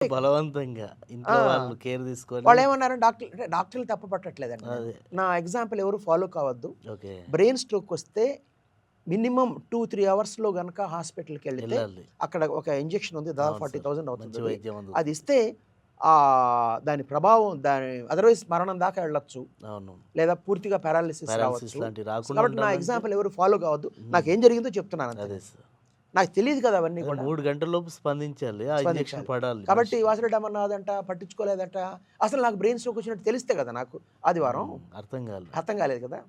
బలవంతంగా ఆ! ఇంట్లో వాళ్ళు కేర్ తీసుకొని వాళ్ళేమన్నారు డాక్టర్లు తప్పు పట్టట్లేదండి నేను. అదే. నా ఎగ్జాంపుల్ ఎవరు ఫాలో కావద్దు. ఓకే. బ్రెయిన్ స్ట్రోక్ వస్తే మినిమమ్ 2, 3 అవర్స్‌లో గనక హాస్పిటల్‌కెళ్తే ఎళ్ళాలి. అక్కడ ఒక ఇంజెక్షన్ ఉంది. దాదాపు అవును సార్. 40,000 మంచి అవుతుందది. వైద్యం అది అందుతుంది. ఇస్తే దాని ప్రభావం అదర్‌వైజ్ మరణం దాకా వెళ్ళొచ్చు. అవును. లేదా పూర్తిగా పారాలిసిస్ పారాలిసిస్ రావచ్చు. లాంటివి రాకుండా కాబట్టి నా ఉండాలంటే ఎగ్జాంపుల్ ఎవరు ఫాలో కావద్దు. హ్మ్. నాకేం జరిగిందో చెప్తున్నాను అంతే అదే నేను. సార్. నాకు తెలీదు కదా అవన్నీ అదే కూడా. 3 గంటల్లోపు స్పందించాలి. ఆ ఇంజెక్షన్ స్పందించాలి. పడాలి కాబట్టి మనిషికి. వాసిరెడ్డి అమర్‌నాథ్ పట్టించుకోలేదట. అసలు నాకు బ్రెయిన్ స్ట్రోక్ వచ్చినట్టు తెలిస్తే కదా నాకు ఆదివారం. అర్థం కాలే. అర్థం కాలేదు కదా!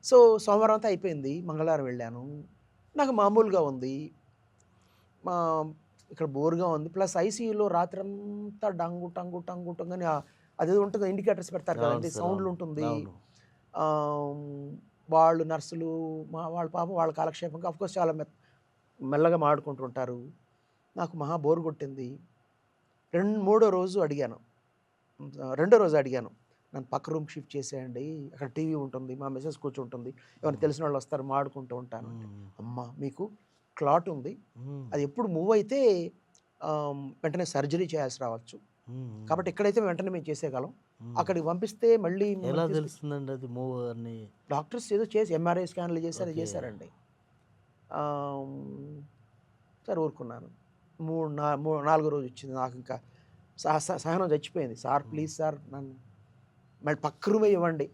సో, సోమవారం అంతా అయిపోయింది. మంగళవారం వెళ్ళాను. నాకు మామూలుగా ఉంది. మా ఇక్కడ బోర్‌గా ఉంది. ప్లస్ ఐసీయూలో రాత్రంతా డంగు టంగు టంగు టంగు అని అదేదో ఉంటుంది ఇండికేటర్స్ పెడతారు అవును కదండీ! సార్. సౌండ్లు అవును. ఉంటుంది. అవును. ఆహ్, వాళ్ళు నర్సులు వాళ్ళ పాపం వాళ్ళ కాలక్షేపంగా ఆఫ్‌కోర్స్ చాలా మెల్లగా మాట్లాడుకుంటూ ఉంటారు. నాకు మహా బోర్ కొట్టింది. మూడో రోజు అడిగాను. రెండో రోజు అడిగాను. నన్ను పక్క రూమ్‌కి షిఫ్ట్ చేసేయండి. అక్కడ టీవీ ఉంటుంది. మా మిసెస్ కూర్చుంటుంది. ఎవరైనా హ్మ్. తెలిసిన వాళ్ళు వస్తారు మాట్లాడుకుంటూ ఉంటాను అంటే, హ్మ్. అమ్మ మీకు క్లాట్ ఉంది. హ్మ్. అది ఎప్పుడు మూవ్ అయితే వెంటనే సర్జరీ చేయాల్సి రావచ్చు. హ్మ్. కాబట్టి ఎక్కడైతే వెంటనే మేము చేసేయగలం. హ్మ్. అక్కడికి పంపిస్తే మళ్ళీ ఎలా మిమ్మల్ని తెలుస్తుందండి అది మూవ్ అని? డాక్టర్స్ ఏదో చేసి ఎంఆర్ఐ స్కాన్‌లు చేసి అది ఓకే. చేశారండి. ఆహ్, సరే ఊరుకున్నాను. నాలుగో రోజు వచ్చింది. నాకింకా సహనం చచ్చిపోయింది. సార్ హ్మ్. ప్లీజ్ సార్ నన్ను మళ్ళీ పక్క రూమే ఇవ్వండి.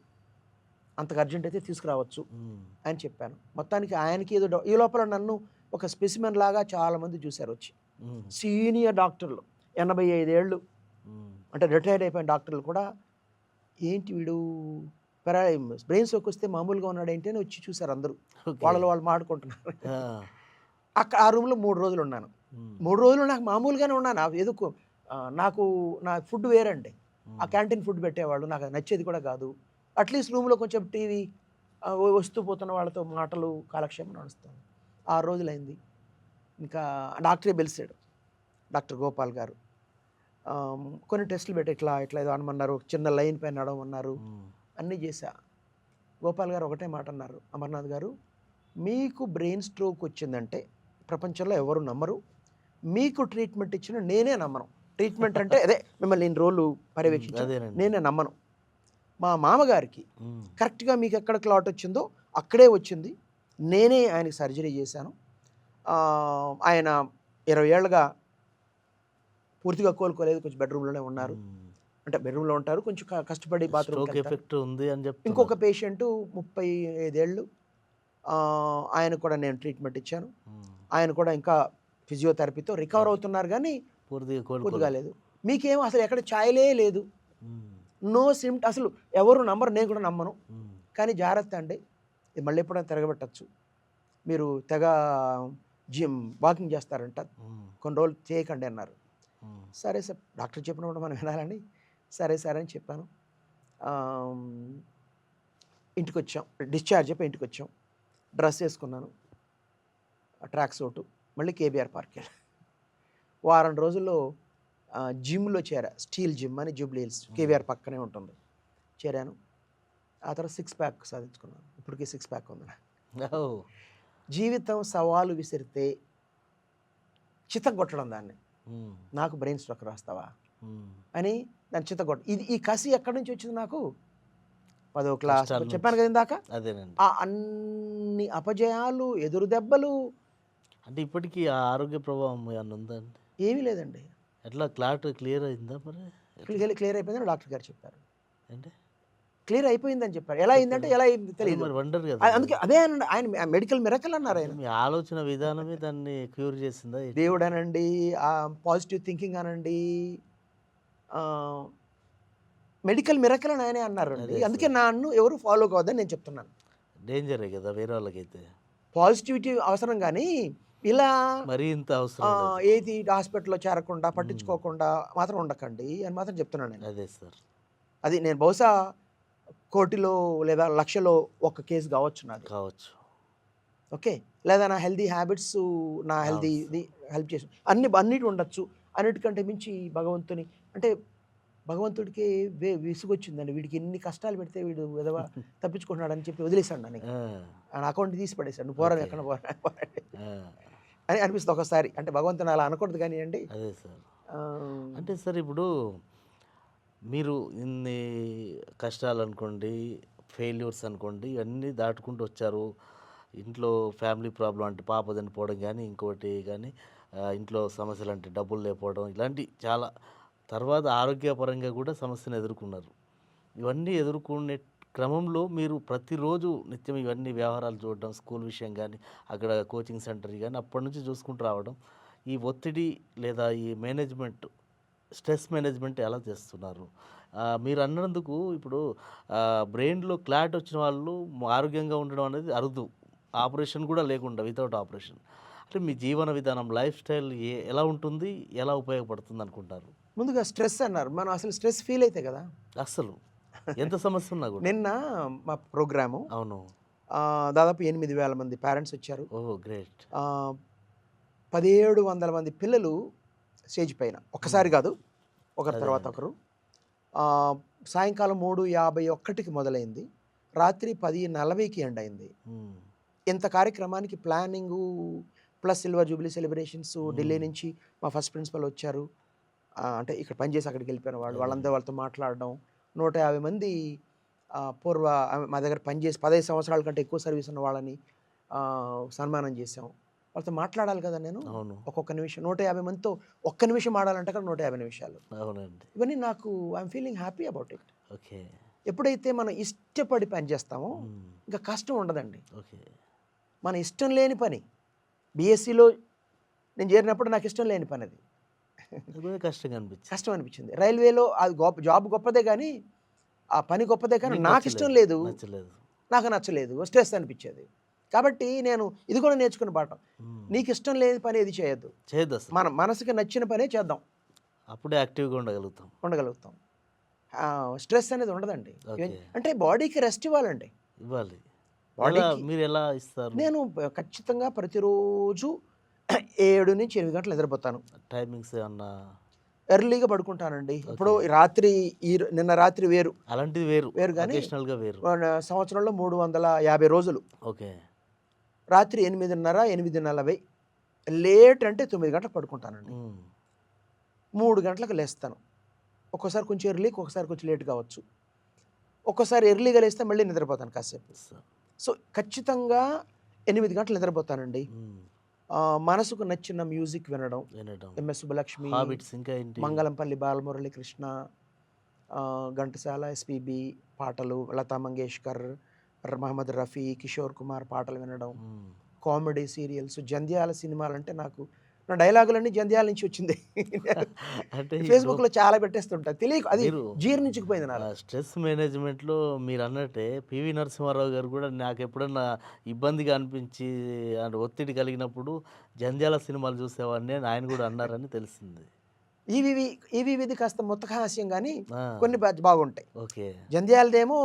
అంతకు అర్జెంట్ అయితే తీసుకురావచ్చు హ్మ్. అని చెప్పాను. మొత్తానికి ఆయనకి ఏదో ఈ లోపల నన్ను ఒక స్పెసిమెన్ లాగా చాలామంది చూసారొచ్చి. హ్మ్. సీనియర్ డాక్టర్లు 85 ఏళ్ళు హ్మ్. అంటే రిటైర్డ్ అయిపోయిన డాక్టర్లు కూడా ఏంటి వీడు పెరా బ్రెయిన్ స్ట్రోక్ వస్తే మామూలుగా ఉన్నాడేంటి అని వచ్చి చూసారు అందరూ. ఓకే. వాళ్ళలో వాళ్ళు మాట్లాడుకుంటున్నారు. ఆ! ఆ రూమ్‌లో 3 రోజులున్నాను. హ్మ్. 3 రోజులు నాకు మామూలుగానే ఉన్నాను. ఏదో నాకు నా ఫుడ్ వేరండి. ఆ హ్మ్. క్యాంటీన్ ఫుడ్ పెట్టేవాళ్ళు. నాకు అది నచ్చేది కూడా కాదు. అట్‌లీస్ట్ రూమ్‌లో కొంచెం టీవీ వస్తూ పోతున్న వాళ్ళతో మాటలు, కాలక్షేపం నడుస్తుంది. 6 రోజులైంది. ఇంకా డాక్టరే పిలిసాడు. డాక్టర్ గోపాల్ గారు. కొన్ని టెస్టులు పెట్టి ఇట్లా, ఇట్లా ఏదో అనమన్నారు. చిన్న లైన్ పైన నడవమన్నారు. హ్మ్. అన్నీ చేశా. గోపాల్ గారు ఒకటే మాట అన్నారు. అమర్నాథ్ గారు, మీకు బ్రెయిన్ స్ట్రోక్ వచ్చిందంటే ప్రపంచంలో ఎవరు నమ్మరు. మీకు ట్రీట్మెంట్ ఇచ్చిన నేనే నమ్మను. ట్రీట్మెంట్ అంటే అదే మిమ్మల్ని ఇన్ని రోజులు పర్యవేక్షించాను. అదేనండి. నేనే నమ్మను. మా మామగారికి హ్మ్. కరెక్ట్‌గా మీకెక్కడ క్లాట్ వచ్చిందో అక్కడే వచ్చింది. నేనే ఆయనకి సర్జరీ చేశాను. ఆయన 20 ఏళ్లుగా పూర్తిగా కోలుకోలేదు. కొంచెం బెడ్‌రూమ్‌లోనే ఉన్నారు. హ్మ్. అంటే బెడ్‌రూమ్‌లో ఉంటారు. కొంచెం కష్టపడి స్ట్రోక్ బాత్రూమ్‌కెళ్తారు. ఎఫెక్ట్ ఉంది అని ఇంకొక చెప్తున్నారు. పేషెంటు 35 ఏళ్ళు. ఆయనకు కూడా నేను ట్రీట్మెంట్ ఇచ్చాను. హ్మ్. ఆయన కూడా ఇంకా ఫిజియోథెరపీతో రికవర్ అదే. అవుతున్నారు గానీ, పూర్తిగా పూర్తి కోలుకోలేదు. కాలేదు. మీకేమో అసలు ఎక్కడ ఛాయలే లేదు. హ్మ్. అసలు ఎవరు నమ్మరు. నేను కూడా నమ్మను. హ్మ్. కానీ జాగ్రత్త అండి. ఇది మళ్ళీ ఎప్పుడైనా తిరగబెట్టొచ్చు. మీరు తెగ వాకింగ్ చేస్తారంట. హ్మ్. కొన్ని రోజులు చేయకండి అన్నారు. హ్మ్. సరే సార్ డాక్టర్ చెప్పినప్పుడు మనం వినాలని సరే సార్ అని చెప్పాను. ఆహ్, ఇంటికొచ్చాం. డిశ్చార్జ్ అయిపోయి ఇంటికొచ్చాం. డ్రెస్ ఏసుకున్నాను. Track suit. మళ్ళీ కేబీఆర్ పార్క్‌కెళ్ళా. వారం రోజుల్లో జిమ్‌లో చేరా. స్టీల్ జిమ్ అని జూబ్లీ హిల్స్ హ్మ్. కేవీఆర్ పక్కనే ఉంటుంది. చేరాను. ఆ తర్వాత సిక్స్ ప్యాక్ సాధించుకున్నాను. ఇప్పటికి సిక్స్ ప్యాక్ ఉంది నాకు. ఓహ్! జీవితం సవాలు విసిరితే చితగ్గొట్టడం దాన్ని. హ్మ్. నాకు బ్రెయిన్ స్ట్రోక్ రాస్తావా? హ్మ్. అని దాన్ని ఈ కసి ఎక్కడి నుంచి వచ్చింది నాకు? 10వ క్లాస్ కష్టాల నుంచి. చెప్పాను కదా ఇందాక. అదేనండి. ఆ అన్ని అపజయాలు, ఎదురు దెబ్బలు అంటే ఇప్పటికి ఆ ఆరోగ్య ప్రభావం ఏమన్నా ఉందా అండి? ఏమీ లేదండి. ఎట్లా క్లాట్ క్లియర్ అయిందా మరి? ఎట్లా? క్లియర్ అయిపోయిందని డాక్టర్ గారు చెప్పారు. ఏంటి? క్లియర్ అయిపోయిందని చెప్పారు. ఎలా అయిందంటే చెప్పారు. ఎలా అయింది అదే తెలీదు. మరి వండర్ గదండీ అందుకే అది. అదే అనండి ఆయన మెడికల్ మిరకిల్ అంటే అన్నారాయన. మీ ఆలోచన విధానమే దాన్ని క్యూర్ చేసిందా ఏంటి? దేవుడనండి, పాజిటివ్ థింకింగ్ అనండి, ఆహ్, మెడికల్ మిరకిల్ అని ఆయనే అన్నారండి. అదే అందుకే సార్. నన్ను ఎవరు ఫాలో కావద్దని నేను చెప్తున్నాను. డేంజరే గదా! వేరే వాళ్ళకైతే. పాజిటివిటీ అవసరం గానీ, ఇలా మరీ ఇంత అవసరం లేదు. ఏది హాస్పిటల్‌లో చేరకుండా, హ్మ్. పట్టించుకోకుండా మాత్రం ఉండకండి అని మాత్రం చెప్తున్నాను నేను. అదే సార్. అది నేను బహుశా కోటిలో లేదా లక్షలో ఒక కేస్ గావచ్చు నాది. కావచ్చు. ఓకే. లేదా నా హెల్తీ హ్యాబిట్స్ నా అవును సార్. హెల్తీది హెల్ప్ చేసి అన్నిటి ఉండొచ్చు. అన్నిటికంటే మించి భగవంతుని అంటే భగవంతుడికి విసుగొచ్చిందండి. వీడికి ఇన్ని కష్టాలు పెడితే వీడు వెధవ తప్పించుకుంటున్నాడని చెప్పి వదిలేసాడు నన్నింక. ఆ! నా అకౌంట్ తీసి పడేసాడు. నువ్వు పోరా ఓకే. ఎక్కడికన్నా పోరా పోరా ఆ! అని అనిపిస్తుంది ఒక్కోసారి. అంటే భగవంతుని అలా అనకూడదు గానీయండి. అదే సార్. అంటే సార్ ఇప్పుడు మీరు ఇన్ని కష్టాలు అనుకోండి, ఫెయిల్యూర్స్ అనుకోండి, ఇవన్నీ దాటుకుంటూ వచ్చారు. ఇంట్లో ఫ్యామిలీ ప్రాబ్లమ్ అంటే పాప చనిపోవడం కానీ, ఇంకోటి కానీ, ఇంట్లో సమస్యలు అంటే డబ్బులు లేకపోవడం, ఇలాంటి చాలా. తర్వాత ఆరోగ్యపరంగా కూడా సమస్యను ఎదుర్కొన్నారు. ఇవన్నీ ఎదుర్కొనే క్రమంలో మీరు ప్రతిరోజు నిత్యం ఇవన్నీ వ్యవహారాలు చూడడం, స్కూల్ విషయం కానీ, అక్కడ కోచింగ్ సెంటర్ కానీ అప్పటి నుంచి చూసుకుంటూ రావడం, ఈ ఒత్తిడి లేదా ఈ మేనేజ్మెంట్, స్ట్రెస్ మేనేజ్మెంట్ ఎలా చేస్తున్నారు? మీరు అన్నందుకు ఇప్పుడు బ్రెయిన్‌లో క్లాట్ వచ్చిన వాళ్ళు ఆరోగ్యంగా ఉండడం అనేది అరుదు. ఆపరేషన్ కూడా లేకుండా వితౌట్ ఆపరేషన్. అంటే మీ జీవన విధానం, లైఫ్ స్టైల్ ఎలా ఉంటుంది? ఎలా ఉపయోగపడుతుంది అనుకుంటారు? ముందుగా స్ట్రెస్ అన్నారు. మనం అసలు స్ట్రెస్ ఫీల్ అయితే కదా! అస్సలు. ఎంత సమస్య ఉన్నా కూడా. నిన్న మా ప్రోగ్రాము అవును. దాదాపు 8,000 మంది పేరెంట్స్ వచ్చారు. ఓహ్! గ్రేట్. 1700 మంది పిల్లలు స్టేజ్ పైన. ఒక్కసారి కాదు, ఒకరి తర్వాత అదేనండి. ఒకరు. ఆహ్, సాయంకాలం 3:51కి మొదలైంది. రాత్రి 10:40కి ఎండ్ అయింది. హ్మ్. ఇంత కార్యక్రమానికి planning plus silver Jubilee celebrations Delhi హ్మ్. నుంచి మా ఫస్ట్ ప్రిన్సిపల్ వచ్చారు. అంటే ఇక్కడ పనిచేసి అక్కడికి వెళ్ళిపోయిన వాళ్ళు. వాళ్ళందరూ అదేనండి. వాళ్ళతో మాట్లాడడం. 150 మంది పూర్వ మా దగ్గర పనిచేసి 15 సంవత్సరాల కంటే ఎక్కువ సర్వీస్ ఉన్న వాళ్ళని సన్మానం చేశాం. వాళ్ళతో మాట్లాడాలి కదా నేను. అవును. ఒక్కొక్క నిమిషం 150 మందితో ఒక్క నిమిషం ఆడాలంటే అక్కడ 150 నిమిషాలు. అవునండి. ఇవన్నీ నాకు I'm feeling happy about it. Okay. ఎప్పుడైతే మనం ఇష్టపడి పని చేస్తామో హ్మ్. ఇంకా కష్టం ఉండదండి. ఓకే. మన ఇష్టం లేని పని. బీఎస్సీలో నేను చేరినప్పుడు నాకు ఇష్టం లేని పని అది. అది కూడా కష్టంగా అనిపించింది. కష్టం అనిపించింది. రైల్వేలో అది జాబ్ గొప్పదే కానీ, ఆ పని గొప్పదే కానీ మీకు నాకు ఇష్టం నచ్చలేదు. లేదు. నచ్చలేదు. నాకు నచ్చలేదు. స్ట్రెస్ అనిపించేది. కాబట్టి నేను ఇది కూడా నేర్చుకున్న పాఠం. హ్మ్. నీకు ఇష్టం లేని పని ఏది చేయొద్దు. చేయొద్దసలు. మన మనసుకి నచ్చిన పనే చేద్దాం. అప్పుడే యాక్టివ్‌గా ఉండగలుగుతాం. ఉండగలుగుతాం. స్ట్రెస్ అనేది ఉండదండి. ఓకే. అంటే బాడీకి రెస్ట్ ఇవ్వాలండి. ఇవ్వాలి. బాడీకి మీరెలా ఇస్తారు? నేను ఖచ్చితంగా ప్రతిరోజు 7-8 గంటలు నిద్రపోతాను. టైమింగ్స్ ఏమన్నా? ఎర్లీగా పడుకుంటానండి. ఇప్పుడు ఓకే. రాత్రి నిన్న రాత్రి వేరు. అలాంటిది వేరు. వేరు గానీ అకేషనల్‌గా వేరు. సంవత్సరంలో 350 రోజులు. ఓకే. రాత్రి 8:30, 8:40 లేట్ అంటే 9 గంటలకు పడుకుంటానండి. హ్మ్. 3 గంటలకు లేస్తాను. ఒక్కోసారి కొంచెం ఎర్లీ, ఒక్కొక్కసారి కొంచెం లేట్ కావచ్చు. ఒక్కోసారి ఎర్లీగా లేస్తే మళ్ళీ నిద్రపోతాను కాసేపు. సో, ఖచ్చితంగా 8 గంటలు నిద్రపోతానండి. హ్మ్. మనసుకు నచ్చిన మ్యూజిక్ వినడం. వినడం. ఎంఎస్ సుబ్బలక్ష్మి, హాబిట్స్ ఇంకా ఏంటి? మంగళంపల్లి బాలమురళీకృష్ణ, ఘంటసాల, ఎస్పీబీ పాటలు, లతా మంగేష్కర్, మహమ్మద్ రఫీ, కిషోర్ కుమార్ పాటలు వినడం. హ్మ్. కామెడీ సీరియల్స్, జంధ్యాల సినిమాలంటే నాకు నా డైలాగులన్నీ జంధ్యాల నుంచి వచ్చింది. అంటే ఇప్పుడు ఫేస్‌బుక్‌లో చాలా పెట్టేస్తుంటా. తెలియక అది మీరు జీర్ణించుకుపోయింది నాలో. స్ట్రెస్ మేనేజ్‌మెంట్‌లో మీరన్నట్టే పివి నరసింహారావు గారు కూడా నాకెప్పుడన్నా ఇబ్బందిగా అనిపించి అండ్ ఒత్తిడి కలిగినప్పుడు జంధ్యాల సినిమాలు చూసేవాడిని అని ఆయన కూడా అన్నారని తెలిసింది. ఈవీవిది కాస్త ముతకహాస్యం గానీ ఆ! కొన్ని బాగుంటాయి. ఓకే. జంధ్యాలదేమో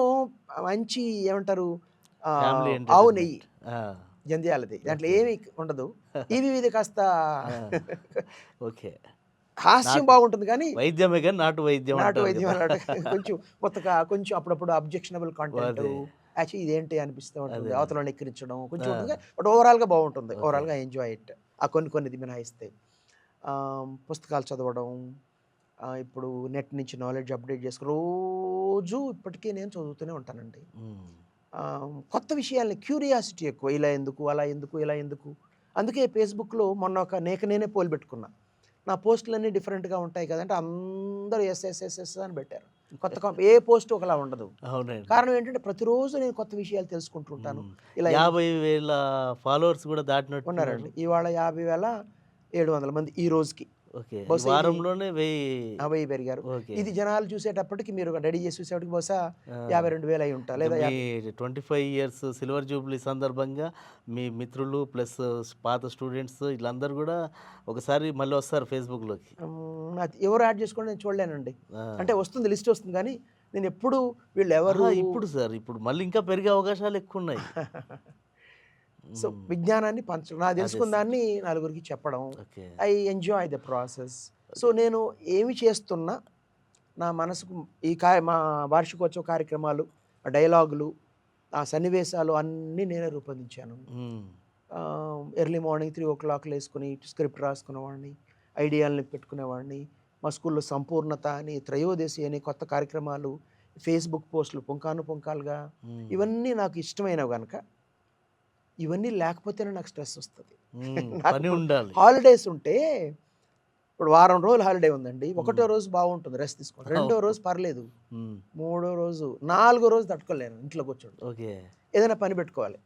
మంచి ఏమంటారు ఫ్యామిలీ ఆవు నెయ్యి ఎంటర్‌టైన్‌మెంట్. ఆ! జంధ్యాలది. దాంట్లో ఓకే. ఏమీ ఉండదు. ఈవీవిది కాస్త ఆ! ఓకే. హాస్యం నాటు బాగుంటుంది కానీ వైద్యమే గాని నాటు వైద్యం నాటు అంటారు వైద్యం కదా! అన్నట్టు కొంచెం కొంచెం అప్పుడప్పుడు అబ్జెక్షనబుల్ కంటెంటు. అదే. యాక్చువల్లీ ఇదేంటి అనిపిస్తూ ఉంటుంది. అదేనండి. అవతలోళ్ళని ఎక్కిరించడం కొంచెం ఆ! ఉంటుంది. బట్ ఓవరాల్‌గా బాగుంటుంది. ఓకే. ఓవరాల్‌గా ఐ ఎంజాయ్ ఇట్. ఆ కొన్ని మినహాయిస్తే. పుస్తకాలు చదవడం, ఇప్పుడు నెట్ నుంచి నాలెడ్జ్ అప్డేట్ రోజు ఇప్పటికీ నేను చదువుతూనే ఉంటానండి. హ్మ్. కొత్త విషయాల్ని క్యూరియాసిటీ ఎక్కువ. ఇలా ఎందుకు? అలా ఎందుకు? ఇలా ఎందుకు? అందుకే ఫేస్‌బుక్‌లో మొన్న ఒక నేనే పోల్ పెట్టుకున్నా. నా పోస్టులన్నీ డిఫరెంట్‌గా ఉంటాయి కదంటే అందరూ యెస్ అని పెట్టారు. ఏ పోస్ట్ ఒకలా ఉండదు. అవునండి. కారణం ఏంటంటే ప్రతిరోజు నేను కొత్త విషయాలు తెలుసుకుంటూ ఉంటాను. హ్మ్. ఇలా ఎందుకు 50,000 ఫాలోవర్స్ కూడా దాటినట్టున్నారు. ఉన్నారండి. ఇవాళ 50,700 మంది ఈ రోజుకి. ఓకే. ఈ బహుశా ఇది వారంలోనే 1000. 1000 పెరిగారు. ఓకే. ఇది జనాలు చూసేటప్పటికి మీరు రెడీ చేసి చూసేటప్పటికి బహుశా ఆ! 52,000 అయి ఉంటా. అంటే లేదా మీ 25 ఇయర్స్ సిల్వర్ జూబ్లీ సందర్భంగా మీ మిత్రులు ప్లస్ పాత స్టూడెంట్స్ వీళ్ళందరూ గూడా ఒకసారి మళ్ళీ వస్తారు ఫేస్‌బుక్‌లోకి. అది ఎవరు యాడ్ చేసుకోవడం నేను చూడలేనండి. ఆ! అంటే వస్తుంది లిస్ట్ వస్తుంది కానీ నేనెప్పుడు వీళ్ళెవరు ఇప్పుడు సార్ ఇప్పుడు మళ్ళీ ఇంకా పెరిగే అవకాశాలు ఎక్కువున్నాయి. సో, హ్మ్. విజ్ఞానాన్ని పంచడం. నాకు అదే తెలుసుకున్న సార్. దాన్ని నలుగురికి చెప్పడం. Okay. I enjoy the process. So, okay. నేను ఏమి చేస్తున్నా నా మనసుకు మా వార్షికోత్సవ కార్యక్రమాలు, ఆ డైలాగులు, ఆ సన్నివేశాలు అన్నీ నేనే రూపొందించాను. హ్మ్. ఎర్లీ మార్నింగ్ 3:00 లేసుకొని స్క్రిప్ట్ రాసుకునేవాడిని. ఐడియాలని పెట్టుకునేవాడిని. మా స్కూల్లో సంపూర్ణత అని, త్రయోదశి అని కొత్త కార్యక్రమాలు, ఫేస్‌బుక్ పోస్టులు పుంకానుపుంకాలుగా హ్మ్. ఇవన్నీ నాకు ఇష్టమైనవి గనక, ఇవన్నీ లేకపోతేనే నాకు స్ట్రెస్ వస్తది. హ్మ్. నాకు పని ఇప్పుడు ఉండాలి. హాలిడేస్ ఉంటే ఇప్పుడు వారం రోజులు హాలిడే ఉందండి. ఒకటో హ్మ్. రోజు బాగుంటుంది రెస్ట్ తీసుకోండి. రెండో అవును. రోజు పర్లేదు. హ్మ్. మూడో రోజు, నాలుగో రోజు తట్టుకోలేను ఇంట్లో కూర్చుంటే. ఓకే. ఏదైనా పని పెట్టుకోవాలి.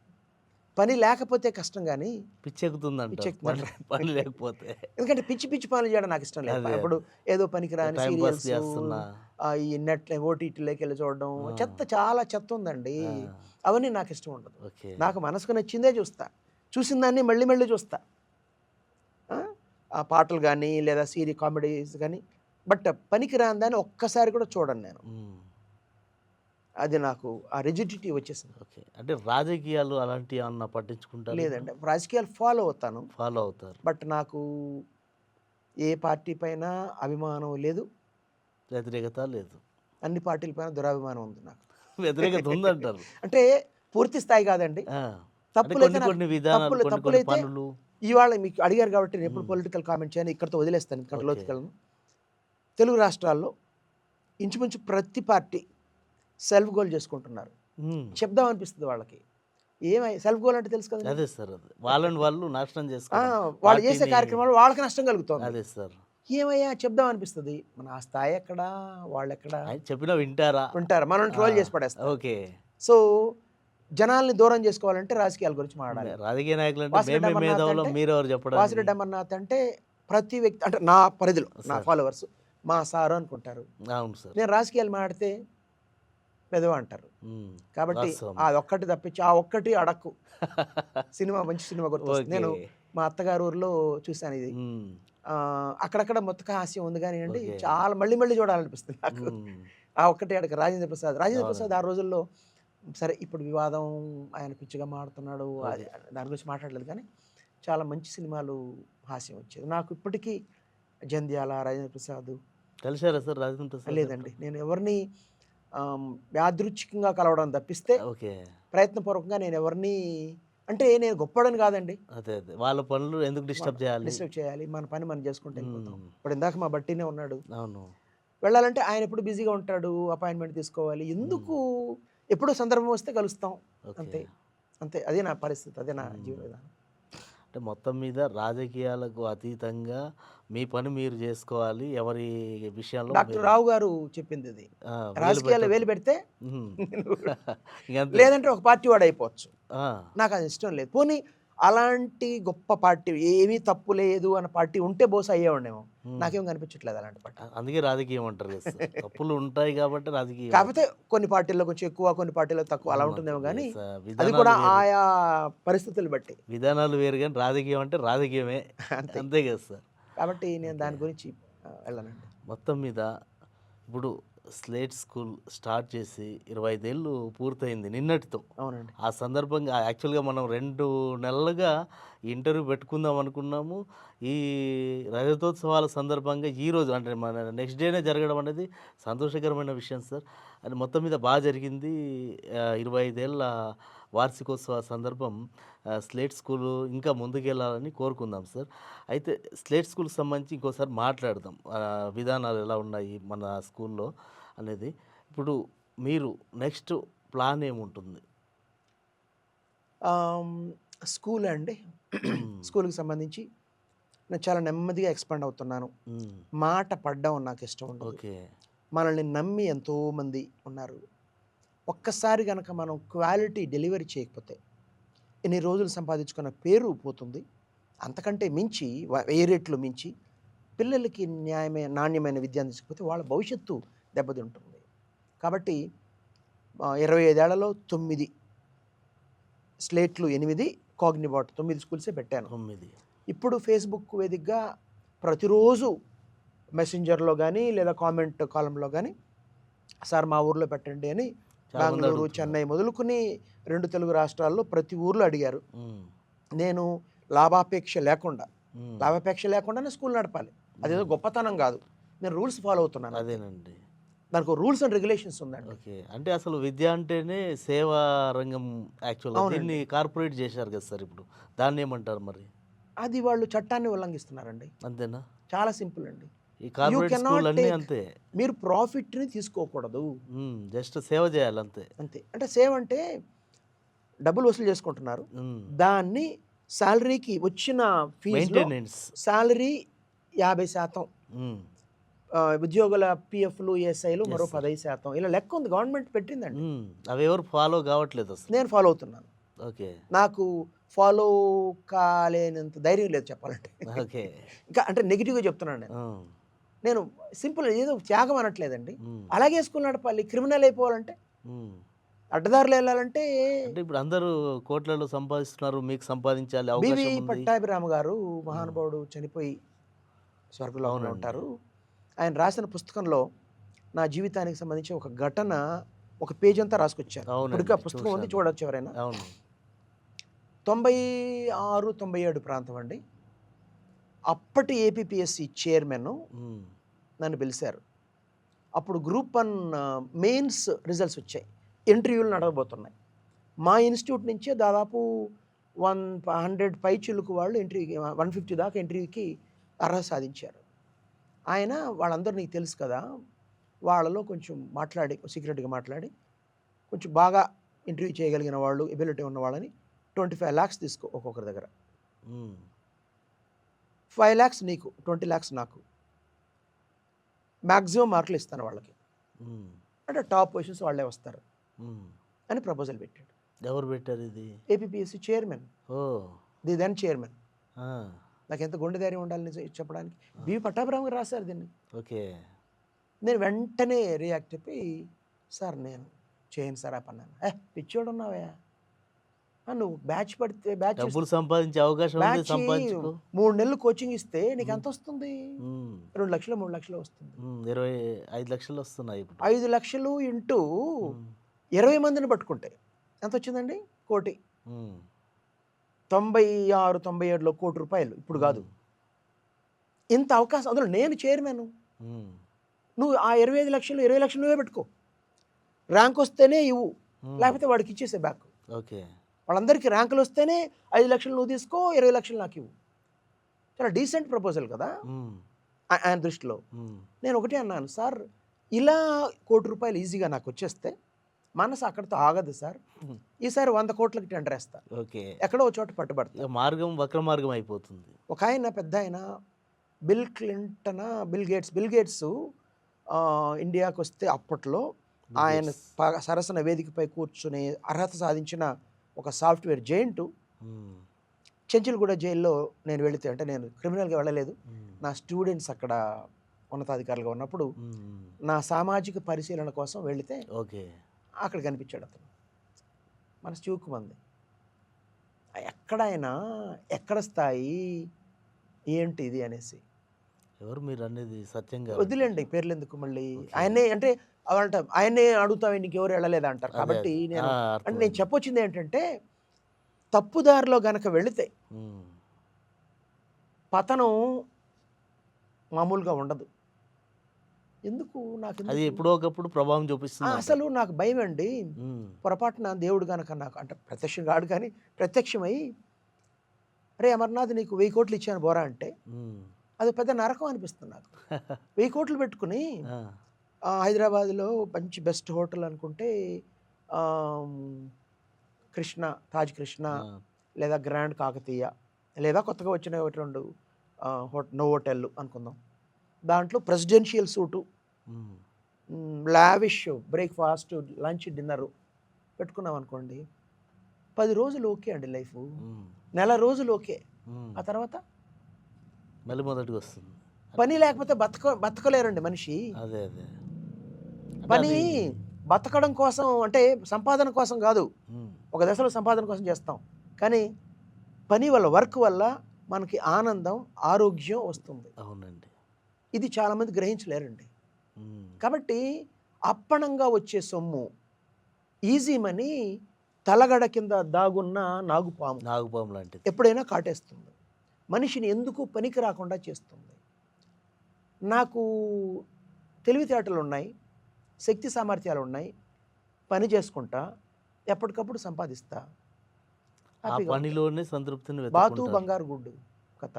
పని లేకపోతే కష్టం గానీ, పిచ్చెక్కుతుందంటారు. పని పిచ్చెక్కుతుందంటారు. పని లేకపోతే. ఎందుకంటే పిచ్చి పిచ్చి పనులు చేయడం నాకు ఇష్టం లేదు. అదే. ఇప్పుడు ఏదో పనికిరాని టైమ్ పాస్ సీరియల్సు, చేస్తున్నా. ఈ నెట్ ఓటీటీలోకెళ్ళి చూడడం, ఆ! చాలా చెత్త ఉందండి. ఆ! అవన్నీ నాకు ఇష్టం ఉండదు. ఓకే. నాకు మనసుకు నచ్చిందే చూస్తా. చూసిన దాన్ని మళ్ళీ మళ్ళీ చూస్తా. ఆ! ఆ పాటలు గానీ, లేదా కామెడీస్ గానీ, బట్ పనికిరాని దాన్ని ఒక్కసారి కూడా చూడను నేను. హ్మ్. అది నాకు ఆ రిజిడిటీ వచ్చేసింది. ఓకే. అంటే రాజకీయాలు అలాంటియేమన్నా పట్టించుకుంటారా ఇప్పుడు? లేదండి. రాజకీయాలు ఫాలో అవుతాను. ఫాలో అవుతారు. బట్ నాకు ఏ పార్టీ పైన అభిమానం లేదు. వ్యతిరేకత లేదు. అన్ని పార్టీల పైన దురభిమానం ఉంది నాకు. వ్యతిరేకత ఉందంటారు. అంటే పూర్తి స్థాయి కాదండి. ఆ! అంటే తప్పులైతే కొన్ని నాకు కొన్ని విధానాలు, కొన్ని కొన్ని తప్పులైతే పనులు. ఇవాళ మీకు అడిగారు కాబట్టి నేనెప్పుడు హ్మ్. పొలిటికల్ కామెంట్ చేయను. ఇక్కడితో వదిలేస్తాను. ఎందుకంటే ఓకే. లోతుకెళ్ళను. తెలుగు రాష్ట్రాల్లో ఇంచుమించు ప్రతి పార్టీ సెల్ఫ్ గోల్ చేసుకుంటున్నారు. హ్మ్. చెప్దాం అనిపిస్తది వాళ్ళకి. సెల్ఫ్ గోల్ అంటే తెలుసు కదండీ! అదే సార్. అదే. వాళ్ళని వాళ్ళు నాశనం ఆ! చేసుకోవడం. వాళ్ళు చేసే పార్టీని కార్యక్రమాలు వాళ్ళకి నష్టం కలుగుతోంది. అదే సార్. ఏమయ్యా చెప్దాం అనిపిస్తది. మన ఆ స్థాయి ఎక్కడా? వాళ్ళెక్కడా? ఆయన చెప్పినా వింటారా? వింటారు. మనల్ని ఆ! ట్రోల్ చేసి పడేస్తారు. ఓకే. సో, జనాల్ని దూరం చేసుకోవాలంటే రాజకీయాల గురించి మాట్లాడాలి. రాజకీయ నాయకులంటే వాసిరెడ్డి మేమే అమర్నాథ్ మేధావులం అంటే మీరెవరు చెప్పడానికి? వాసిరెడ్డి అమర్నాథ్ అంటే ప్రతి వ్యక్తి అంటే నా పరిధిలో నా సార్. ఫాలోవర్స్ మా సారు అనుకుంటారు. అవును సార్. నేను రాజకీయాలు మాట్లాడితే పెదవ అంటారు. హ్మ్. కాబట్టి వాస్తవం. అదొక్కటి తప్పించి ఆ ఒక్కటి అడక్కు. మంచి సినిమా గుర్తొస్తుంది. ఓకే. నేను మా అత్తగారి ఊర్లో చూసాను ఇది. హ్మ్. అక్కడక్కడ మొత్తక హాస్యం ఉంది గానీయండి, ఓకే. చాలా మళ్ళీ మళ్ళీ చూడాలనిపిస్తుంది నాకు. హ్మ్. ఆ ఒక్కటే అడక రాజేంద్ర ప్రసాద్. రాజేంద్ర ప్రసాద్ అవునండి. ఆ రోజుల్లో సరే ఇప్పుడు వివాదం ఆయన పిచ్చిగా మాడుతున్నాడు. అది ఓకే. దాని గురించి మాట్లాడలేదు కానీ, చాలా మంచి సినిమాలు హాస్యం వచ్చేది. నాకు ఇప్పటికీ జంధ్యాల, రాజేంద్ర ప్రసాద్ కలిసారా సార్ రాజేంద్ర ప్రసాద్ లేదండి. ఎప్పుడు? నేను ఎవరిని యాదృచ్ఛికంగా కలవడం తప్పిస్తే, ఓకే. ప్రయత్నపూర్వకంగా నేనెవరిని అంటే నేను గొప్పోడని కాదండి. అదే. అదే. వాళ్ళ పనులు ఎందుకు డిస్టర్బ్ చేయాలి? డిస్టర్బ్ చేయాలి. మన పని మనం చేసుకుంటూ వెళ్ళిపోతాం. హ్మ్. ఇప్పుడు ఇందాక మా బట్టీనే ఉన్నాడు. అవును. వెళ్ళాలంటే ఆయన ఎప్పుడు బిజీగా ఉంటాడు. అపాయింట్‌మెంట్ తీసుకోవాలి. హ్మ్. ఎందుకు ఎప్పుడో సందర్భం వస్తే కలుస్తాం. ఓకే. అంతే. అంతే. అదే నా పరిస్థితి. అదే నా జీవన హ్మ్. విధానం. అంటే మొత్తం మీద రాజకీయాలకు అతీతంగా మీ పని మీరు జేసుకోవాలి. ఎవరి విషయంలో డాక్టర్ మీరు రావు గారు చెప్పిందిది. ఆ! వేలు రాజకీయాల్లో పెట్టొద్దు. వేలు పెడితే హ్మ్. నువ్వు ఇంగంతే. లేదంటే ఒక పార్టీ వాడయిపోవచ్చు. ఆ! నాకది ఇష్టం లేదు. పోనీ అలాంటి గొప్ప పార్టీ ఏమీ తప్పు లేదు అన్న పార్టీ ఉంటే బహుశా అయ్యేవాడినేమో. హ్మ్. నాకేం కనిపించట్లేదు అలాంటి పార్టీ. అందుకే రాజకీయం అంటారు కదా సార్. తప్పులు ఉంటాయి కాబట్టి రాజకీయం కాకపోతే అవుతుంది. కొన్ని పార్టీల్లో కొంచెం ఎక్కువ, కొన్ని పార్టీల్లో తక్కువ అలా ఉంటుందేమో అవునంతే. గానీ, అది కూడా విధానాలు వేరు. ఆయా పరిస్థితులు బట్టి. విధానాలు వేరు గాని రాజకీయం అంటే రాజకీయమే. అంతే. అంతే కదా సార్. కాబట్టి నేను ఓకే. దాని గురించి వెళ్ళనండి. మొత్తం మీద ఇప్పుడు స్లేట్ స్కూల్ స్టార్ట్ చేసి 25 ఏళ్ళు పూర్తయింది నిన్నటితో. అవునండి. ఆ సందర్భంగా యాక్చువల్‌గా మనం 2 నెలలుగా ఈ ఇంటర్వ్యూ పెట్టుకుందాం అనుకున్నాము. ఈ రజతోత్సవాల సందర్భంగా ఈరోజు అంటే మన నెక్స్ట్ డేనే జరగడం అనేది సంతోషకరమైన విషయం సార్. అది మొత్తం మీద జరిగింది. 25 ఏళ్ల వార్షికోత్సవ సందర్భం స్లేట్ స్కూలు ఇంకా ముందుకెళ్ళాలని కోరుకుందాం సార్. అయితే స్లేట్ స్కూల్‌కి సంబంధించి ఇంకోసారి మాట్లాడదాం. విధానాలు ఎలా ఉన్నాయి మన స్కూల్‌లో అనేది. ఇప్పుడు మీరు నెక్స్ట్ ప్లాన్ ఏముంటుంది? ఆహ్, స్కూల్ అండి. హ్మ్. స్కూల్‌కి సంబంధించి నేను చాలా నెమ్మదిగా ఎక్స్‌పాండ్ అవుతున్నాను. హ్మ్. మాట పడడం నాకిష్టం ఉండదు. ఓకే. మనల్ని నమ్మి ఎంతోమంది ఉన్నారు. ఒక్కసారి గనక మనం క్వాలిటీ డెలివరీ చేయకపోతే, ఇన్ని రోజులు సంపాదించుకున్న పేరు పోతుంది. అంతకంటే మించి 1000 రెట్లు మించి పిల్లలకి నాణ్యమైన విద్య అందించకపోతే వాళ్ళ భవిష్యత్తు దెబ్బతింటుంది. కాబట్టి 25 ఏళ్లలో 9 స్లేట్లు 8, కాగ్నివాట్ 9 స్కూల్సే పెట్టాను. 9 ఇప్పుడు ఫేస్‌బుక్ వేదికగా ప్రతిరోజు మెసెంజర్‌లో గానీ, లేదా కామెంట్ కాలమ్‌లో గానీ, సార్ మా ఊర్లో పెట్టండి అని చాలా మంది బెంగుళూరు, అడుగుతున్నారు. చెన్నై మొదలుకొని 2 తెలుగు రాష్ట్రాల్లో ప్రతి ఊర్లో అడిగారు. హ్మ్. నేను లాభాపేక్ష లేకుండా, హ్మ్. లాభాపేక్ష లేకుండానే స్కూల్ నడపాలి. అదేదో హ్మ్. గొప్పతనం గాదు. నేను రూల్స్ ఫాలో అవుతున్నాను అంతే. అదేనండి. దానికో రూల్స్ అండ్ రెగ్యులేషన్స్ ఉందండి. ఓకే. అంటే అసలు విద్య అంటేనే సేవా రంగం యాక్చువల్‌గా. దీన్ని అవునండి. కార్పొరేట్ చేశారు కదా సార్ ఇప్పుడు. దాన్నేమంటారు మరి? అది వాళ్ళు చట్టాన్ని ఉల్లంఘిస్తున్నారండి. అంతేనా? చాలా సింపుల్ అండి. ఈ కార్పొరేట్ cannot స్కూల్ అన్నీ take- అంతే. మీరు ప్రాఫిట్‌ని తీసుకోకూడదు. జస్ట్ సేవ చేయాలి అంతే. అంతే. అంటే సేవ్ అంటే డబ్బులు వసూలు చేసుకుంటున్నారు. హ్మ్. దాన్ని సాలరీకి వచ్చిన ఫీజ్‌లో మెయింటెనెన్స్. సాలరీ 50% హ్మ్. ఉద్యోగుల పీఎఫ్‌లు, ఈఎస్ఐలు Yes, మరో sir. 15% ఇలా లెక్క ఉంది. గవర్నమెంట్ పెట్టిందండి. అవి ఎవరు ఫాలో కావట్లేదు అసలు. నేను ఫాలో అవుతున్నాను. ఓకే. నాకు ఫాలో కాలేనంత ధైర్యం లేదు చెప్పాలంటే. ఓకే. ఇంకా అంటే నెగెటివ్‌గా చెప్తున్నాను నేను. హ్మ్. నేను సింపుల్ ఏదో త్యాగం అనట్లేదండి. హ్మ్. అలాగే స్కూల్ నడపాలి. క్రిమినల్ అయిపోవాలంటే, హ్మ్. అడ్డదారులు వెళ్ళాలంటే అంటే ఇప్పుడు అందరూ కోట్లలో సంపాదిస్తున్నారు. మీకు సంపాదించాలి బివి అవకాశం ఉంది. పట్టాభిరామ గారు మహానుభావుడు చనిపోయి స్వర్గలోకంలో అవునండి. ఉంటారు. ఆయన రాసిన పుస్తకంలో నా జీవితానికి సంబంధించి ఒక ఘటన ఒక పేజ్ అంతా రాసుకొచ్చారు. అవునండి. ఇప్పటికి ఆ పుస్తకం ఉంది, చూశాను. చూడొచ్చు ఎవరైనా. అవును. 96, 97 ప్రాంతం అండి. అప్పటి ఏపీపీఎస్సీ చైర్మన్ హ్మ్. నన్ను పిలిచారు. అప్పుడు గ్రూప్ 1 మెయిన్స్ రిజల్ట్స్ వచ్చాయి. ఇంటర్వ్యూలు నడవబోతున్నాయి. మా ఇన్స్టిట్యూట్ నుంచే దాదాపు 100 పైచిలుకు వాళ్ళు ఇంటర్వ్యూకి 150 దాకా ఇంటర్వ్యూకి అర్హత సాధించారు. ఆయన వాళ్ళందరూ నీకు తెలుసు కదా! వాళ్ళలో కొంచెం మాట్లాడి సీక్రెట్‌గా మాట్లాడి కొంచెం బాగా ఇంటర్వ్యూ చేయగలిగిన వాళ్ళు, ఎబిలిటీ ఉన్న వాళ్ళని 25 లాక్స్ తీసుకో ఒక్కొక్కరి దగ్గర. హ్మ్. 5 లాక్స్ నీకు, 20 లాక్స్ నాకు. మాక్సిమం మార్కులు ఇస్తాను వాళ్ళకి. హ్మ్. అంటే టాప్ పొజిషన్స్ వాళ్ళే వస్తారు హ్మ్. అని ప్రపోజల్ పెట్టాడు. ఎవరు పెట్టారు ఇది? APPSC chairman, oh! The then chairman. ఆ! నాకెంత గుండె ధైర్యం ఉండాలి చెప్పడానికి. బివి పట్టాభిరామ గారు రాశారు దీన్ని. ఓకే. నేను వెంటనే రియాక్ట్ అయిపోయి, సార్ నేను చేయను సార్ ఆ పని అన్నాను. పిచ్చోడు ఉన్నావయ్యా, నువ్వు బ్యాచ్ పడితే డబ్బులు సంపాదించే అవకాశం ఉంది. బ్యాచ్ సంపాదించుకో. 3 నెలలు కోచింగ్ ఇస్తే నీకు హ్మ్. ఎంత వస్తుంది? హ్మ్. 2 లక్షలు, 3 లక్షలు వస్తుంది. 25 లక్షలు వస్తున్నాయి ఇప్పుడు. 5 లక్షలు ఇంటూ హ్మ్. 20 మందిని పట్టుకుంటే ఎంత వచ్చిందండి? 1,00,00,000. హ్మ్. 96, 97లో ₹1,00,00,000 ఇప్పుడు కాదు. హ్మ్. ఇంత అవకాశం, అందులో నేను చైర్మన్. హ్మ్. నువ్వు ఆ 25 లక్షలు, 20 లక్షలు నువ్వే పెట్టుకో. ర్యాంక్ వస్తేనే ఇవ్వు, హ్మ్. లేకపోతే వాడికి ఇచ్చేసే బ్యాక్. ఓకే. వాళ్ళందరికీ ర్యాంకులు వస్తేనే 5 లక్షలు నువ్వు తీసుకో, 20 లక్షలు నాకు ఇవ్వు. చాలా డీసెంట్ ప్రపోజల్ కదా హ్మ్. ఆయన దృష్టిలో. హ్మ్. నేను ఒకటే అన్నాను, సార్ ఇలా ₹1,00,00,000 ఈజీగా నాకు వచ్చేస్తే మనసు అక్కడితో ఆగదు సార్. హ్మ్. ఈసారి 100 కోట్లకి టెండర్ వేస్తా, ఓకే. ఎక్కడో ఒక చోట పట్టుబడతా. ఇక మార్గం వక్ర మార్గం అయిపోతుంది. ఒక ఆయన పెద్ద ఆయన బిల్ గేట్స్ ఇండియాకి వస్తే అప్పట్లో బిల్ ఆయన గేట్స్. సరసన వేదికపై కూర్చుని అర్హత సాధించిన ఒక సాఫ్ట్వేర్ జైంటు. హ్మ్. చెంచులగూడ జైల్లో నేను వెళితే, అంటే నేను క్రిమినల్గా వెళ్ళలేదు, హ్మ్. నా స్టూడెంట్స్ అక్కడ ఉన్నతాధికారులుగా ఉన్నప్పుడు హ్మ్. నా సామాజిక పరిశీలన కోసం వెళితే ఓకే. అక్కడ కనిపించాడు అతను. మనసు చివుక్కుమంది. ఎక్కడైనా ఎక్కడ స్థాయి ఏంటి ఇది అనేసి. ఎవరు మీరనేది సత్యం గారు అంటారు. వదిలేండి పేర్లు ఎందుకు మళ్ళీ. ఓకే. ఆయన్నే అంటే అవంట ఆయన్నే అడుగుతావు నీకెవరు వెళ్ళలేదా అంటారు. అదే. కాబట్టి అదే. నేను అంటే నేను అర్థమైంది. చెప్పొచ్చింది ఏంటంటే, తప్పుదారిలో గనక వెళితే హ్మ్. పతనం మామూలుగా ఉండదు. అది నాకెందుకు ఎప్పుడో ఒకప్పుడు ప్రభావం చూపిస్తుందంటారు. అసలు నాకు భయమండి. హ్మ్. పొరపాటున దేవుడు గనక నాకు అంటే ప్రత్యక్షం కాడు కానీ ప్రత్యక్షమై, "అరే అమర్నాథ్ నీకు 1000 కోట్లు ఇచ్చాను బోరా" అంటే హ్మ్. అది పెద్ద నరకం అనిపిస్తుంది నాకు. 1000 కోట్లు పెట్టుకుని ఆ! హైదరాబాద్‌లో మంచి బెస్ట్ హోటల్ అనుకుంటే ఆహ్, తాజ్ కృష్ణ, ఆ! లేదా గ్రాండ్ కాకతీయ, లేదా కొత్తగా వచ్చిన 1, 2 నోవోటెల్ అనుకుందాం. దాంట్లో ప్రెసిడెన్షియల్ సూటు, హ్మ్. లావిష్ బ్రేక్‌ఫాస్ట్, లంచ్, డిన్నరు పెట్టుకున్నామనుకోండి. 10 రోజులు ఓకే అండి లైఫు. హ్మ్. నెల రోజులు ఓకే. హ్మ్. ఆ తర్వాత మళ్ళీ మొదటికొస్తుంది. పని లేకపోతే బతకలేరండి మనిషి. అదే. అదే. అంటే పని అది. బతకడం కోసం, అంటే సంపాదన కోసం కాదు. హ్మ్. ఒక దశలో సంపాదన కోసం చేస్తాం. కానీ పని వల్ల, వర్క్ వల్ల మనకి ఆనందం, ఆరోగ్యం వస్తుంది. అవునండి. ఇది చాలామంది గ్రహించలేరండి. హ్మ్. కాబట్టి అప్పనంగా వచ్చే సొమ్ము, ఈజీ మనీ తలగడ కింద దాగున్న నాగుపాము నాగుపాము లాంటిది. ఎప్పుడైనా కాటేస్తుంది. మనిషిని ఎందుకు పనికి రాకుండా చేస్తుంది. నాకు తెలివితేటలున్నాయి, శక్తి సామర్థ్యాలున్నాయి, పని చేసుకుంటా, ఎప్పటికప్పుడు సంపాదిస్తా, ఆ హ్యాపీగా ఉంటా. పనిలోనే సంతృప్తిని బాతు వెతుక్కుంటారు. బంగారు గుడ్డు కథ.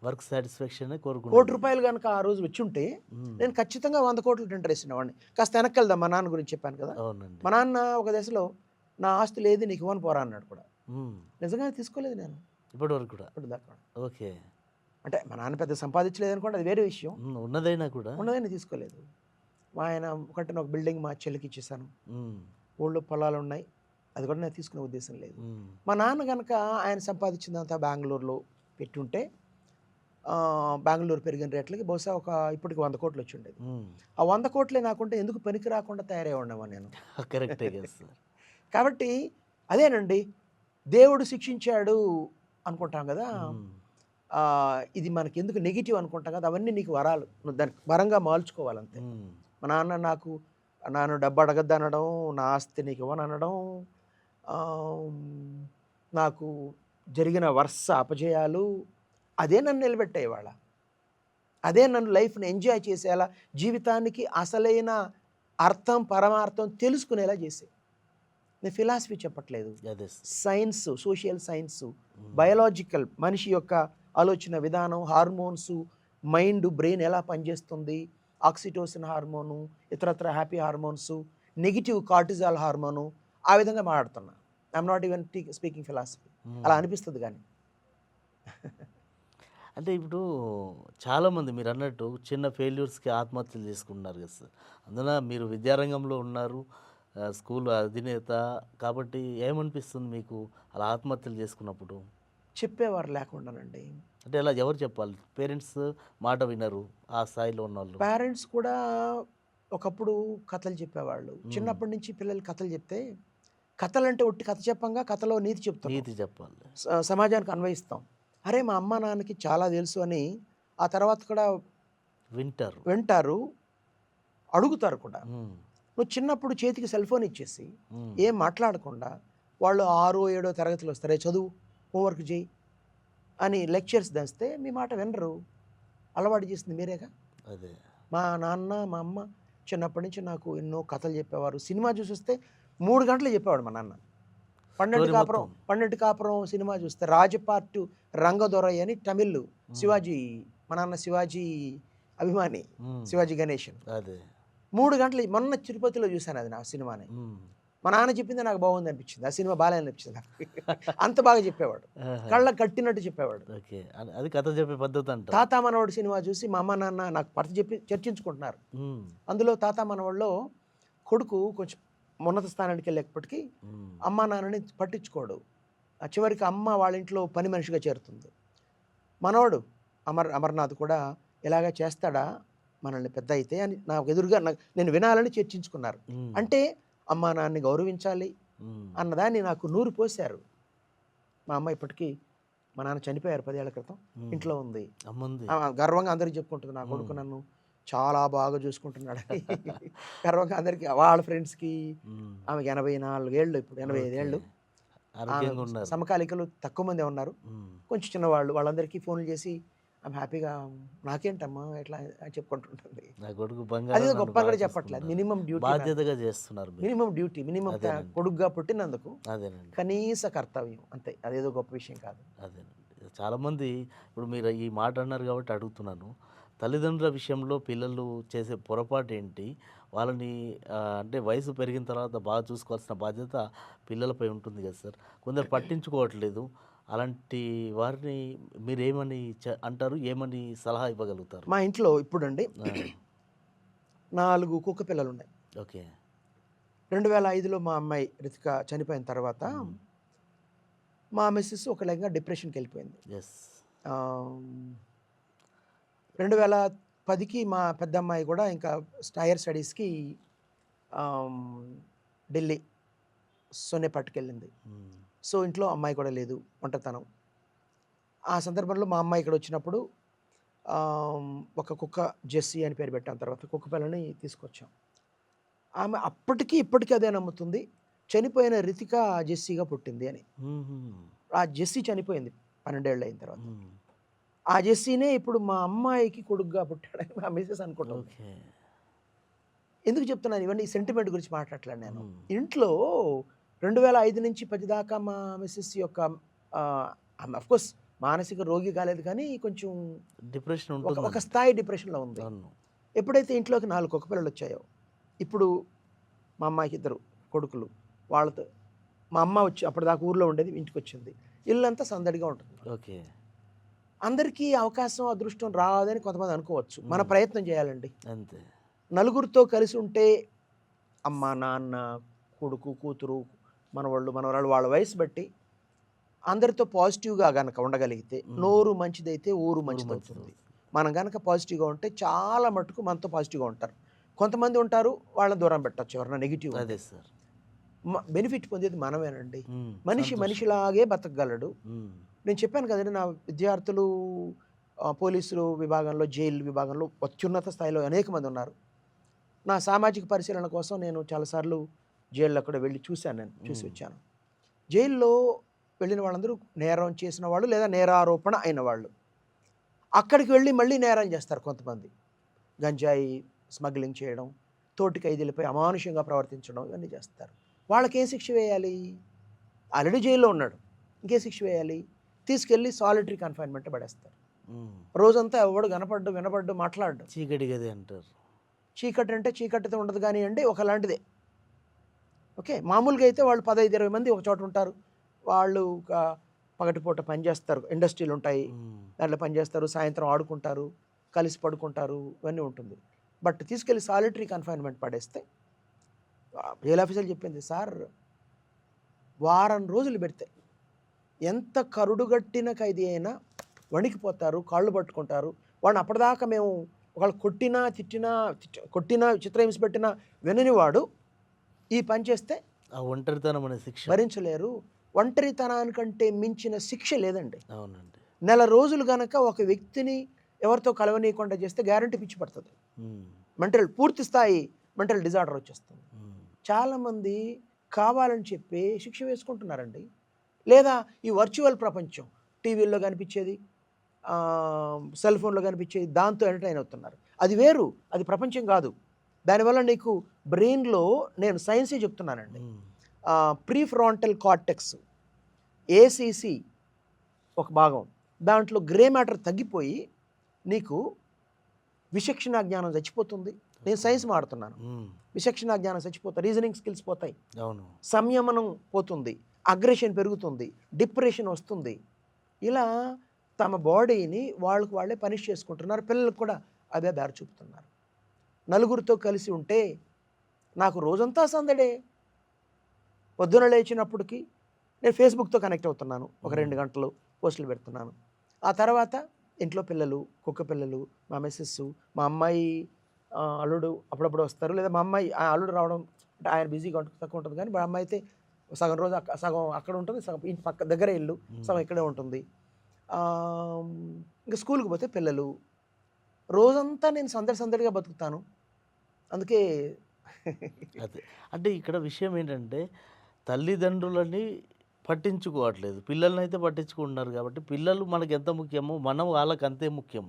వర్క్ సాటిస్ఫాక్షనే రూ. 1,00,00,000 కోరుకునేది. గనుక ఆ రోజు వచ్చుంటే, హ్మ్. నేను ఖచ్చితంగా 100,00,00,000 టెండర్ ఏసేవాడిని. కాస్త వెనక్కెళ్దాం మా నాన్న గురించి చెప్పాను కదా! అవునండి. మా నాన్న ఒక దశలో నా ఆస్తులు ఏది నీకు ఇవ్వను పోరా అన్నాడు కూడా. హ్మ్. నిజంగానే తీసుకోలేదు నేను ఇప్పటి వరకు కూడా. ఇప్పటిదాకా. ఓకే. అంటే మా నాన్న పెద్ద సంపాదించలేదనుకోండి అది వేరే విషయం. హ్మ్. ఉన్నదైనా కూడా. ఉన్నదని తీసుకోలేదు. మా ఆయన కట్టిన ఒక బిల్డింగ్ మా చెల్లికి ఇచ్చేసాను. హ్మ్. ఊళ్ళో పొలాలున్నాయి. అది కూడా నేను తీసుకునే ఉద్దేశం లేదు. హ్మ్. మా నాన్న గనక ఆయన సంపాదించిందంతా బెంగుళూరులో పెట్టుంటే బెంగుళూరు పెరిగిన రేట్లకి బహుశా ఇప్పటికి 100,00,00,000 వచ్చుండేది. హ్మ్. ఆ 100,00,00,000 నాకుంటే ఎందుకు పనికి రాకుండా తయారయ్యేవాడినేమో నేను. కరెక్టే కదా సార్. కాబట్టి అదేనండి. దేవుడు శిక్షించాడు అనుకుంటాం గదా! హ్మ్. ఇది మనకెందుకు నెగెటివ్ అనుకుంటాం కదా! అవన్నీ నీకు వరాలు. నువ్వు దాన్ని వరంగా మార్చుకోవాలంతే. హ్మ్. మా నాన్న నన్ను డబ్బు అడగద్దనడం, నా ఆస్తి నీకివ్వననడం, ఆహ్, నాకు జరిగిన వరుస అపజయాలు అదే నన్ను నిలబెట్టాయి ఇవాళ. అదే నన్ను లైఫ్‌ని ఎంజాయ్ చేసేలా, జీవితానికి అసలైన అర్థం, పరమార్థం తెలుసుకునేలా చేసాయి. నేను ఫిలాసఫీ చెప్పట్లేదు. అదే సార్. సైన్స్, సోషల్ సైన్సు, హ్మ్. బయోలాజికల్ మనిషి యొక్క ఆలోచన విధానం, హార్మోన్సు, మైండ్, బ్రెయిన్ ఎలా పనిచేస్తుంది, ఆక్సిటోసిన్ హార్మోను, ఇతరత్ర హ్యాపీ హార్మోన్సు, నెగెటివ్ కార్టిజాల్ హార్మోను, ఆ విధంగా మాట్లాడుతున్నా. I'm not even speaking philosophy. అలా హ్మ్. అనిపిస్తది గానీ. అంటే ఇప్పుడు చాలామంది మీరన్నట్టు చిన్న ఫెయిల్యూర్స్‌కి ఆత్మహత్యలు చేసుకుంటున్నారు కదా సార్. అందున మీరు విద్యారంగంలో ఉన్నారు. స్కూల్ అధినేత కాబట్టి ఏమనిపిస్తుంది మీకు అలా ఆత్మహత్యలు చేసుకున్నప్పుడు? చెప్పేవారు లేకుండానండి. అంటే అలా ఎవరు చెప్పాలి? పేరెంట్స్ మాట వినరు. ఆ స్థాయిలో ఉన్నోళ్ళు. పేరెంట్స్ కూడా ఒకప్పుడు కథలు చెప్పేవాళ్ళు. హ్మ్. చిన్నప్పటి నుంచి పిల్లలు కథలు చెప్తే, కథలంటే ఒట్టి కథ చెప్పంగా కథలో నీతి చెప్తున్నాం. నీతి చెప్పాలి. సమాజానికి అన్వయిస్తాం. అరే! మా అమ్మ, నాన్నకి చాలా తెలుసు అని ఆ తర్వాత కూడా వింటారు. వింటారు, అడుగుతారు కూడా. హ్మ్. నువ్వు చిన్నప్పుడు చేతికి సెల్ ఫోన్ ఇచ్చేసి, హ్మ్. ఏం మాట్లాడకుండా వాళ్ళు 6, 7 తరగతిలో వస్తారు. "రేయ్ చదువు, హోంవర్క్ చెయ్యి" అని లెక్చర్స్ దంచితే మీ మాట వినరు. అలవాటు చేసింది మీరేగా. అదే. మా నాన్న, మా అమ్మ చిన్నప్పటి నుంచి నాకు ఎన్నో కథలు చెప్పేవారు. సినిమా చూసొస్తే 3 గంటలు చెప్పేవాడు మా నాన్న. 12 స్టోరీ కాపురం, మొత్తం. 12 కాపురం సినిమా చూస్తే 'రాజపార్టు రంగదొరై' అని తమిళ్ హ్మ్. శివాజీ మా నాన్న శివాజీ అభిమాని. హ్మ్. శివాజీ గణేషన్. అదే. 3 గంటలు మొన్న తిరుపతిలో చూసాను అది నా సినిమాని. హ్మ్. మా నాన్న చెప్పిందే నాకు బాగుందనిపించింది. ఆ సినిమా బాలేదనిపించింది నాకు. అంత బాగా చెప్పేవాడు. ఆహా! కళ్ళకి కట్టినట్టు చెప్పేవాడు. ఓకే. అది కథ చెప్పే పద్ధతంటారు. 'తాత మనవడు' సినిమా చూసి మా అమ్మ, నాన్న నాకు కథ చెప్పి చర్చించుకుంటున్నారు. హ్మ్. అందులో 'తాత మనవడులో' కొడుకు కొంచెం ఉన్నత స్థానానికెళ్ళేప్పటికి హ్మ్. అమ్మా, నాన్నని పట్టించుకోడు. చివరికి అమ్మ వాళ్ళ ఇంట్లో పని మనిషిగా చేరుతుంది. మనవడు అమర్నాథ్ కూడా ఇలాగే చేస్తాడా మనల్ని పెద్ద అయితే అని నాకు ఎదురుగా నేను వినాలని చర్చించుకున్నారు. హ్మ్. అంటే అమ్మా, నాన్నని గౌరవించాలి హ్మ్. అన్నదాన్ని నాకు నూరి పోశారు. మా అమ్మ ఇప్పటికీ మా నాన్న చనిపోయారు 10 ఏళ్ల క్రితం. హ్మ్. ఇంట్లో ఉంది. అమ్ముంది. గర్వంగా అందరికి చెప్పుకుంటుంది. నా కొడుకు హ్మ్. నన్ను చాలా బాగా చూసుకుంటున్నాడని. గర్వంగా అందరికి వాళ్ళ ఫ్రెండ్స్‌కి హ్మ్. ఆమెకి 84 ఏళ్ళు ఇప్పుడు 85 ఓకే. ఏళ్ళు. ఆమె ఆరోగ్యంగా ఉన్నారు. సమకాలీకులు తక్కువ మందే ఉన్నారు. హ్మ్. కొంచెం చిన్నవాళ్ళు. వాళ్ళందరికీ ఫోన్‌లు చేసి ఆమె హ్యాపీగా నాకేంటమ్మా ఇట్లా అని చెప్పుకుంటుంటుంది. నా కొడుకు బంగారం అదేదో నన్ను గొప్ప అని బాగా కూడా చెప్పట్లేదు. చూసుకున్నారు. మినిమమ్ డ్యూటీ నాకు. బాధ్యతగా చేస్తున్నారు మీరు. Minimum duty. అదేనండి. కొడుకుగా పుట్టినందుకు అదేనండి. కనీస కర్తవ్యం అంతే. అదేదో గొప్ప విషయం కాదు. అదేనండి. చాలామంది ఇప్పుడు మీరు ఈ మాట అన్నారు కాబట్టి అడుగుతున్నాను. తల్లిదండ్రుల విషయంలో పిల్లలు చేసే పొరపాటేంటి? వాళ్ళని అంటే వయసు పెరిగిన తర్వాత బాగా చూసుకోవాల్సిన బాధ్యత పిల్లలపై ఉంటుంది కదా సార్! కొందరు పట్టించుకోవట్లేదు. అలాంటి వారిని మీరేమని అంటారు? ఏమని సలహా ఇవ్వగలుగుతారు? మా ఇంట్లో ఇప్పుడండి ఆ! 4 కుక్క పిల్లలున్నాయి. ఓకే. 2005లో మా అమ్మాయి రితిక చనిపోయిన తర్వాత హ్మ్. మా మిసెస్ ఒక రకంగా డిప్రెషన్‌కెళ్ళిపోయింది. యెస్. ఆహ్, 2010కి మా పెద్దమ్మాయి కూడా ఇంకా హైర్ స్టడీస్‌కి ఆహ్, ఢిల్లీ సోనేపట్‌కెళ్ళింది. హ్మ్. సో, ఇంట్లో అమ్మాయి కూడా లేదు. ఒంటరితనం. ఆ సందర్భంలో మా అమ్మాయి ఇక్కడొచ్చినప్పుడు ఆహ్, ఒక కుక్క జెస్సీ అని పేరు పెట్టాం. తర్వాత కుక్క పిల్లని తీసుకొచ్చాం. ఆమె అప్పటికి, ఇప్పటికి అదే నమ్ముతుంది. చనిపోయిన రితిక జెస్సీగా పుట్టింది అని. హుహు. ఆ జెస్సీ చనిపోయింది 12 ఏళ్ళు అయిన తర్వాత. హ్మ్. ఆ జెస్సీనే ఇప్పుడు మా అమ్మాయికి కొడుకుగా పుట్టాడని మా మిసెస్ అనుకుంటుంది. ఓకే. ఎందుకు చెప్తున్నాను ఇవన్నీ సెంటిమెంట్ గురించి మాట్లాడట్లేదు నేను. హ్మ్. ఇంట్లో 2005 నుంచి 10 దాకా మా మిసెస్ యొక్క ఆమె ఆఫ్‌కోర్స్ మానసిక రోగి కాలేదు కానీ కొంచెం డిప్రెషన్ ఒక ఉంటుంది. ఒక స్థాయి డిప్రెషన్లో ఉంది. అవును. ఎప్పుడైతే ఇంట్లోకి 4 కుక్క పిల్లలు వచ్చాయో, ఇప్పుడు మా అమ్మాయికి 2 కొడుకులు, వాళ్ళతో మా అమ్మ వచ్చి అప్పటిదాకా ఊర్లో ఉండేది, ఇంటికి వచ్చింది. ఇల్లంతా సందడిగా ఉంటుంది. ఓకే. అందరికీ అవకాశం, అదృష్టం రాదని కొంతమంది అనుకోవచ్చు. మన ప్రయత్నం చేయాలండి. అంతే. నలుగురితో కలిసి ఉంటే అమ్మ, నాన్న, కొడుకు, కూతురు, మనవాళ్ళు, మనవరాళ్ళు వాళ్ళ వయసు బట్టి అందరితో పాజిటివ్గా గనక ఉండగలిగితే, నోరు మంచిదైతే ఊరు మంచిదవుతుంది. మనం గనక పాజిటివ్గా ఉంటే చాలా మటుకు మనతో పాజిటివ్గా ఉంటారు. కొంతమంది ఉంటారు, వాళ్ళని దూరం పెట్టచ్చు ఎవరన్నా నెగిటివ్. అదే సార్. బెనిఫిట్ పొందేది మనమేనండి. మనిషి సంతోషం. మనిషిలాగే బతకగలడు. నేను చెప్పాను కదండి, నా విద్యార్థులు పోలీసులు విభాగంలో, జైలు విభాగంలో అత్యున్నత స్థాయిలో అనేక మంది ఉన్నారు. నా సామాజిక పరిశీలన కోసం నేను చాలాసార్లు జైల్లో కూడా వెళ్ళి చూశాను, నేను చూసి వచ్చాను. జైల్లో వెళ్ళిన వాళ్ళందరూ నేరం చేసిన వాళ్ళు లేదా నేరారోపణ అయిన వాళ్ళు. అక్కడికి వెళ్ళి మళ్ళీ నేరం చేస్తారు కొంతమంది. గంజాయి స్మగ్లింగ్ చేయడం, తోటి ఖైదీలపై అమానుషంగా ప్రవర్తించడం, ఇవన్నీ చేస్తారు. వాళ్ళకేం శిక్ష వేయాలి? ఆల్రెడీ జైల్లో ఉన్నాడు, ఇంకే శిక్ష వేయాలి? తీసుకెళ్ళి సాలిటరీ కన్ఫైన్మెంట్ పడేస్తారు. రోజంతా ఎవడు కనపడ్డు, వినపడ్డు, మాట్లాడు. చీకటి గది అంటారు. చీకటి అంటే చీకటితో ఉండదు కానీ అండి, ఒకలాంటిదే. ఓకే, మామూలుగా అయితే వాళ్ళు 15-20 మంది ఒక చోట ఉంటారు. వాళ్ళు పగటిపూట పనిచేస్తారు, ఇండస్ట్రీలు ఉంటాయి, దాంట్లో పనిచేస్తారు, సాయంత్రం ఆడుకుంటారు, కలిసి పడుకుంటారు, ఇవన్నీ ఉంటుంది. బట్ తీసుకెళ్ళి సాలిటరీ కన్ఫైన్మెంట్ పడేస్తే, జైలు ఆఫీసర్లు చెప్పింది, సార్ వారం రోజులు పెడితే ఎంత కరుడుగట్టిన ఖైదీ అయినా వణికిపోతారు, కాళ్ళు పట్టుకుంటారు. వాడిని అప్పటిదాకా మేము ఒకళ్ళు కొట్టినా చిత్రహింస పెట్టినా వినని వాడు ఈ పని చేస్తే ఆ ఒంటరితనం అనే శిక్ష భరించలేరు. ఒంటరితనానికంటే మించిన శిక్ష లేదండి. అవునండి. నెల రోజులు గనక ఒక వ్యక్తిని ఎవరితో కలవనీయకుండా చేస్తే గ్యారంటీ పిచ్చి పడుతుంది. పూర్తి స్థాయి మెంటల్ డిజార్డర్ వచ్చేస్తుంది. చాలామంది కావాలని చెప్పి శిక్ష వేసుకుంటున్నారండి. లేదా ఈ వర్చువల్ ప్రపంచం, టీవీల్లో కనిపించేది, సెల్ ఫోన్లో కనిపించేది, దాంతో ఎంటర్టైన్ అవుతున్నారు. అది వేరు, అది ప్రపంచం కాదు. దానివల్ల నీకు బ్రెయిన్లో, నేను సైన్సే చెప్తున్నానండి, ప్రీఫ్రాంటల్ కార్టెక్స్, ఏసీసీ ఒక భాగం, దాంట్లో గ్రే మ్యాటర్ తగ్గిపోయి నీకు విచక్షణ జ్ఞానం చచ్చిపోతుంది. నేను సైన్స్ మాడుతున్నాను. విచక్షణ జ్ఞానం చచ్చిపోతాయి, రీజనింగ్ స్కిల్స్ పోతాయి, సంయమనం పోతుంది, అగ్రెషన్ పెరుగుతుంది, డిప్రెషన్ వస్తుంది. ఇలా తమ బాడీని వాళ్ళే పనిష్ చేసుకుంటున్నారు. పిల్లలకు కూడా అదే దారి చూపుతున్నారు. నలుగురితో కలిసి ఉంటే నాకు రోజంతా సందడే. పొద్దున లేచినప్పటికీ నేను ఫేస్బుక్తో కనెక్ట్ అవుతున్నాను, ఒక 2 గంటలు పోస్టులు పెడుతున్నాను. ఆ తర్వాత ఇంట్లో పిల్లలు, కుక్క పిల్లలు, మా మిస్సెస్, మా అమ్మాయి, అల్లుడు అప్పుడప్పుడు వస్తారు. లేదా మా అమ్మాయి అల్లుడు రావడం అంటే ఆయన బిజీగా తక్కువ ఉంటుంది, కానీ మా అమ్మాయి అయితే సగం రోజు సగం అక్కడ ఉంటుంది, సగం ఇంటి పక్క దగ్గరే ఇల్లు, సగం ఇక్కడే ఉంటుంది. ఇంకా స్కూల్కి పోతే పిల్లలు, రోజంతా నేను సందడిగా బతుకుతాను. అందుకే అదే అంటే ఇక్కడ విషయం ఏంటంటే, తల్లిదండ్రులని పట్టించుకోవట్లేదు, పిల్లల్ని అయితే పట్టించుకుంటున్నారు. కాబట్టి పిల్లలు మనకి ఎంత ముఖ్యమో మనం వాళ్ళకి అంతే ముఖ్యం.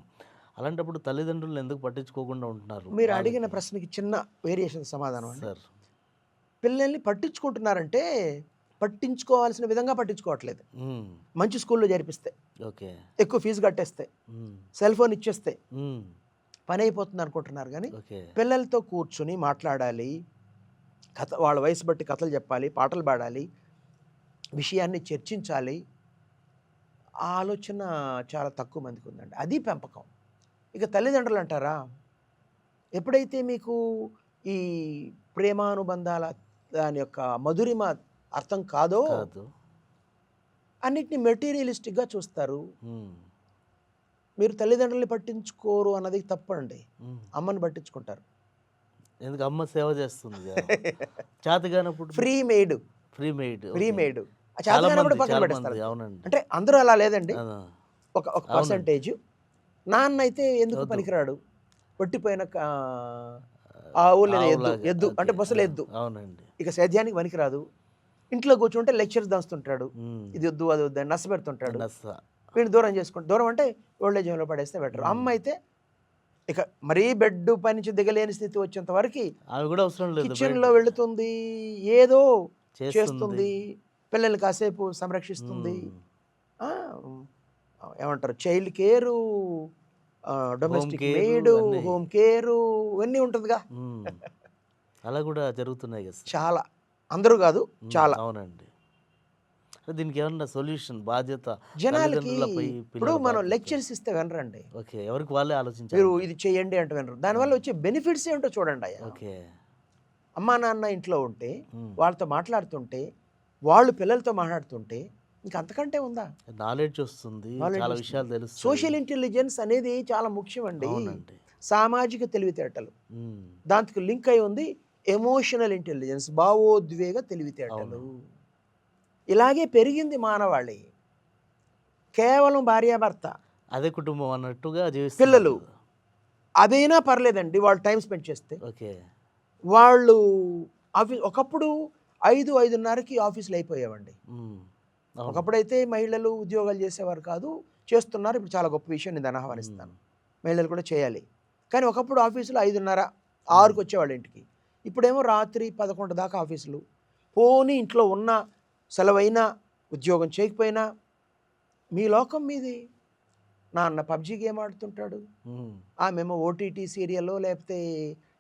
అలాంటప్పుడు తల్లిదండ్రులను ఎందుకు పట్టించుకోకుండా ఉంటున్నారు? మీరు అడిగిన ప్రశ్నకి చిన్న వేరియేషన్ సమాధానం అండి. సార్, పిల్లల్ని పట్టించుకుంటున్నారంటే పట్టించుకోవాల్సిన విధంగా పట్టించుకోవట్లేదు. మంచి స్కూల్లో చేర్పిస్తే, ఓకే, ఎక్కువ ఫీజు కట్టేస్తే, సెల్ ఫోన్ ఇచ్చేస్తే పని అయిపోతుంది అనుకుంటున్నారు. కానీ పిల్లలతో కూర్చుని మాట్లాడాలి, వాళ్ళ వయసు బట్టి కథలు చెప్పాలి, పాటలు పాడాలి, విషయాన్ని చర్చించాలి, ఆ ఆలోచన చాలా తక్కువ మందికి ఉందండి. అది పెంపకం. ఇక తల్లిదండ్రులు అంటారా, ఎప్పుడైతే మీకు ఈ ప్రేమానుబంధాల దాని యొక్క మధురిమ అర్థం కాదో అన్నిటిని మెటీరియలిస్టిక్గా చూస్తారు. మీరు తల్లిదండ్రుల్ని పట్టించుకోరు అన్నది తప్పండి. అమ్మని పట్టించుకుంటారు. ఎందుకు? అమ్మ సేవ చేస్తుంది చేతగానప్పుడు. ఫ్రీ మేడ్ చేతగానప్పుడు పక్కన పెట్టేస్తారు. అంటే అందరూ అలా లేదండి, ఒక పర్సంటేజ్. నాన్న అయితే ఎందుకు పనికిరాడు, ఒట్టిపోయిన ఎద్దు అంటే బొసలు ఎద్దు, ఇక సేద్యానికి పనికిరాదు. ఇంట్లో కూర్చుంటే లెక్చర్స్ దంచుతుంటాడు, ఇది వద్దు అది వద్దు అని నచ్చ పెడుతుంటాడు. వీడిని దూరం చేసుకుంటాడు. దూరం అంటే ఓల్డేజ్ హోమ్లో పడేస్తే బెటర్. అమ్మ అయితే ఇక మరీ బెడ్ పై నుంచి దిగలేని స్థితి వచ్చేంత వరకు కిచెన్లో వెళుతుంది, ఏదో చేస్తుంది, పిల్లల్ని కాసేపు సంరక్షిస్తుంది. ఏమంటారు child care, domestic care maid, అన్నీ. హోమ్ కేరు ఇవన్నీ ఉంటుందిగా. హ్మ్. అలా కూడా జరుగుతున్నాయి కదా సార్. చాలా. అందరూ కాదు, చాలా. అవునండి. దీనికి ఏమన్నా సొల్యూషన్ బాధ్యత జనాలకి తల్లిదండ్రులపై ఇప్పుడు పిల్లల మనం బాధ్యత. లెక్చర్స్ ఇస్తే వినరండి. ఓకే. ఎవరికి వాళ్ళే మీరు ఆలోచించాలంటారు. ఇది చేయండి అంటే వినరు. దానివల్ల వచ్చే బెనిఫిట్స్ ఏంటో చూడండి అయ్యా. ఓకే. అమ్మా నాన్న ఇంట్లో ఉంటే హ్మ్. వాళ్ళతో మాట్లాడుతుంటే, వాళ్ళు పిల్లలతో మాట్లాడుతుంటే ఇంక అంతకంటే ఉందా? నాలెడ్జ్ వస్తుంది. నాలెడ్జ్ చాలా వస్తుంది. విషయాలు తెలుస్తాయి. సోషల్ ఇంటెలిజెన్స్ అనేది చాలా ముఖ్యమండి. అవునండి. సామాజిక తెలివితేటలు. హ్మ్. దాంతో లింక్ అయి ఉంది ఎమోషనల్ ఇంటెలిజెన్స్, భావోద్వేగ తెలివితేటలు. అవును. ఇలాగే పెరిగింది మానవాళి. కేవలం భార్యాభర్త, అదే కుటుంబం అన్నట్టుగా జీవిస్తున్నారు పిల్లలు కదా. అదైనా పర్లేదండి వాళ్ళు టైం స్పెండ్ చేస్తే. ఓకే. వాళ్ళు ఒకప్పుడు 5:30కి ఆఫీసులు అయిపోయేవండి. హ్మ్. అవును. ఒకప్పుడైతే మహిళలు ఉద్యోగాలు చేసేవారు కాదు, చేస్తున్నారు. ఇప్పుడు చాలా గొప్ప విషయం, నేను దాన్ని ఆహ్వానిస్తాను. మహిళలు కూడా చేయాలి. కానీ ఒకప్పుడు ఆఫీసులు 5:30, 6కి వచ్చేవాళ్ళు ఇంటికి. ఇప్పుడేమో రాత్రి 11 దాకా ఆఫీసులు. పోనీ ఇంట్లో ఉన్న సెలవైనా, ఉద్యోగం చేయకపోయినా మీ లోకం మీది. నాన్న పబ్జీ గేమ్ ఆడుతుంటాడు, హ్మ్. ఆమెమో ఓటీటీ సీరియల్లో లేకపోతే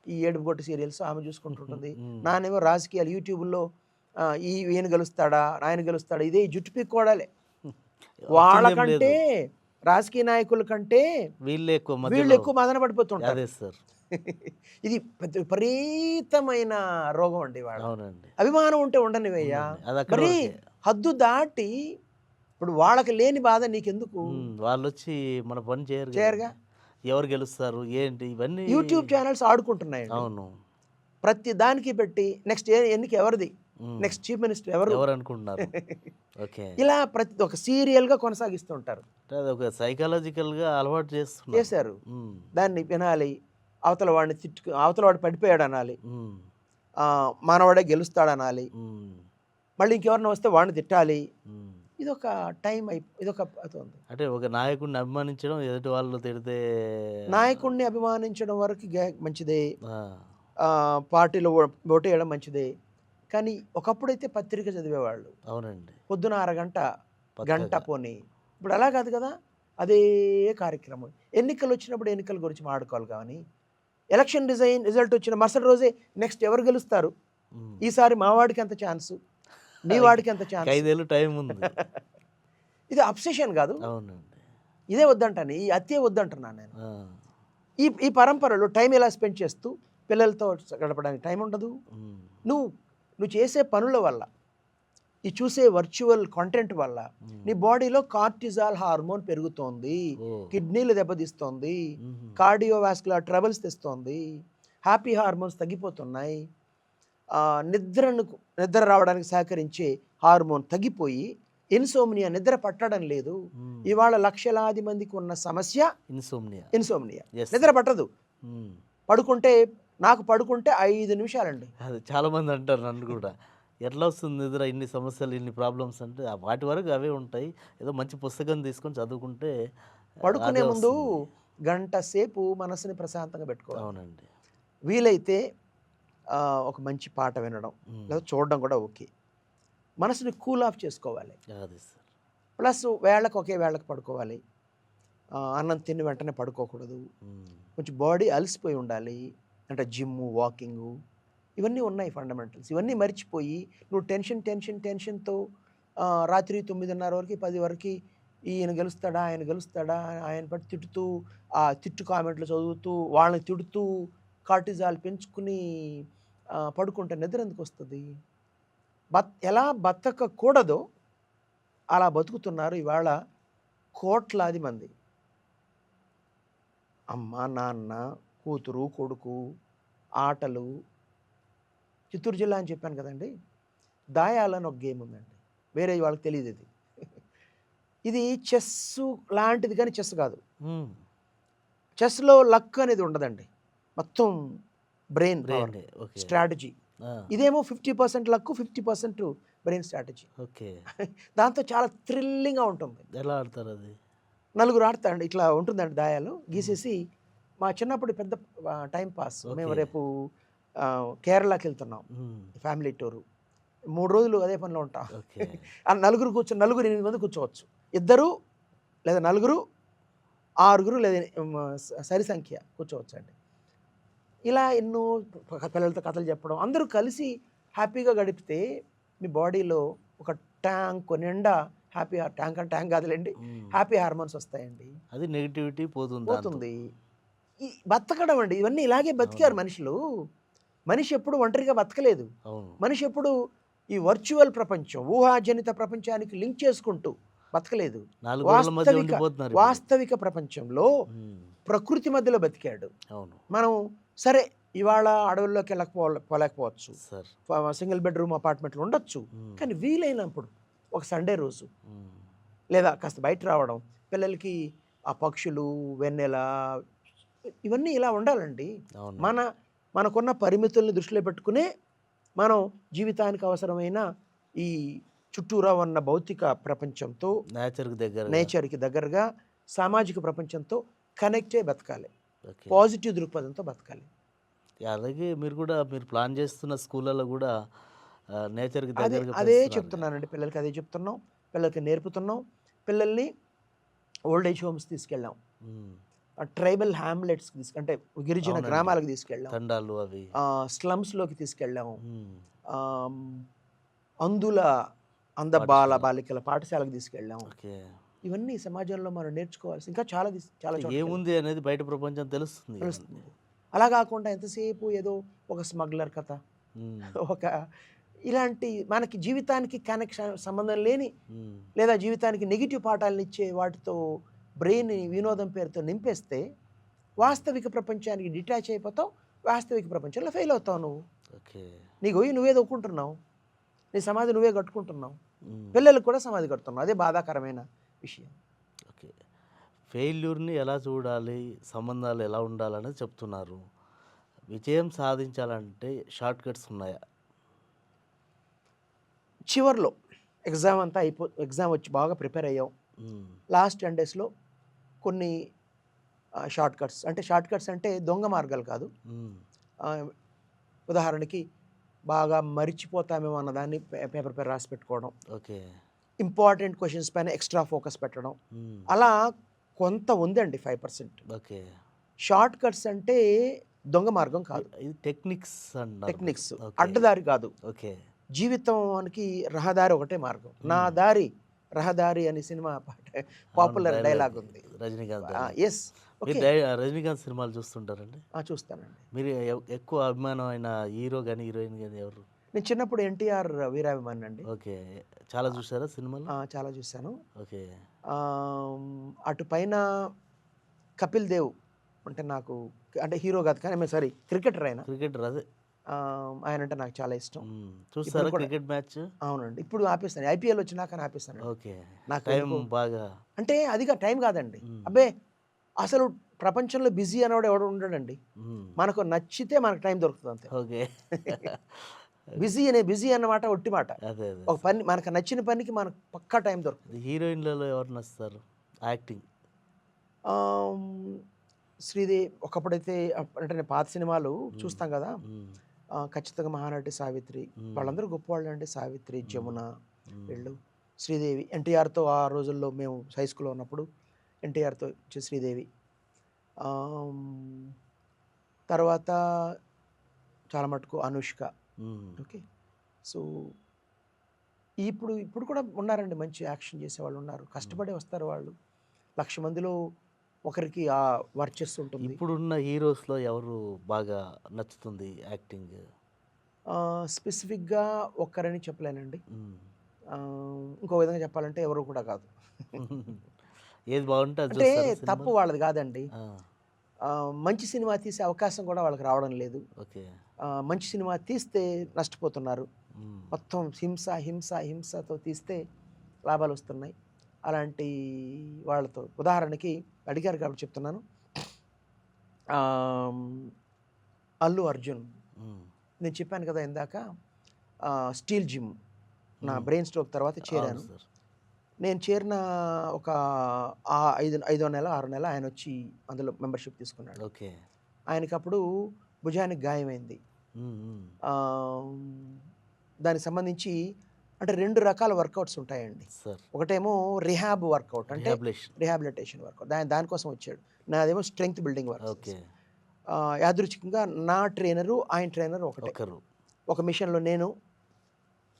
ఈ ఏడుపుగొట్టు సీరియల్స్ ఆమె చూసుకుంటుంటుంది. హ్మ్. నానేమో రాజకీయాలు యూట్యూబ్లో ఈయన గెలుస్తాడా, ఆయన గెలుస్తాడా, ఇదే జుట్టు పీక్కోవడాలే. వచ్చిందేం వాళ్ళకంటే లేదు. రాజకీయ నాయకుల కంటే వీళ్ళే ఎక్కువ వీళ్ళు మధ్యలో. ఎక్కువ మదన పడిపోతుంటారు. అదే సార్. ఇది పెద్ద విపరీతమైన రోగం అండి వాళ్ళ. అవునండి. అభిమానం ఉంటే ఉండనివయ్యా. ఉండండి. అది అక్కడి మరి వరకే. హద్దు దాటి ఇప్పుడు వాళ్ళకి లేని బాధ నీకెందుకు? వాళ్ళొచ్చి మన పని చేయరు చేయరుగా. కదండీ. ఎవరు గెలుస్తారు? ఏంటి? ఇవన్నీ. యూట్యూబ్ ఛానల్స్ ఆడుకుంటున్నాయండి. అవును. ప్రతి దానికి పెట్టి నెక్స్ట్ ఎన్నిక ఎవరిది, హ్మ్. నెక్స్ట్ చీఫ్ మినిస్టర్ ఎవరు, ఎవరనుకుంటున్నారు? ఓకే. ఇలా ప్రతి ఒక సీరియల్గా కొనసాగిస్తూ ఉంటారు. అంటే అదొక సైకాలజికల్‌గా అలవాటు చేస్తున్నారు. చేశారు. హ్మ్. దాన్ని వినాలి, అవతల వాడిని అవతల వాడు పడిపోయాడు అనాలి, హ్మ్. మనవాడే గెలుస్తాడనాలి, హ్మ్. మళ్ళీ ఇంకెవరైనా వస్తే వాడిని తిట్టాలి. హ్మ్. ఇదొక ఇదొక ఉంది. అంటే ఒక నాయకుడిని అభిమానించడం, ఎదుటి వాళ్ళు తిడితే నాయకుడిని అభిమానించడం వరకు మంచిదే, ఆ! పార్టీలో ఓటేయడం మంచిదే. కానీ ఒకప్పుడైతే పత్రిక చదివేవాళ్ళు. అవునండి. పొద్దున అరగంట, గంట పక్కాగా. పోనీ. ఇప్పుడు అలా కాదు కదా. అదే కార్యక్రమం. ఎన్నికలు వచ్చినప్పుడు ఎన్నికల గురించి మాట్లాడుకోవాలి కానీ, ఎలక్షన్ రిజల్ట్ వచ్చిన మరుసటి రోజే నెక్స్ట్ ఎవరు గెలుస్తారు, హ్మ్. ఈసారి మా వాడికి ఎంత ఛాన్సు, నీ ఇంక వాడికి ఎంత ఇంక ఛాన్స్. 5 ఏళ్ళు టైం ఉంది. ఇది అబ్సెషన్ కాదు. అవునండి. ఇదే వద్దంటాను, ఈ హత్యే వద్దంటున్నాను నేను. ఆ! ఈ పరంపరలో టైం ఎలా స్పెండ్ చేస్తూ పిల్లలతో గడపడానికి టైం ఉండదు. హ్మ్. నువ్వు చేసే పనుల వల్ల, ఈ చూసే వర్చువల్ కంటెంట్ వల్ల నీ హ్మ్. బాడీలో కార్టిజాల్ హార్మోన్ పెరుగుతోంది, ఓహ్! కిడ్నీలు దెబ్బతీస్తోంది, హుహు. కార్డియోవాస్కులర్ ట్రబుల్స్ తెస్తోంది, హ్యాపీ హార్మోన్స్ తగ్గిపోతున్నాయి, నిద్ర రావడానికి సహకరించే హార్మోన్ తగ్గిపోయి ఇన్సోమ్నియా, నిద్ర పట్టడం లేదు. హ్మ్. ఇవాళ లక్షలాది మందికి ఉన్న సమస్య ఇన్సోమ్నియా. ఇన్సోమ్నియా. యెస్. నిద్ర పట్టదు. హ్మ్. పడుకుంటే 5 నిమిషాలండి. అది చాలామంది అంటారు నన్ను గూడా. ఎట్లా వస్తుంది నిద్ర ఇన్ని సమస్యలు, ఇన్ని ప్రాబ్లమ్స్ అంటే వాటి వరకు అవే ఉంటాయి. ఏదో మంచి పుస్తకం తీసుకొని చదువుకుంటే పడుకునే అదే ముందు వస్తుంది. గంట సేపు మనసుని ప్రశాంతంగా పెట్టుకోవాలి. అవునండి. వీలైతే ఒక మంచి పాట వినడం, హ్మ్. లేదా చూడడం కూడా ఓకే. మనసుని కూల్ ఆఫ్ చేసుకోవాలి. అది సార్. ప్లస్ ఒకే వేళకి పడుకోవాలి. అన్నం తిని వెంటనే పడుకోకూడదు. హ్మ్. కొంచెం బాడీ అలసిపోయి ఉండాలి. అంటే జిమ్ము, వాకింగు ఇవన్నీ ఉన్నాయి ఫండమెంటల్స్. ఇవన్నీ మర్చిపోయి నువ్వు టెన్షన్‌తో రాత్రి 9:30 వరకు, 10 వరకు ఈయన గెలుస్తాడా, ఆయన గెలుస్తాడా, ఆయన పట్టి తిట్టుతూ, ఆ తిట్టు కామెంట్లు చదువుతూ, వాళ్ళని తిడుతూ, కార్టిజాల్ పెంచుకుని పడుకుంటే నిద్ర ఎందుకొస్తది? ఎలా బతకకూడదో అలా బతుకుతున్నారు ఇవాళ కోట్లాది మంది. అమ్మ, నాన్న, కూతురు, కొడుకు, ఆటలు. చిత్తూరు జిల్లా అని చెప్పాను కదండీ. దాయాలని ఒక గేమ్ ఉందండి. వేరే వాళ్ళకి తెలీదిది. ఇది చెస్సు లాంటిది కానీ చెస్ కాదు. హ్మ్. చెస్‌లో లక్ అనేది ఉండదండి. మొత్తం బ్రెయిన్ పవర్, బ్రెయిన్‌డే. ఓకే. స్ట్రాటజీ. ఆ! ఇదేమో 50% లక్కు, 50% బ్రెయిన్ స్ట్రాటజీ. ఓకే. దాంతో చాలా థ్రిల్లింగ్‌గా ఉంటుంది. ఎలా ఆడతారది? నలుగురు ఆడతారండి. ఇట్లా ఉంటుందండి దాయాలు. హ్మ్. గీసేసి మా చిన్నప్పుడు పెద్ద టైమ్ పాస్. మేము ఓకే. రేపు కేరళకెళ్తున్నాం హ్మ్. Family tour. 3 రోజులు అదే పనిలో ఉంటాం. ఓకే. ఆ నలుగురు 8 మంది కూర్చోవచ్చు. ఇద్దరు లేదా నలుగురు, ఆరుగురు లేదా సరి సంఖ్య కూర్చోవచ్చండి. ఇలా ఎన్నో పిల్లలతో కథలు చెప్పడం, అందరూ కలిసి హ్యాపీగా గడిపితే మీ బాడీలో ఒక ట్యాంక్ నిండా ట్యాంక్ అంటే ట్యాంక్ కాదులేండి, హ్యాపీ హార్మోన్స్ వస్తాయండి. అది నెగిటివిటీ పోతుంది దాంతో. పోతుంది. ఈ బతకడం అండి, ఇవన్నీ ఇలాగే బతికారు అవును. మనుషులు. మనిషి ఎప్పుడు ఒంటరిగా బతకలేదు. అవును. మనిషి ఎప్పుడు ఈ వర్చువల్ ప్రపంచం, ఊహాజనిత ప్రపంచానికి లింక్ చేసుకుంటూ బతకలేదు. నాలుగు గోడల మధ్య వాస్తవిక ఉండిపోతున్నారు ఇప్పుడు. వాస్తవిక ప్రపంచంలో ఉమ్. ప్రకృతి మధ్యలో బతికాడు. అవును మనం సరే ఇవాళ అడవుల్లోకి పోలేకపోవచ్చు, సార్. సింగిల్ బెడ్రూమ్ అపార్ట్మెంట్లు ఉండొచ్చు. ఉమ్. కానీ వీలైనప్పుడు ఒక సండే రోజు ఉమ్. లేదా కాస్త బయట రావడం, పిల్లలకి ఆ పక్షులు, వెన్నెల, ఇవన్నీ ఇలా ఉండాలండి. అవును. మనకున్న పరిమితుల్ని దృష్టిలో పెట్టుకునే మనం జీవితానికి అవసరమైన ఈ చుట్టూరా ఉన్న భౌతిక ప్రపంచంతో, నేచర్కి దగ్గరగా సామాజిక ప్రపంచంతో కనెక్టే బతకాలి. ఓకే. పాజిటివ్ దృక్పథంతో బతకాలి. అలాగే మీరు ప్లాన్ చేస్తున్న స్కూళ్ళలో కూడా నేచర్కి అదే దగ్గరగా అదే పెంచుతున్నారు. చెప్తున్నానండి, పిల్లలకి అదే చెప్తున్నాం, పిల్లలకి నేర్పుతున్నాం. పిల్లల్ని ఓల్డ్ ఏజ్ హోమ్స్ తీసుకెళ్ళాం, ఉమ్. ట్రైబల్ హ్యామ్లెట్స్ అంటే గిరిజన అవునండి. గ్రామాలకు తీసుకెళ్ళాం, తండాలు అవి. స్లమ్స్లోకి తీసుకెళ్ళాం, ఉమ్. ఆమ్, అందుల బాలికల పాఠశాలకు తీసుకెళ్ళాం. ఓకే. ఇవన్నీ సమాజంలో మనం నేర్చుకోవాల్సి ఇంకా చాలా చాలా చోట్ల ఏముంది అనేది బయట ప్రపంచం తెలుస్తుంది. తెలుస్తుంది. అలా కాకుండా ఎంతసేపు ఏదో ఒక స్మగ్లర్ కథ, ఉమ్. ఒక ఇలాంటి మనకి జీవితానికి కనెక్షన్ సంబంధం లేని ఉమ్. లేదా జీవితానికి నెగిటివ్ పాఠాలను ఇచ్చే వాటితో బ్రెయిన్ వినోదం పేరుతో నింపేస్తే వాస్తవిక ప్రపంచానికి డిటాచ్ అయిపోతావు. వాస్తవిక ప్రపంచంలో ఫెయిల్ అవుతావు. నువ్వు ఓకే. నీ గొయ్యి నువ్వే దొక్కుంటున్నావు, నీ సమాధి నువ్వే కట్టుకుంటున్నావు, ఉమ్. పిల్లలకు కూడా సమాధి కడుతున్నావు. అదే బాధాకరమైన విషయం. ఓకే. ఫెయిల్యూర్ని ఎలా చూడాలి, సంబంధాలు ఎలా ఉండాలనేది చెప్తున్నారు. విజయం సాధించాలంటే షార్ట్ కట్స్ ఉన్నాయా? చివర్లో ఎగ్జామ్ అంతా ఎగ్జామ్ వచ్చి బాగా ప్రిపేర్ అయ్యాం. ఉమ్. లాస్ట్ 10 డేస్లో కొన్ని షార్ట్ కట్స్ అంటే దొంగ మార్గాలు కాదు. ఉమ్. ఆ, ఉదాహరణకి బాగా మరిచిపోతామేమో అన్నదాన్ని పేపర్ రాసి పెట్టుకోవడం, ఓకే. ఇంపార్టెంట్ క్వశ్చన్స్ పైన ఎక్స్ట్రా ఫోకస్ పెట్టడం, ఉమ్. అలా కొంత ఉందండి 5%. ఓకే. షార్ట్ కట్స్ అంటే దొంగ మార్గం కాదు, ఇది టెక్నిక్స్ అంటారు. Techniques, okay. అడ్డదారి కాదు. ఓకే. జీవితానికి రహదారి ఒకటే మార్గం. నా Hmm. దారి రహదారి అని సినిమా పాపులర్ డైలాగ్ ఉంది. రజనీకాంత్ ఎస్, మీరు ఓకే, రజనీకాంత్ సినిమాలు చూస్తుంటారండి? చూస్తానండి. మీరు ఎక్కువ అభిమానమైన హీరో కానీ హీరోయిన్ కానీ ఎవరు? నేను చిన్నప్పుడు ఎన్టీఆర్ వీరాభిమాని అండి. ఓకే. చాలా చూసారా సినిమాలు? చాలా చూశాను. ఓకే. అటు పైన కపిల్ దేవ్ అంటే నాకు, అంటే హీరో కాదు కానీ సారీ క్రికెటర్ ఆయన. క్రికెటర్ అదే. ఆయన అంటే నాకు చాలా ఇష్టం. చూస్తారా కూడా- క్రికెట్ మ్యాచ్? అవునండి, ఇప్పుడు ఆపేస్తాను, ఐపీఎల్ వచ్చినాక ఆపేస్తాను. ఓకే. నాకు టైం ఎందుకో- బాగా. అంటే అదిగా టైం కాదండి. మ్మ్. అబ్బే, అసలు ప్రపంచంలో బిజీ అనేవాడు ఎవడు ఉండడండి. మ్మ్. మనకు నచ్చితే మనకు టైం దొరుకుతుంది అంతే. ఓకే. బిజీ అన్నమాట ఒట్టి మాట. అదే ఒక పని మనకు నచ్చిన పనికి మనకు పక్కా టైం దొరుకుతుంది. హీరోయిన్లలో ఎవరు నచ్చుతారు యాక్టింగ్? ఆమ్, శ్రీదేవి ఒకప్పుడైతే, అంటే నేను పాత సినిమాలు చూస్తాం కదా, ఖచ్చితంగా మహానటి సావిత్రి, వాళ్ళందరూ గొప్పవాళ్ళు అండి. సావిత్రి, జమున, వీళ్ళు, శ్రీదేవి, ఎన్టీఆర్తో ఆ రోజుల్లో మేము హై స్కూల్లో ఉన్నప్పుడు ఎన్టీఆర్తో శ్రీదేవి. తర్వాత చాలా మటుకు అనుష్క. ఓకే. సో ఇప్పుడు కూడా ఉన్నారండి, మంచి యాక్షన్ చేసేవాళ్ళు ఉన్నారు, కష్టపడే వస్తారు వాళ్ళు. 1,00,000 మందిలో ఒకరికి ఆ వర్చస్సు ఉంటుంది. ఇప్పుడున్న హీరోస్లో ఎవరు బాగా నచ్చుతుంది యాక్టింగ్? స్పెసిఫిక్గా ఒక్కరని చెప్పలేనండి. ఇంకో విధంగా చెప్పాలంటే ఎవరు కూడా కాదు. ఏది బాగుంటే అది అంటే చూస్తారా సినిమాలు? తప్పు వాళ్ళది కాదండి. ఆ, మంచి సినిమా తీసే అవకాశం కూడా వాళ్ళకి రావడం లేదు. ఓకే. మంచి సినిమా తీస్తే నష్టపోతున్నారు. మ్మ్. మొత్తం హింసతో తీస్తే లాభాలు వస్తున్నాయి. అలాంటి వాళ్ళతో, ఉదాహరణకి అడిగారు కాబట్టి చెప్తున్నాను, అల్లు అర్జున్. మ్మ్. నేను చెప్పాను కదా ఇందాక, స్టీల్ జిమ్ నా మ్మ్. బ్రెయిన్ స్ట్రోక్ తర్వాత చేరాను. అవును సార్. నేను చేరిన ఒక 5వ నెల 6 నెల ఆయన వచ్చి అందులో మెంబర్షిప్ తీసుకున్నాడు. ఓకే. ఆయనకి అప్పుడు భుజానికి గాయమైంది. మ్మ్. మ్మ్. దానికి సంబంధించి అంటే 2 రకాల వర్కౌట్స్ ఉంటాయండి. సార్. ఒకటేమో రిహాబ్ వర్కౌట్ అంటే రిహాబిలిటేషన్. Rehabilitation workout. దానికోసం వచ్చాడు. నాదేమో స్ట్రెంగ్త్ బిల్డింగ్ వర్క్స్. ఓకే. యాదృచ్ఛికంగా నా ట్రైనరు, ఆయన ట్రైనర్ ఒకటే. ఒకరు. ఒక మిషన్‌లో నేను,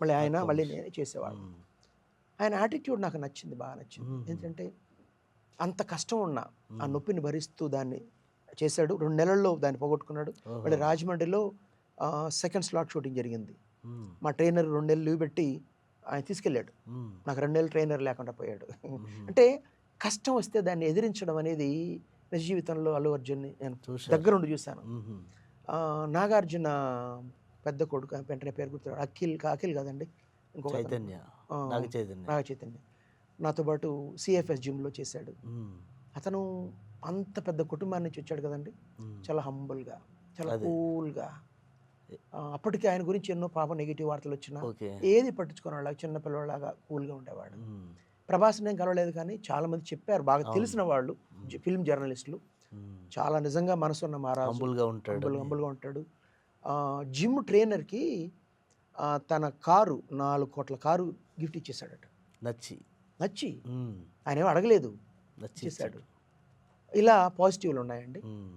మళ్ళీ ఆయన, ఇంకో మళ్ళీ మిషన్. నేనే చేసేవాళ్ళం. హ్మ్. ఆయన యాటిట్యూడ్ నాకు నచ్చింది, బాగా నచ్చింది. హుహు. ఏంటంటే అంత కష్టం ఉన్నా ఆ హ్మ్. నొప్పిని భరిస్తూ దాన్ని చేశాడు. 2 నెలల్లో దాన్ని పోగొట్టుకున్నాడు. మళ్ళీ ఓహో! రాజమండ్రిలో సెకండ్ స్లాట్ షూటింగ్ జరిగింది. హ్మ్. మా ట్రైనర్ 2 నెలలు లీవ్ పెట్టి ఆయన తీసుకెళ్ళాడు. హ్మ్. నాకు 2 నెలలు ట్రైనర్ లేకుండా పోయాడు. హుహు. అంటే కష్టం వస్తే దాన్ని ఎదిరించడం అనేది నిజ జీవితంలో అల్లు అర్జున్‌ని నేను చూశారు. దగ్గరుండి చూశాను. హుహు. నాగార్జున పెద్ద కొడుకు, ఆయన వెంటనే పేరు గుర్తురాడు. అఖిల్ కాదండి. ఇంకొకతను. చైతన్య. ఆ! నాగ చైతన్య. నాగ చైతన్య. నాతో పాటు సిఎఫ్ఎస్ జిమ్‌లో చేశాడు. హ్మ్. అతను అంత పెద్ద కుటుంబాన్ని నుంచి వచ్చాడు కదండీ! హ్మ్. చాలా హంబుల్‌గా, చాలా అదే. కూల్‌గా. అప్పటికి ఆయన గురించి ఎన్నో పాపం నెగెటివ్ వార్తలొచ్చినా ఓకే. ఏది పట్టించుకోనోళ్ళలాగా, చిన్న పిల్లోడిలాగా కూల్‌గా ఉండేవాడు. హ్మ్. ప్రభాస్‌ని నేను కలవలేదు కానీ చాలామంది చెప్పారు, బాగా అవును. తెలిసిన వాళ్ళు, హ్మ్. ఫిల్మ్ జర్నలిస్టులు. హ్మ్. చాలా నిజంగా మనసున్న మహారాజు. హంబుల్‌గా ఉంటాడని. హంబుల్‌గా ఉంటాడు. జిమ్ ట్రైనర్‌కి తన కారు 4 కోట్ల కారు గిఫ్ట్ ఇచ్చేసాడట. నచ్చి. నచ్చి. హ్మ్. ఆయనేమి అడగలేదు, నచ్చి ఇచ్చేసాడు. ఇచ్చాడు. ఇలా పాజిటివ్‌లు ఉన్నాయండి. హ్మ్.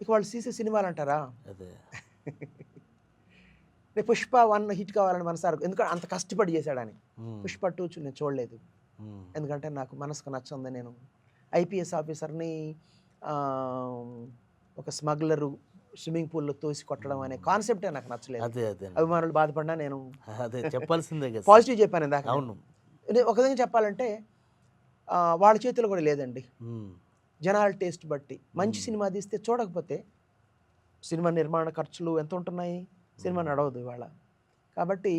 ఇక వాళ్ళు తీసే సినిమాలంటారా? అదే. నేను 'పుష్ప 1' హిట్ కావాలని మనసారా, ఎందుకంటే అంత కష్టపడి చేశాడని. హ్మ్. 'పుష్ప 2' నేను చూడలేదు. హ్మ్. ఎందుకంటే నాకు మనసుకు నచ్చంది. నేను ఐపీఎస్ ఆఫీసర్‌ని ఆహ్, ఒక స్మగ్లరు స్విమ్మింగ్ పూల్‌లో తోసి కొట్టడం అనే కాన్సెప్టే నాకు నచ్చలేదు. అదే. అదేనండి. అభిమానులు బాధపడినా నేను అదే చెప్పాల్సిందే కదా సార్. పాజిటివ్ చెప్పాను ఇందాక నేను. అవును. ఒక విధంగా చెప్పాలంటే వాళ్ళ చేతిలో కూడా లేదండి. హ్మ్. జనాల టేస్ట్ బట్టి. మంచి హ్మ్. సినిమా తీస్తే చూడకపోతే సినిమా నిర్మాణ ఖర్చులు ఎంత ఉంటున్నాయి? సినిమా హ్మ్. నడవదు ఇవాళ. కాబట్టి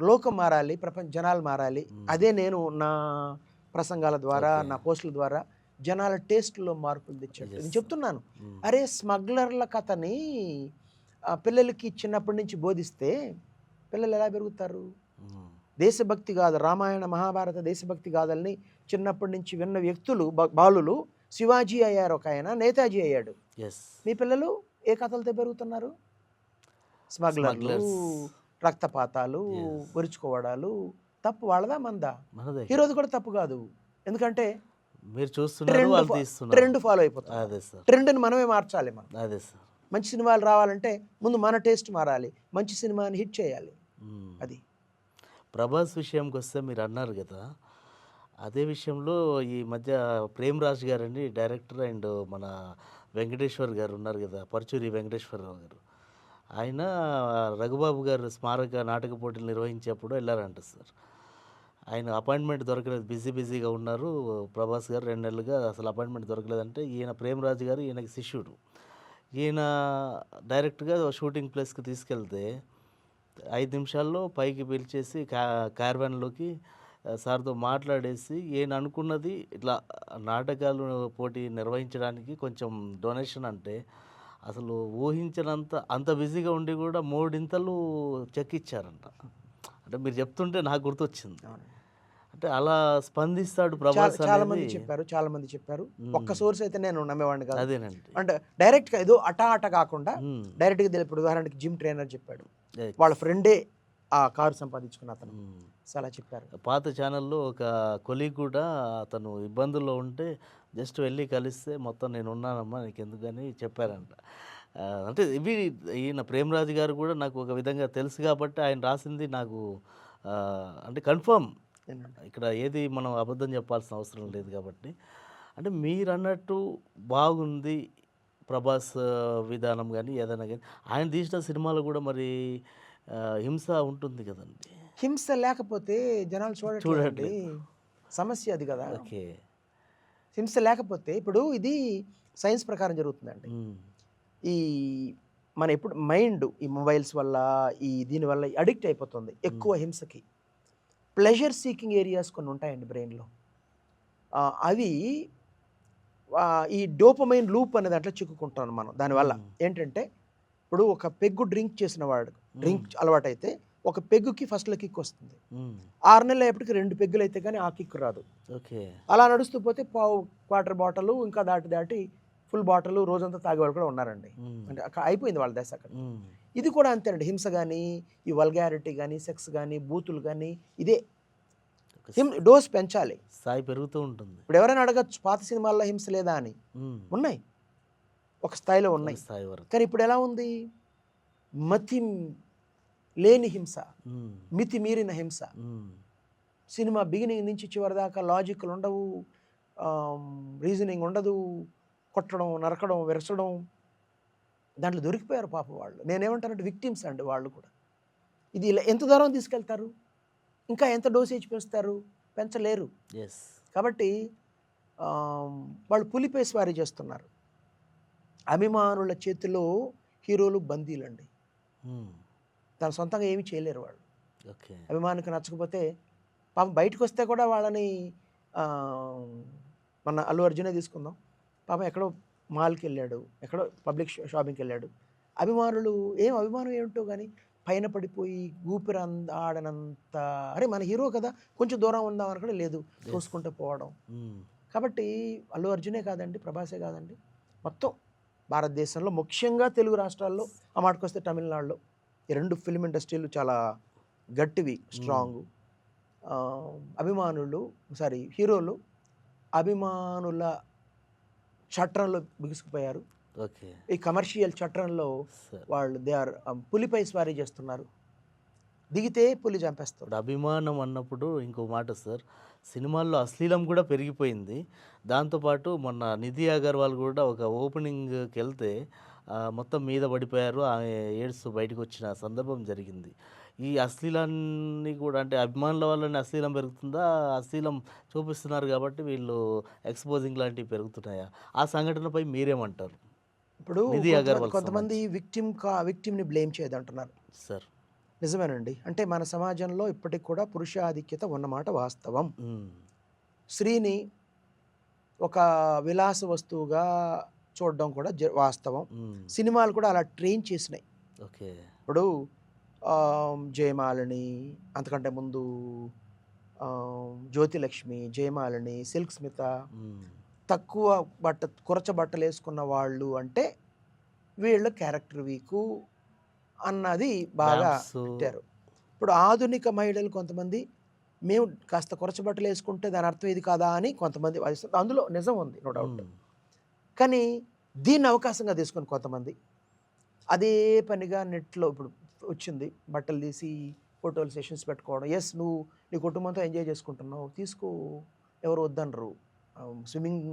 లోకం మారాలి, జనాలు మారాలి. హ్మ్. అదే నేను నా ప్రసంగాల ద్వారా, ఓకే. నా పోస్టుల ద్వారా జనాల టేస్ట్‌లో మార్పులు తెచ్చేట్టు యెస్ నేను సార్. చెప్తున్నాను. హ్మ్. అరే! స్మగ్లర్ల కథని పిల్లలకి చిన్నప్పటి నుంచి బోధిస్తే పిల్లలు ఎలా పెరుగుతారు? హ్మ్. దేశభక్తి గాథ, రామాయణ, మహాభారత దేశభక్తి గాథల్ని చిన్నప్పటి నుంచి విన్న వ్యక్తులు, బాలులు శివాజీ అయ్యారు ఒకాయన, నేతాజీ అయ్యాడు. యెస్. మీ పిల్లలు ఏ కథలతో పెరుగుతున్నారు? స్మగ్లర్లు, స్మగ్లర్స్. రక్తపాతాలు, యెస్. పొరుచుకోవడాలు. తప్పు వాళ్ళదా? మనదా? మనదే కదా! హీరోది కూడా తప్పు కాదు. ఎందుకంటే మీరు చూస్తున్నారు, వాళ్ళు తీస్తున్నారు. ట్రెండ్ ఫాలో అయిపోతున్నాం. అదే సార్. ట్రెండ్‌ని మనమే మార్చాలి మనం. అదే సార్. మంచి సినిమాలు రావాలంటే ముందు మన టేస్ట్ మారాలి. మంచి సినిమాని హిట్ చేయాలి. హ్మ్. అది. ప్రభాస్ విషయంకొస్తే మీరన్నారు గదా! అదే విషయంలో ఈ మధ్య 'ప్రేమ్ రాజ్' గారని డైరెక్టర్ అండ్ మన వెంకటేశ్వర్ గారు ఉన్నారు గదా! పరుచూరి వెంకటేశ్వరరావు గారు. ఆయన రఘుబాబు గారు స్మారక నాటక పోటీలు నిర్వహించేప్పుడు ఎళ్లారంట సార్. ఆయన అపాయింట్మెంట్ దొరకలేదు. బిజీగా ఉన్నారు. ప్రభాస్ గారు 2 నెలలుగా అసలు అపాయింట్మెంట్ దొరకలేదంటే ఈయన 'ప్రేమ్ రాజ్' గారు ఈయనకి శిష్యుడు. ఈయన డైరెక్ట్‌గా షూటింగ్ ప్లేస్‌కి తీసుకెళ్తే 5 నిమిషాల్లో పైకి పిలిచేసి క్యారవాన్‌లోకి సార్‌తో మాట్లాడేసి ఈయన అనుకున్నది ఇట్లా నాటకాలు పోటీ నిర్వహించడానికి కొంచెం డొనేషన్ అంటే అసలు ఊహించనంత అంత బిజీగా ఉండి కూడా మూడింతలు చెక్ ఇచ్చారంట. అంటే మీరు చెప్తుంటే నాకు గుర్తొచ్చింది. అవునండి. అంటే అలా స్పందిస్తాడు చాలా ప్రభాస్ చాలా అనేది. మంది చెప్పారు. చాలా మంది చెప్పారు. ఒక్క హ్మ్. సోర్స్ అయితే నేను నమ్మేవాడిని కాదు. అదేనండి. అంటే డైరెక్ట్‌గా ఏదో అటా కాకుండా హ్మ్. డైరెక్ట్‌గా ఇప్పుడు ఉదాహరణకి జిమ్ ట్రైనర్ చెప్పాడు. ఎస్. వాళ్ళ ఫ్రెండే ఆ కారు సంపాదించుకున్న అతను. హ్మ్. సో, అలా చెప్పారు. పాత ఛానల్‌లో ఒక కొలీగ్ కూడా అతను ఇబ్బందుల్లో ఉంటే జస్ట్ వెళ్లి కలిస్తే మొత్తం నేనున్నానమ్మా నీకెందుకని చెప్పారంట. అంటే ఇవి ఈయన 'ప్రేమ్‌రాజు' గారు కూడా నాకు ఒక విధంగా తెలుసు కాబట్టి ఆయన రాసింది నాకు అంటే కన్ఫర్మ్. ఏనండి. ఇక్కడ ఏది మనం అబద్ధం చెప్పాల్సిన అవసరం లేదు కాబట్టి. అంటే మీరన్నట్టు బాగుంది. ప్రభాస్ విధానం గాని, ఏదైనా గాని ఆయన తీసిన సినిమాలో కూడా మరి హింస ఉంటుంది కదండీ! హింస లేకపోతే జనాలు చూడట్లేదండి. చూడట్లేదు. సమస్య అది గదా! ఓకే. హింస లేకపోతే ఇప్పుడు ఇది సైన్స్ ప్రకారం జరుగుతుందండి. హ్మ్. ఈ మన ఎప్పుడు మైండ్ ఈ మొబైల్స్ వల్ల, దీని వల్ల అడిక్ట్ అయిపోతుంది హ్మ్. ఎక్కువ హింసకి. ప్లెజర్ సీకింగ్ ఏరియాస్ కొన్ని ఉంటాయండి బ్రెయిన్‌లో. అవి ఈ డోపమైన్ లూప్ అనే దాంట్లో చిక్కుకుంటాం మనం దానివల్ల. హ్మ్. ఏంటంటే, ఇప్పుడు ఒక పెగ్గు డ్రింక్ చేసిన వాడు, హ్మ్. డ్రింక్ అలవాటైతే ఒక పెగ్గుకి ఫస్ట్‌లో కిక్ వస్తుంది. హ్మ్. 6 నెలలు అయ్యేప్పటికి 2 పెగ్గులైతే గాని ఆ కిక్ రాదు. ఓకే. అలా నడుస్తూ పోతే క్వార్టర్ బాటలు ఇంకా దాటి ఫుల్ బాటలు రోజంతా తాగేవాళ్ళు కూడా ఉన్నారండి. హ్మ్. అంటే అయిపోయింది వాళ్ళ దశ అక్కడ. హ్మ్. ఇది కూడా అంతేనండి. హింస గానీ, ఈ వల్గారిటీ గానీ, సెక్స్ గానీ, బూతులు గానీ ఇదే. ఒక స్ డోస్ పెంచాలి. స్థాయి పెరుగుతూ ఉంటుంది. ఇప్పుడు ఎవరైనా అడగొచ్చు పాత సినిమాల్లో హింస లేదా అని. హ్మ్. ఉన్నాయి. ఒక స్థాయిలో ఒక ఉన్నాయి. స్థాయి వరకు. కానీ ఇప్పుడు ఎలా ఉంది? మతి లేని హింస, హ్మ్. మితిమీరిన హింస. హ్మ్. సినిమా బిగినింగ్ నుంచి చివరి దాకా లాజిక్‌లు ఉండవు. రీజనింగ్ ఉండదు. కొట్టడం, నరకడం, విరచడం దాంట్లో దొరికిపోయారు పాపం వాళ్ళు. నేనేమంటానంటే విక్టిమ్స్ అండి వాళ్ళు కూడా. ఇది ఇలా ఎంత దూరం తీసుకెళ్తారు? ఇంకా ఎంత డోసేజ్ పెంచుతారు? పెంచలేరు. యెస్. కాబట్టి వాళ్ళు పులిపై స్వారీ చేస్తున్నారు. అభిమానుల చేతిలో హీరోలు బందీలండి. హ్మ్. తన సొంతంగా ఏమీ చేయలేరు వాళ్ళు. ఓకే. అభిమానికి నచ్చకపోతే పాపం బయటకొస్తే కూడా వాళ్ళని ఆహ్, మన అల్లు అర్జునే తీసుకుందాం. పాపం ఎక్కడో మాల్‌కెళ్ళాడు. ఎక్కడో పబ్లిక్ షాపింగ్‌కెళ్ళాడు. అభిమానులు అభిమానం ఏమిటో గాని పైన పడిపోయి ఆడనంత అరే! మన హీరో కదా! కొంచెం దూరం ఉందాం అని కూడా లేదు. యెస్. తోసుకుంటూ పోవడం. హ్మ్. కాబట్టి అల్లు అర్జునే కాదండి, ప్రభాసే కాదండి. మొత్తం భారతదేశంలో ముఖ్యంగా తెలుగు రాష్ట్రాల్లో, ఆ మాటకొస్తే తమిళనాడులో ఈ 2 ఫిల్మ్ ఇండస్ట్రీలు చాలా గట్టివి, స్ట్రాంగు. అభిమానులు హీరోలు అభిమానుల చట్రంలో బిగుసుకుపోయారు. ఓకే. ఈ కమర్షియల్ చట్రంలో సరే. వాళ్ళు దే ఆర్ పులిపై స్వారీ చేస్తున్నారు. దిగితే పులి చంపేస్తారు. ఇప్పుడు అభిమానం అన్నప్పుడు ఇంకో మాట సార్, సినిమాల్లో అశ్లీలం కూడా పెరిగిపోయింది. దాంతోపాటు మొన్న 'నిధి అగర్వాల్' కూడా ఒక ఓపెనింగ్‌కెళ్తే మొత్తం మీద పడిపోయారు. ఆమె ఏడుస్తూ బయటకొచ్చిన సందర్భం జరిగింది. ఈ అశ్లీలాన్ని కూడా అంటే అభిమానుల వల్లనే అశ్లీలం పెరుగుతుందా? అశ్లీలం చూపిస్తున్నారు కాబట్టి వీళ్ళు ఎక్స్‌పోజింగ్ లాంటివి పెరుగుతున్నాయా? ఆ సంఘటనపై మీరేమంటారు? ఇప్పుడు 'నిధి అగర్వాల్‌కి' కొంతమంది సంబంధించి. విక్టిమ్‌ని బ్లేమ్ చేయదంటున్నారు. సార్. నిజమేనండి. అంటే మన సమాజంలో ఇప్పటికి కూడా పురుషాధిక్యత ఉన్నమాట వాస్తవం. హ్మ్. స్త్రీని ఒక విలాస వస్తువుగా చూడడం కూడా వాస్తవం. హ్మ్. సినిమాలు కూడా అలా ట్రైన్ చేసినాయి. ఓకే. ఇప్పుడు 'జయమాలిని' అంతకంటే ముందు 'జ్యోతిలక్ష్మి', 'జయమాలిని', 'సిల్క్ స్మిత' హ్మ్. తక్కువ కురచ బట్టలేసుకున్న వాళ్ళు అంటే వీళ్ళు క్యారెక్టర్ వీకు అన్నది బాగా వ్యాంప్సు. పెట్టారు. ఇప్పుడు ఆధునిక మహిళలు కొంతమంది మేము కాస్త కురచ బట్టలేసుకుంటే దాని అర్థం ఇది కాదా అని కొంతమంది వాదిస్తారు. అందులో నిజం ఉంది, నో డౌట్. హ్మ్. కానీ దీన్ని అవకాశంగా తీసుకొని కొంతమంది అదే పనిగా నెట్‌లో ఇప్పుడు వచ్చింది. బట్టలు తీసి ఫోటోలు సెషన్స్ పెట్టుకోవడం. యెస్, నువ్వు నీ కుటుంబంతో ఎంజాయ్ చేసుకుంటున్నావు. తీసుకో, ఎవరు వద్దనరు. స్విమ్మింగ్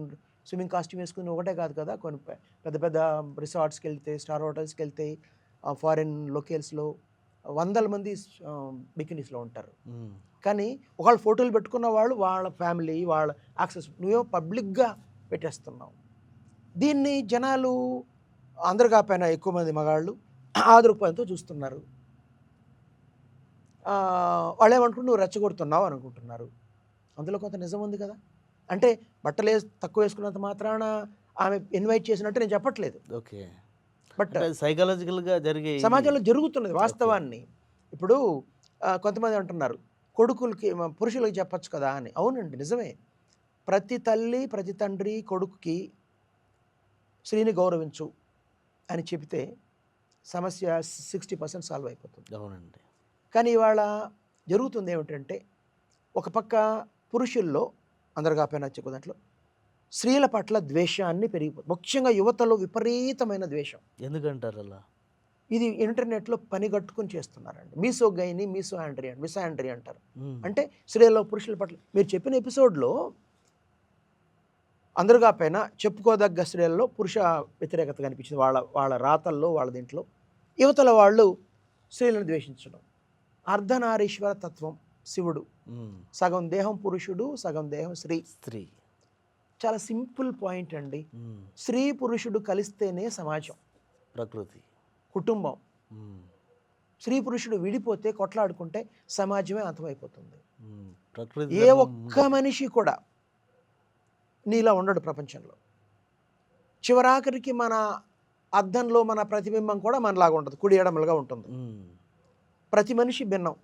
స్విమ్మింగ్ కాస్ట్యూమ్ వేసుకుని ఒకటే కాదు కదా! కొన్ని పెద్ద పెద్ద రిసార్ట్స్‌కెళ్తే, స్టార్ హోటల్స్‌కెళ్తే, ఫారిన్ లొకేల్స్‌లో వందల మంది బికినీస్‌లో ఉంటారు. హ్మ్. కానీ ఒకళ్ళు ఫోటోలు పెట్టుకున్న వాళ్ళు వాళ్ళ ఫ్యామిలీ, వాళ్ళ యాక్సెస్ నువ్వేమో పబ్లిక్‌గా పెట్టేస్తున్నావు. దీన్ని జనాలు అందరు కాకపోయినా ఎక్కువ మంది మగాళ్ళు ఆదృక్యంతో చూస్తున్నారు. వాళ్ళేమనుకుంటున్నారు, నువ్వు రెచ్చగొడుతున్నావు అని అనుకుంటున్నారు. అందులో కొంత నిజం ఉంది కదా! అంటే తక్కువ వేసుకున్నంత మాత్రాన ఆమె ఇన్వైట్ చేసినట్టు నేను చెప్పట్లేదు. ఓకే. బట్ అంటే సైకాలజికల్‌గా జరిగే ఇది. సమాజంలో జరుగుతున్నది ఓకే. వాస్తవాన్ని. ఇప్పుడు కొంతమంది అంటున్నారు, పురుషులకి చెప్పొచ్చు కదా అని. అవునండి, నిజమే. ప్రతి తల్లి, ప్రతి తండ్రి కొడుకుకి స్త్రీని గౌరవించు అని చెబితే సమస్య 60% సాల్వ్ అయిపోతుంది. అవునండి. కానీ ఇవాళ జరుగుతుంది ఏమిటంటే, ఒక పక్క పురుషుల్లో అందరు కాకపోయినా చెప్పే దాంట్లో స్త్రీల పట్ల ద్వేషాన్ని పెరిగిపోతుంది. ముఖ్యంగా యువతలో విపరీతమైన ద్వేషం. ఎందుకంటారు అలా? ఇది ఇంటర్నెట్‌లో పనిగట్టుకొని చేస్తున్నారండి. మిసోయాండ్రీ అంటారు. హ్మ్. అంటే స్త్రీలలో పురుషుల పట్ల మీరు చెప్పిన ఎపిసోడ్‌లో అందరు కాకపోయినా చెప్పుకోదగ్గ స్త్రీలలో పురుష వ్యతిరేకత కనిపించింది. వాళ్ళ వాళ్ళ రాతల్లో, వాళ్ళ దీంట్లో. యువతల వాళ్ళు స్త్రీలను ద్వేషించడం. అర్ధనారీశ్వర తత్వం శివుడు. హ్మ్. సగం దేహం పురుషుడు, సగం దేహం స్త్రీ. స్త్రీ. చాలా సింపుల్ పాయింట్ అండి. హ్మ్. స్త్రీ, పురుషుడు కలిస్తేనే సమాజం, ప్రకృతి. కుటుంబం. హ్మ్. స్త్రీ, పురుషుడు విడిపోతే, కొట్లాడుకుంటే సమాజమే అంతమైపోతుంది. హ్మ్. ప్రకృతి ఏ ధర్మం ఒక్క ముందుకు. మనిషి కూడా నీలా ఉండడు ప్రపంచంలో. చివరాఖరికి మన అద్దంలో మన ప్రతిబింబం కూడా మనలాగా ఉండదు. కుడి ఎడమలుగా ఉంటుంది. హ్మ్. ప్రతి మనిషి భిన్నం.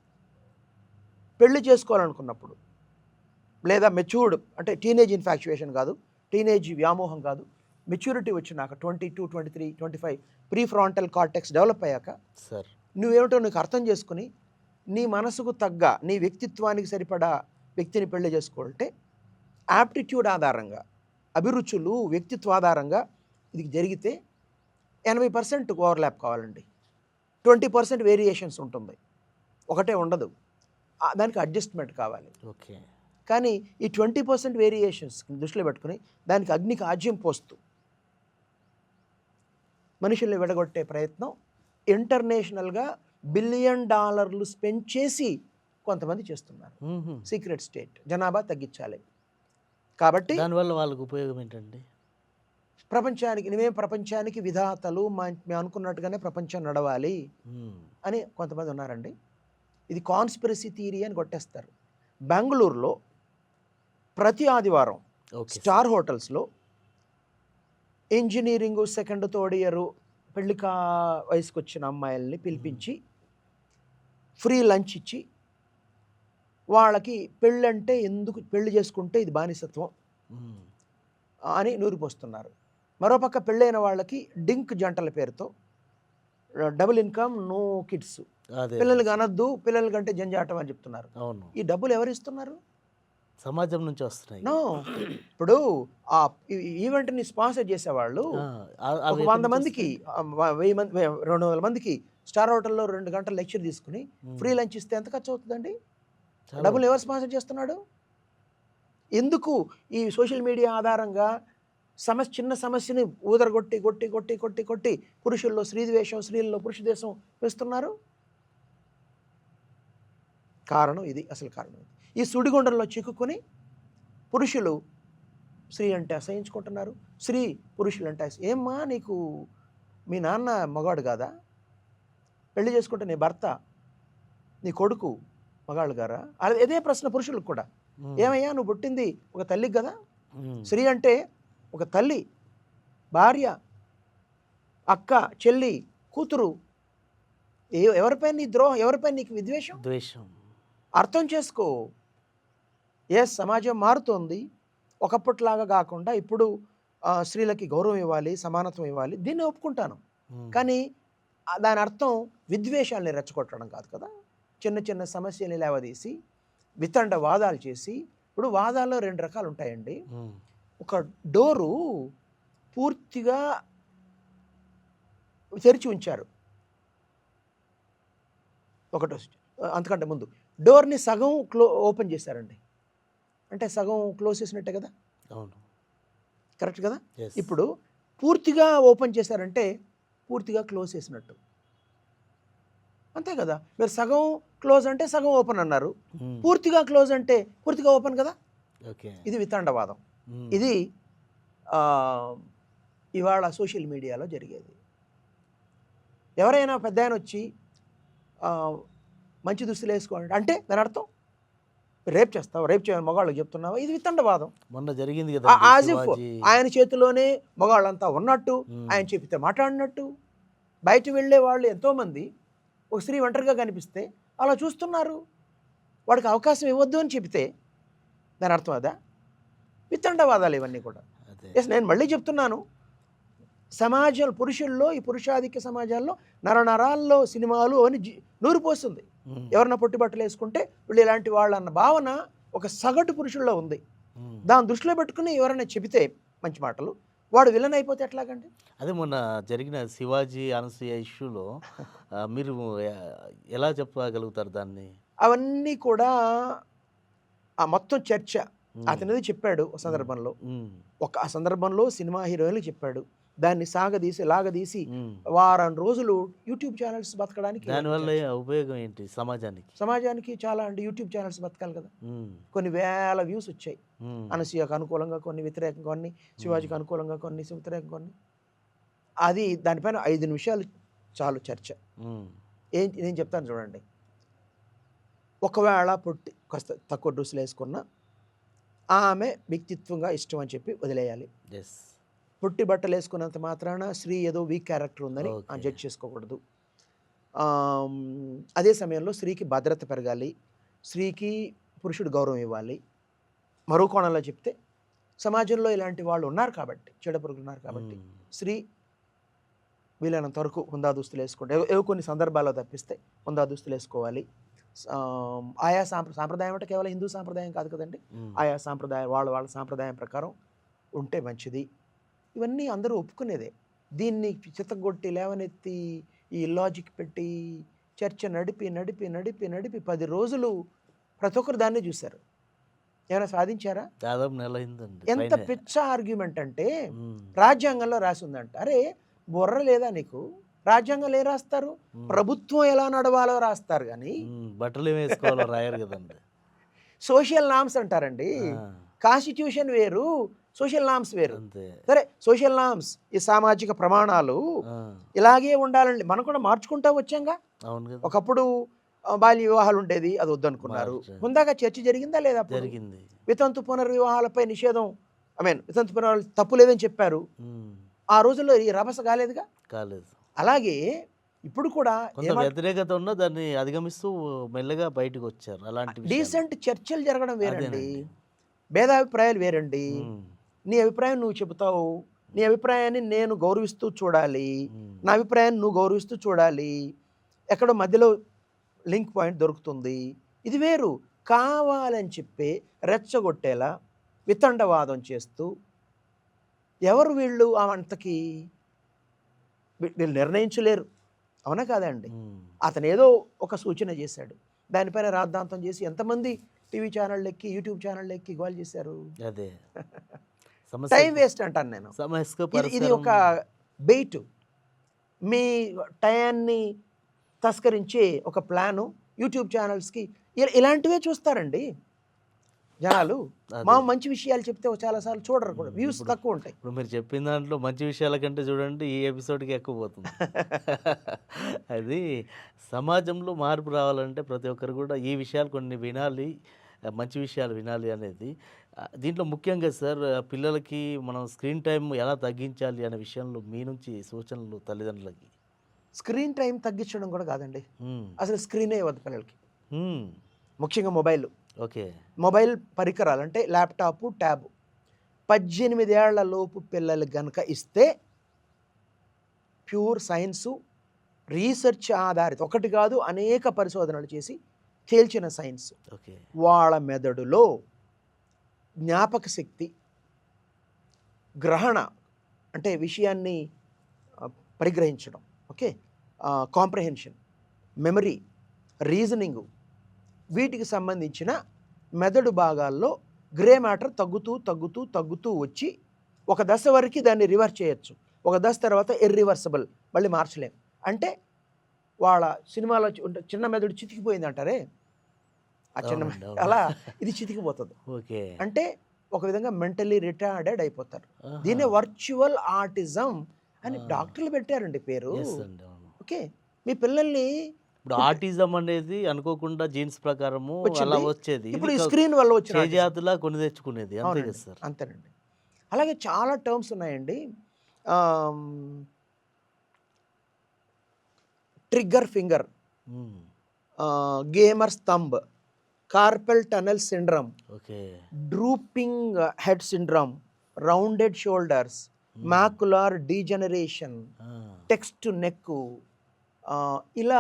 పెళ్లి చేసుకోవాలనుకున్నప్పుడు లేదా మెచ్యూర్డ్ అంటే టీనేజ్ ఇన్ఫాక్చుయేషన్ కాదు, టీనేజ్ వ్యామోహం కాదు. మెచ్యూరిటీ వచ్చినాక 22, 23, 25 ప్రీ ఫ్రాంటల్ కార్టెక్స్ డెవలప్ అయ్యాక సార్. నువ్వేమిటో నీకు అర్థం చేసుకుని నీ మనసుకు తగ్గ నీ వ్యక్తిత్వానికి సరిపడా వ్యక్తిని పెళ్లి చేసుకోవాలంటే యాప్టిట్యూడ్ ఆధారంగా, అభిరుచులు, వ్యక్తిత్వ ఆధారంగా ఇది జరిగితే 80% ఓవర్లాప్ కావాలండి. 20% వేరియేషన్స్ ఉంటుంది, ఒకటే ఉండదు. దానికి అడ్జస్ట్మెంట్ కావాలి. ఓకే. కానీ ఈ 20% వేరియేషన్స్ దృష్టిలో పెట్టుకుని దానికి అగ్నికి ఆజ్యం పోస్తూ మనుషుల్ని విడగొట్టే ప్రయత్నం ఇంటర్నేషనల్గా $1 బిలియన్ స్పెండ్ చేసి కొంతమంది చేస్తున్నారు. సీక్రెట్ స్టేట్, జనాభా తగ్గించాలి కాబట్టి. దానివల్ల వాళ్ళకి ఉపయోగం ఏంటండి? ప్రపంచానికి విధాతలు, మేము అనుకున్నట్టుగానే ప్రపంచం నడవాలి అని కొంతమంది ఉన్నారండి. ఇది కాన్స్పిరసీ థియరీ అని కొట్టేస్తారు. బెంగళూరులో ప్రతి ఆదివారం స్టార్ హోటల్స్లో ఇంజనీరింగ్ సెకండ్ థర్డ్ ఇయర్ పెళ్లికా వయసుకు వచ్చిన అమ్మాయిల్ని పిలిపించి ఫ్రీ లంచ్ ఇచ్చి వాళ్ళకి పెళ్ళంటే ఎందుకు పెళ్లి చేసుకుంటే ఇది బానిసత్వం అని నూరిపోస్తున్నారు. మరోపక్క పెళ్ళైన వాళ్ళకి డింక్ జంటల పేరుతో డబుల్ ఇన్కమ్, నో కిడ్స్, పిల్లలకి అనద్దు, పిల్లల కంటే జంజాటం అని చెప్తున్నారు. ఈ డబ్బులు ఎవరు ఇస్తున్నారు? సమాజం నుంచి వస్తున్నాయి. నో, ఇప్పుడు ఆ ఈవెంట్ని స్పాన్సర్ చేసేవాళ్ళు 100 మందికి, 1000 మంది, 200 మందికి స్టార్ హోటల్లో 2 గంటల లెక్చర్ తీసుకుని ఫ్రీ లంచ్ ఇస్తే ఎంత ఖర్చు అవుతుందండి? డబ్బులు ఎవరు స్పాన్సర్ చేస్తున్నాడు? ఎందుకు ఈ సోషల్ మీడియా ఆధారంగా చిన్న సమస్యని ఊదరగొట్టి కొట్టి కొట్టి కొట్టి కొట్టి పురుషుల్లో స్త్రీద్వేషం, స్త్రీల్లో పురుష దేశం వేస్తున్నారు? కారణం ఇది, అసలు కారణం. ఈ సుడిగుండంలో చిక్కుకొని పురుషులు స్త్రీ అంటే అసహించుకుంటున్నారు, స్త్రీ పురుషులు అంటే ఏమ్మా నీకు మీ నాన్న మగాడు కాదా? పెళ్లి చేసుకుంటే నీ భర్త, నీ కొడుకు మగాళ్ళు గారా? అదే ప్రశ్న పురుషులకు కూడా. ఏమయ్యా నువ్వు పుట్టింది ఒక తల్లికి కదా? స్త్రీ అంటే ఒక తల్లి, భార్య, అక్క, చెల్లి, కూతురు. ఎవరిపై నీ ద్రోహం, ఎవరిపై నీకు విద్వేషం? అర్థం చేసుకో. సమాజం మారుతోంది, ఒకప్పటిలాగా కాకుండా ఇప్పుడు స్త్రీలకి గౌరవం ఇవ్వాలి, సమానత్వం ఇవ్వాలి, దీన్ని ఒప్పుకుంటాను. కానీ దాని అర్థం విద్వేషాలని రెచ్చగొట్టడం కాదు కదా. చిన్న చిన్న సమస్యల్ని లేవదీసి వితండ వాదాలు చేసి, ఇప్పుడు వాదాల్లో 2 రకాలు ఉంటాయండి. ఒక డోరు పూర్తిగా తెరిచి ఉంచారు, ఒకటి అంతకంటే ముందు డోర్ని సగం ఓపెన్ చేశారండి, అంటే సగం క్లోజ్ చేసినట్టే కదా. అవును, కరెక్ట్ కదా. ఇప్పుడు పూర్తిగా ఓపెన్ చేశారంటే పూర్తిగా క్లోజ్ చేసినట్టు, అంతే కదా. మీరు సగం క్లోజ్ అంటే సగం ఓపెన్ అన్నారు, పూర్తిగా క్లోజ్ అంటే పూర్తిగా ఓపెన్ కదా. ఇది వితండవాదం. ఇది ఇవాళ సోషల్ మీడియాలో జరిగేది. ఎవరైనా పెద్ద ఆయన వచ్చి మంచి దుస్తులు వేసుకోండి అంటే దాని అర్థం రేప్ చేస్తావు, రేప్ చేయని మగాళ్ళకి చెప్తున్నావా? ఇది వితండవాదం. మొన్న జరిగింది కదా, ఆయన చేతిలోనే మగాళ్ళంతా ఉన్నట్టు, ఆయన చెప్తే మాట్లాడినట్టు. బయట వెళ్ళే వాళ్ళు ఎంతోమంది ఒక స్త్రీ ఒంటరిగా కనిపిస్తే అలా చూస్తున్నారు, వాడికి అవకాశం ఇవ్వద్దు అని చెప్తే దాని అర్థం అదా? వితండవాదాలు ఇవన్నీ కూడా. నేను మళ్ళీ చెప్తున్నాను, సమాజం పురుషుల్లో, ఈ పురుషాధిక్య సమాజాల్లో నరనరాల్లో సినిమాలు అని నూరిపోస్తుంది. ఎవరన్నా పొట్టిబట్టలు వేసుకుంటే వీళ్ళు ఇలాంటి వాళ్ళు అన్న భావన ఒక సగటు పురుషుల్లో ఉంది. దాన్ని దృష్టిలో పెట్టుకుని ఎవరైనా చెబితే మంచి మాటలు, వాడు విలన్ అయిపోతే ఎట్లాగండి? అదే మొన్న జరిగిన శివాజీ అనసూయ ఇష్యూలో మీరు ఎలా చెప్పగలుగుతారు దాన్ని? అవన్నీ కూడా ఆ మొత్తం చర్చ అతనిది చెప్పాడు ఒక సందర్భంలో. ఆ సందర్భంలో సినిమా హీరోయిన్లు చెప్పాడు, దాన్ని లాగదీసి వారం రోజులు యూట్యూబ్ ఛానల్స్ బతకడానికి. దానివల్ల ఉపయోగం ఏంటి సమాజానికి? చాలా అండి, యూట్యూబ్ ఛానల్స్ బతకాలి కదా. కొన్ని వేల వ్యూస్ వచ్చాయి, అనసూయకు అనుకూలంగా కొన్ని, వ్యతిరేకంగా కొన్ని, శివాజీకి అనుకూలంగా కొన్ని, వ్యతిరేకంగా కొన్ని. అది దానిపైన 5 నిమిషాలు చాలు చర్చ. నేను చెప్తాను చూడండి. ఒకవేళ పొట్టి కాస్త తక్కువ డ్రెస్సులు వేసుకున్నా ఆమె వ్యక్తిత్వంగా ఇష్టం అని చెప్పి వదిలేయాలి. పొట్టి బట్టలు వేసుకున్నంత మాత్రాన స్త్రీ ఏదో వీక్ క్యారెక్టర్ ఉందని జడ్జ్ చేసుకోకూడదు. అదే సమయంలో స్త్రీకి భద్రత పెరగాలి, స్త్రీకి పురుషుడు గౌరవం ఇవ్వాలి. మరో కోణంలో చెప్తే సమాజంలో ఇలాంటి వాళ్ళు ఉన్నారు కాబట్టి, చెడపురుగులు ఉన్నారు కాబట్టి స్త్రీ వీలైనంత వరకు హుందా దుస్తులు వేసుకుంటే ఏవో కొన్ని సందర్భాల్లో తప్పిస్తే హుందా దుస్తులు వేసుకోవాలి. ఆయా సాంప్రదాయం అంటే కేవలం హిందూ సాంప్రదాయం కాదు కదండి. ఆయా సాంప్రదాయం వాళ్ళ సాంప్రదాయం ప్రకారం ఉంటే మంచిది. ఇవన్నీ అందరూ ఒప్పుకునేదే. దీన్ని చితగొట్టి లేవనెత్తి ఈ లాజిక్ పెట్టి చర్చ నడిపి నడిపి నడిపి నడిపి 10 రోజులు ప్రతి ఒక్కరు దాన్నే చూశారు. ఏమైనా సాధించారా? దాదాపు నెల అయిందండి. ఎంత పైనే. పిచ్చ ఆర్గ్యుమెంట్ అంటే ఉమ్, రాజ్యాంగంలో రాసి ఉందంట. అరే బుర్ర లేదా నీకు? రాజ్యాంగంలో ఏం రాస్తారు? ప్రభుత్వం ఎలా నడవాలో రాస్తారు కానీ బట్టలు ఏమి వేసుకోవాలో రాయరు కదండి. సోషల్ నామ్స్ అంటారండి. ఆ, కాన్స్టిట్యూషన్ వేరు, సోషల్ నామ్స్ వేరు. అంతే. సరే సోషల్ నామ్స్ ఈ సామాజిక ప్రమాణాలు ఆ, ఇలాగే ఉండాలండి. మనం కూడా మార్చుకుంటా వచ్చాంగా. అవును కదా. ఒకప్పుడు బాల్య వివాహాలు ఉండేది, అది వద్దనుకున్నారు. మార్చారు. ముందాగా చర్చ జరిగిందా లేదా? అప్పుడు జరిగింది. వితంతు పునర్వివాహాలపై నిషేధం, వితంతు పునర్వివాహాలు తప్పు లేదని చెప్పారు. ఉమ్, ఆ రోజుల్లో ఈ రభస కాలేదుగా. కాలేదు. అలాగే ఇప్పుడు కూడా కొంత వ్యతిరేకత ఉన్నా దాన్ని అధిగమిస్తూ మెల్లగా బయటకు వచ్చారు అలాంటి విషయాలు. డీసెంట్ చర్చలు జరగడం వేరండి, అదేనండి. భేదాభిప్రాయాలు వేరండి. ఉమ్, నీ అభిప్రాయం నువ్వు చెబుతావు, నీ అభిప్రాయాన్ని నేను గౌరవిస్తూ చూడాలి, ఉమ్, నా అభిప్రాయాన్ని నువ్వు గౌరవిస్తూ చూడాలి. ఎక్కడో మధ్యలో లింక్ పాయింట్ దొరుకుతుంది. ఇది వేరు. కావాలని చెప్పి రెచ్చగొట్టేలా వితండవాదం చేస్తూ ఎవరు వీళ్ళు అంతకి వీళ్ళు నిర్ణయించలేరు. అవునా కాదండి? ఉమ్, అతను ఏదో ఒక సూచన చేశాడు, దానిపైన రాద్ధాంతం చేసి ఎంతమంది టీవీ ఛానళ్ళు ఎక్కి యూట్యూబ్ ఛానళ్ళు ఎక్కి గోల్ చేశారు. అదే టైం వేస్ట్ అంటాను నేను. సమస్యకు ఇది ఒక పరిష్కారం. బెయిట్, మీ టయాన్ని తస్కరించే ఒక ప్లాను. యూట్యూబ్ ఛానల్స్కి ఇలాంటివే చూస్తారండి జనాలు. అదే. మా మంచి విషయాలు చెప్తే చాలాసార్లు చూడరు కూడా, వ్యూస్ తక్కువ ఉంటాయి. ఇప్పుడు మీరు చెప్పిన దాంట్లో మంచి విషయాల కంటే చూడండి ఈ ఎపిసోడ్కి ఎక్కువ పోతుంది. అది సమాజంలో మార్పు రావాలంటే ప్రతి ఒక్కరు కూడా ఈ విషయాలు కొన్ని వినాలి, మంచి విషయాలు వినాలి అనేది. దీంట్లో ముఖ్యంగా సార్ పిల్లలకి మనం స్క్రీన్ టైం ఎలా తగ్గించాలి అనే విషయంలో మీ నుంచి సూచనలు తల్లిదండ్రులకి. స్క్రీన్ టైం తగ్గించడం కూడా కాదండి, ఉమ్, అసలు స్క్రీనే ఇవ్వద్దు పిల్లలకి. ఉమ్, ముఖ్యంగా ఓకే. మొబైల్ పరికరాలు అంటే ల్యాప్టాప్, ట్యాబ్ 18 ఏళ్ల లోపు పిల్లలకి గనక ఇస్తే ప్యూర్ సైన్సు, రీసెర్చ్ ఆధారిత, ఒకటి కాదు అనేక పరిశోధనలు చేసి తేల్చిన సైన్స్, ఓకే. వాళ్ళ మెదడులో జ్ఞాపక శక్తి, గ్రహణ అంటే విషయాన్ని పరిగ్రహించడం, ఓకే, కాంప్రహెన్షన్, మెమరీ, రీజనింగు, వీటికి సంబంధించిన మెదడు భాగాల్లో గ్రే మ్యాటర్ తగ్గుతూ తగ్గుతూ తగ్గుతూ వచ్చి ఒక దశ వరకు దాన్ని రివర్స్ చేయొచ్చు. ఒక దశ తర్వాత ఇర్రివర్సబుల్, మళ్ళీ మార్చలేం. అంటే వాళ్ళ సినిమాలో చిన్న మెదడు చితికిపోయింది అంటారే, ఆ చిన్న అవునండి, అవును. అలా ఇది చితికిపోతుంది. ఓకే. అంటే ఒక విధంగా మెంటలీ రిటార్డెడ్ అయిపోతారు. ఆహా. దీన్నే వర్చువల్ ఆటిజం అని ఆ. డాక్టర్లు పెట్టారండి పేరు. Yes అండి, అవును. ఓకే, మీ పిల్లల్ని ఇప్పుడు ఆటిజం అనేది అనుకోకుండా జీన్స్ ప్రకారము అలా వచ్చింది. వచ్చేది. ఇప్పుడు ఈ ఇది స్క్రీన్ వల్ల వచ్చిన autism. చేజాతులా కొని తెచ్చుకునేది అంతే అవునండి, కదా సార్. అంతేనండి. అలాగే చాలా టర్మ్స్ ఉన్నాయండి. Trigger finger, um, gamers thumb, carpal tunnel syndrome, okay. Drooping head syndrome, rounded shoulders, macular degeneration, ah, text neck, ఇలా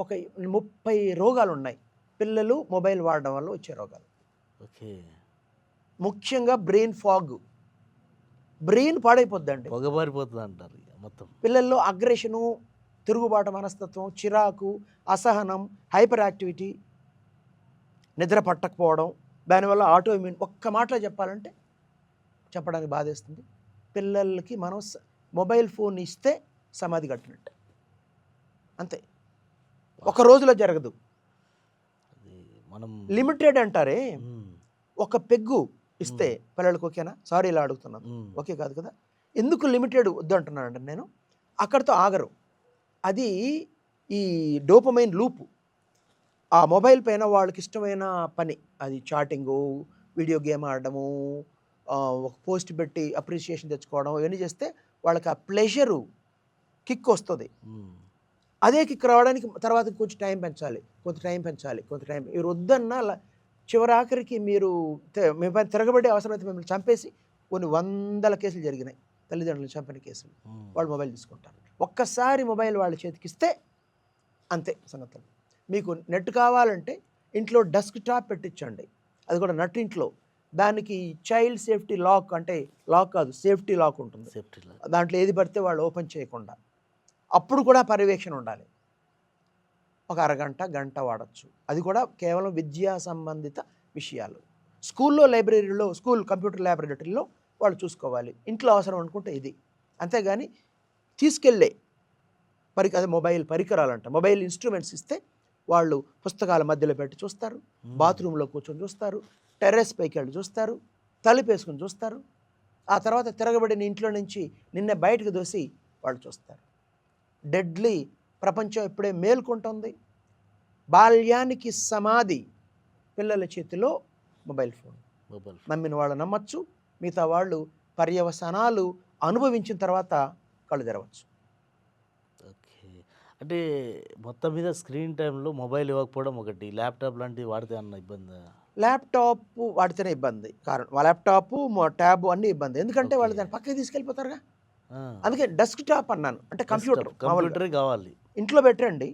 ఒక 30 రోగాలు ఉన్నాయి పిల్లలు మొబైల్ వాడడం వల్ల వచ్చే రోగాలు. ఓకే. ముఖ్యంగా బ్రెయిన్ ఫాగ్, బ్రెయిన్ పాడైపోద్దండి. పొగబారిపోతుంది అంటారు ఇక మొత్తం. పిల్లల్లో అగ్రెషను, తిరుగుబాటు మనస్తత్వం, చిరాకు, అసహనం, హైపర్ యాక్టివిటీ, నిద్ర పట్టకపోవడం, దానివల్ల ఆటో ఇమ్యూన్. ఒక్క మాటలో చెప్పాలంటే చెప్పడానికి బాధేస్తుంది, పిల్లలకి మనం మొబైల్ ఫోన్ ఇస్తే సమాధి కట్టినట్టు, అంతే. ఒక రోజులో జరగదు. అది మనం లిమిటెడ్ అంటారే, ఉమ్, ఒక పెగ్గు ఇస్తే పిల్లలకి ఓకేనా? సారీ ఇలా అడుగుతున్నాను, ఉమ్, ఓకే కాదు కదా. ఎందుకు లిమిటెడ్ వద్దు అంటున్నానంటే నేను, అక్కడితో ఆగరు. అది ఈ డోపమైన్ లూపు. ఆ మొబైల్ పైన వాళ్ళకి ఇష్టమైన పని, అది చాటింగు, వీడియో గేమ్ ఆడడము, ఒక పోస్ట్ పెట్టి అప్రిషియేషన్ తెచ్చుకోవడం, ఇవన్నీ చేస్తే వాళ్ళకి ఆ ప్లెజరు కిక్ వస్తుంది. ఉమ్, అదే కిక్ రావడానికి తర్వాత కొంచెం టైం పెంచాలి, కొంత టైం పెంచాలి, కొంత టైం. మీరు వద్దన్న చివరి ఆఖరికి మీరు మీ పైన తిరగబడే అవసరమైతే మిమ్మల్ని చంపేసి కొన్ని వందల కేసులు జరిగినాయి, తల్లిదండ్రులు చంపిన కేసులు. వాళ్ళు మొబైల్ తీసుకుంటారు. ఒక్కసారి మొబైల్ వాళ్ళ చేతికిస్తే అంతే సంగతులు. మీకు నెట్ కావాలంటే ఇంట్లో డెస్క్టాప్ పెట్టించండి, అది కూడా నట్టింట్లో. దానికి చైల్డ్ సేఫ్టీ లాక్, అంటే లాక్ కాదు, సేఫ్టీ లాక్ ఉంటుంది. సేఫ్టీలో దాంట్లో ఏది పడితే వాళ్ళు ఓపెన్ చేయకుండా. అప్పుడు కూడా పర్యవేక్షణ ఉండాలి. ఒక అరగంట, గంట వాడచ్చు. అది కూడా కేవలం విద్యా సంబంధిత విషయాలు. స్కూల్లో, లైబ్రరీలో, స్కూల్ కంప్యూటర్ ల్యాబొరేటరీలో వాళ్ళు చూసుకోవాలి. ఇంట్లో అవసరం అనుకుంటే ఇది. అంతేగాని తీసుకెళ్ళే అదే మొబైల్ పరికరాలంట, మొబైల్ ఇన్స్ట్రుమెంట్స్ ఇస్తే వాళ్ళు పుస్తకాల మధ్యలో పెట్టి చూస్తారు, బాత్రూంలో కూర్చొని చూస్తారు, టెర్రస్ పైకి వెళ్ళి చూస్తారు, తలుపేసుకుని చూస్తారు. ఆ తర్వాత తిరగబడిన ఇంట్లో నుంచి నిన్నే బయటకు దోసి వాళ్ళు చూస్తారు. డెడ్లీ ప్రపంచం ఇప్పుడే మేల్కొంటుంది. బాల్యానికి సమాధి పిల్లల చేతిలో మొబైల్ ఫోన్. నమ్మిన వాళ్ళు నమ్మచ్చు, మిగతా వాళ్ళు పర్యవసానాలు అనుభవించిన తర్వాత కళ్ళు తెరవచ్చు. ఓకే. అంటే మొత్తం మీద స్క్రీన్ టైంలో మొబైల్ ఇవ్వకపోవడం ఒకటి, ల్యాప్టాప్ లాంటివి వాడితే అన్న ఇబ్బంది. ల్యాప్టాప్ వాడితేనే ఇబ్బంది. కారణం ల్యాప్టాప్, ట్యాబ్ అన్నీ ఇబ్బంది. ఎందుకంటే వాళ్ళు దాన్ని పక్కకి తీసుకెళ్ళిపోతారుగా. అందుకే డెస్క్టాప్ అన్నాను, అంటే కంప్యూటరే కావాలి. ఇంట్లో పెట్టండి,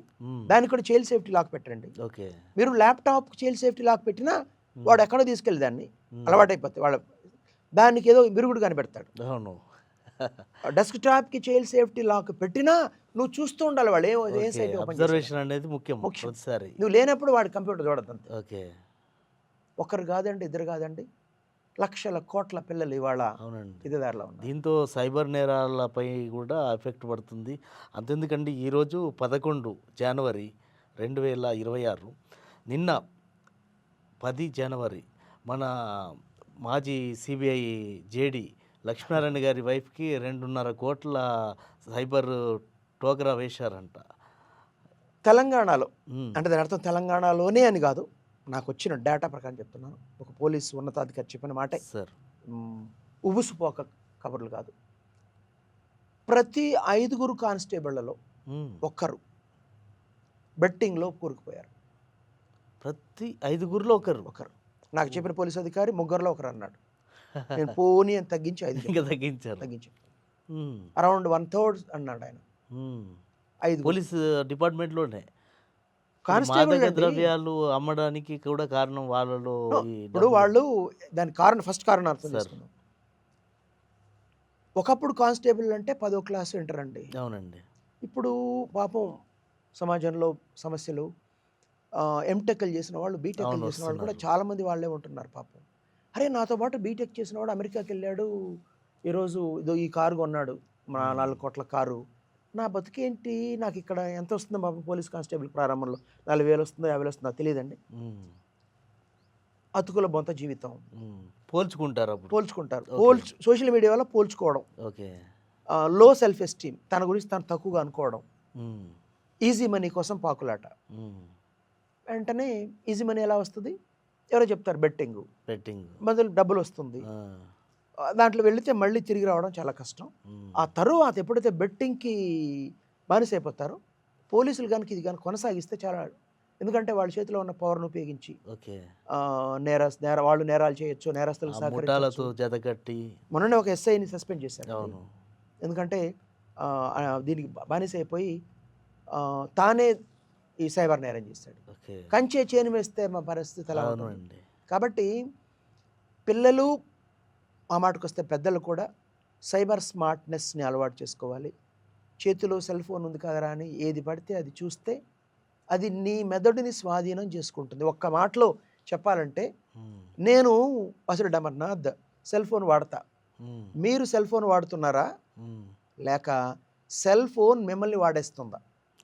దానికి కూడా చైల్డ్ సేఫ్టీ లాక్ పెట్టండి. ఓకే. మీరు ల్యాప్టాప్ చైల్డ్ సేఫ్టీ లాక్ పెట్టినా వాడు ఎక్కడో తీసుకెళ్ళి దాన్ని అలవాటైపోతాయి. వాళ్ళ దానికి ఏదో విరుగుడు కనిపెడతాడు. అవును. డెస్క్టాప్కి చైల్డ్ సేఫ్టీ లాక్ పెట్టినా నువ్వు చూస్తూ ఉండాలి వాళ్ళు ఏం సైట్ ఓపెన్ అబ్జర్వేషన్ అనేది ముఖ్యం. ఒకసారి నువ్వు లేనప్పుడు వాడి కంప్యూటర్ చూడద్దు అంతే. ఓకే. ఒకరు కాదండి, ఇద్దరు కాదండి, లక్షల కోట్ల పిల్లలు ఇవాళ ఇదే దారిలో ఉన్నారు. దీంతో సైబర్ నేరాలపై కూడా ఎఫెక్ట్ పడుతుంది. అంతెందుకండి, ఈరోజు 11 జనవరి 2026, నిన్న 10 జనవరి మన మాజీ సిబిఐ జేడి లక్ష్మీనారాయణ గారి వైఫ్కి 2.5 కోట్ల సైబర్ టోకరా వేశారంట తెలంగాణలో. అంటే దాని అర్థం తెలంగాణలోనే అని కాదు, నాకు వచ్చిన డేటా ప్రకారం చెప్తున్నాను. ఒక పోలీసు ఉన్నతాధికారి చెప్పిన మాటే సార్, ఉబుసుపోక కబుర్లు కాదు. ప్రతి 5 కానిస్టేబుళ్లలో ఒక్కరు బెట్టింగ్లో కూరుకుపోయారు. ప్రతి 5లో ఒకరు. నాకు చెప్పిన పోలీసు అధికారి 3లో ఒకరు అన్నాడు. నేను పోనీ అని తగ్గించి 5 తగ్గించాను. అరౌండ్ 1/3 అన్నాడు ఆయన. 5 పోలీస్ డిపార్ట్మెంట్లోనే కానిస్టేబుల్ ద్రవ్యాలు అమ్మడానికి కూడా కారణం వాళ్ళలో. ఇప్పుడు వాళ్ళు దాని కారణం, ఫస్ట్ కారణం అర్థం చేసుకున్నాం. ఒకప్పుడు కానిస్టేబుల్ అంటే 10వ క్లాస్ ఇంటర్ అండి. అవునండి. ఇప్పుడు పాపం సమాజంలో సమస్యలు, ఎంటెక్లు చేసిన వాళ్ళు, బీటెక్లు చేసిన వాళ్ళు కూడా చాలామంది వాళ్ళే ఉంటున్నారు పాపం. అరే నాతో పాటు బీటెక్ చేసిన వాడు అమెరికాకి వెళ్ళాడు, ఈరోజు ఇదో ఈ కారు కొన్నాడు, మా 4 కోట్ల కారు. నా బతుకేంటి, నాకు ఇక్కడ ఎంత వస్తుందో పాపం పోలీస్ కానిస్టేబుల్ ప్రారంభంలో 40,000 వస్తుందో 50,000 వస్తుందో తెలియదండి. అతుకుల బొంత జీవితం. పోల్చుకుంటారు. సోషల్ మీడియా వల్ల పోల్చుకోవడం, లో సెల్ఫ్ ఎస్టీమ్, తన గురించి తను తక్కువగా అనుకోవడం, ఈజీ మనీ కోసం పాకులాట. వెంటనే ఈజీ మనీ ఎలా వస్తుంది, ఎవరో చెప్తారు బెట్టింగ్ బదులు డబ్బులు వస్తుంది. దాంట్లో వెళితే మళ్ళీ తిరిగి రావడం చాలా కష్టం. ఆ తరువాత ఎప్పుడైతే బెట్టింగ్కి బానిస అయిపోతారో పోలీసులు కనుక ఇది కనుక కొనసాగిస్తే చాలా, ఎందుకంటే వాళ్ళ చేతిలో ఉన్న పవర్ను ఉపయోగించి వాళ్ళు నేరాలు చేయొచ్చు, నేరస్తులకు సహకరించి. మొన్ననే ఒక ఎస్ఐని సస్పెండ్ చేశారు. ఎందుకంటే దీనికి బానిస అయిపోయి తానే ఈ సైబర్ నేరం చేశాడు. కంచే చేను వేస్తే మా పరిస్థితి ఎలా ఉంటుంది. కాబట్టి పిల్లలు, ఆ మాటకు వస్తే పెద్దలు కూడా సైబర్ స్మార్ట్నెస్ని అలవాటు చేసుకోవాలి. చేతిలో సెల్ ఫోన్ ఉంది కదరా అని ఏది పడితే అది చూస్తే అది నీ మెదడుని స్వాధీనం చేసుకుంటుంది. ఒక్క మాటలో చెప్పాలంటే, నేను అసలు అమర్నాథ్ సెల్ ఫోన్ వాడతా, మీరు సెల్ ఫోన్ వాడుతున్నారా లేక సెల్ ఫోన్ మిమ్మల్ని వాడేస్తుందా?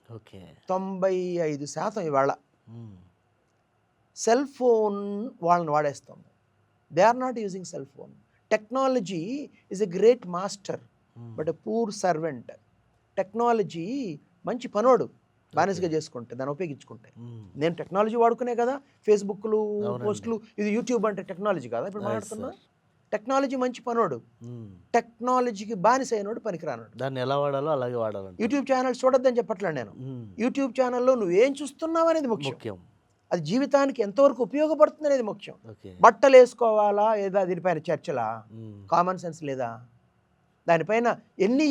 95% ఇవాళ సెల్ ఫోన్ వాళ్ళని వాడేస్తుంది. They are not using cell phone. Technology is a great master but a poor servant. Technology మంచి పనోడు బానిసగా చేసుకుంటే, దాన్ని ఉపయోగించుకుంటే. నేను టెక్నాలజీ వాడుకునే కదా ఫేస్బుక్లు, పోస్టులు, ఇది యూట్యూబ్ అంటే టెక్నాలజీ కదా ఇప్పుడు మాట్లాడుతున్నా. టెక్నాలజీ మంచి పనోడు, టెక్నాలజీకి బానిస అయినోడు పనికిరానోడు. దాన్ని ఎలా వాడాలో అలాగే వాడాలి. యూట్యూబ్ ఛానల్ చూడొద్దని చెప్పట్లేదు నేను. యూట్యూబ్ ఛానల్లో నువ్వేం చూస్తున్నావు అనేది ముఖ్యం. అది జీవితానికి ఎంతవరకు ఉపయోగపడుతుంది అనేది ముఖ్యం. ఓకే. బట్టలు వేసుకోవాలా లేదా దీనిపైన చర్చలా? హ్మ్. కామన్ సెన్స్ లేదా? దానిపైన ఎన్ని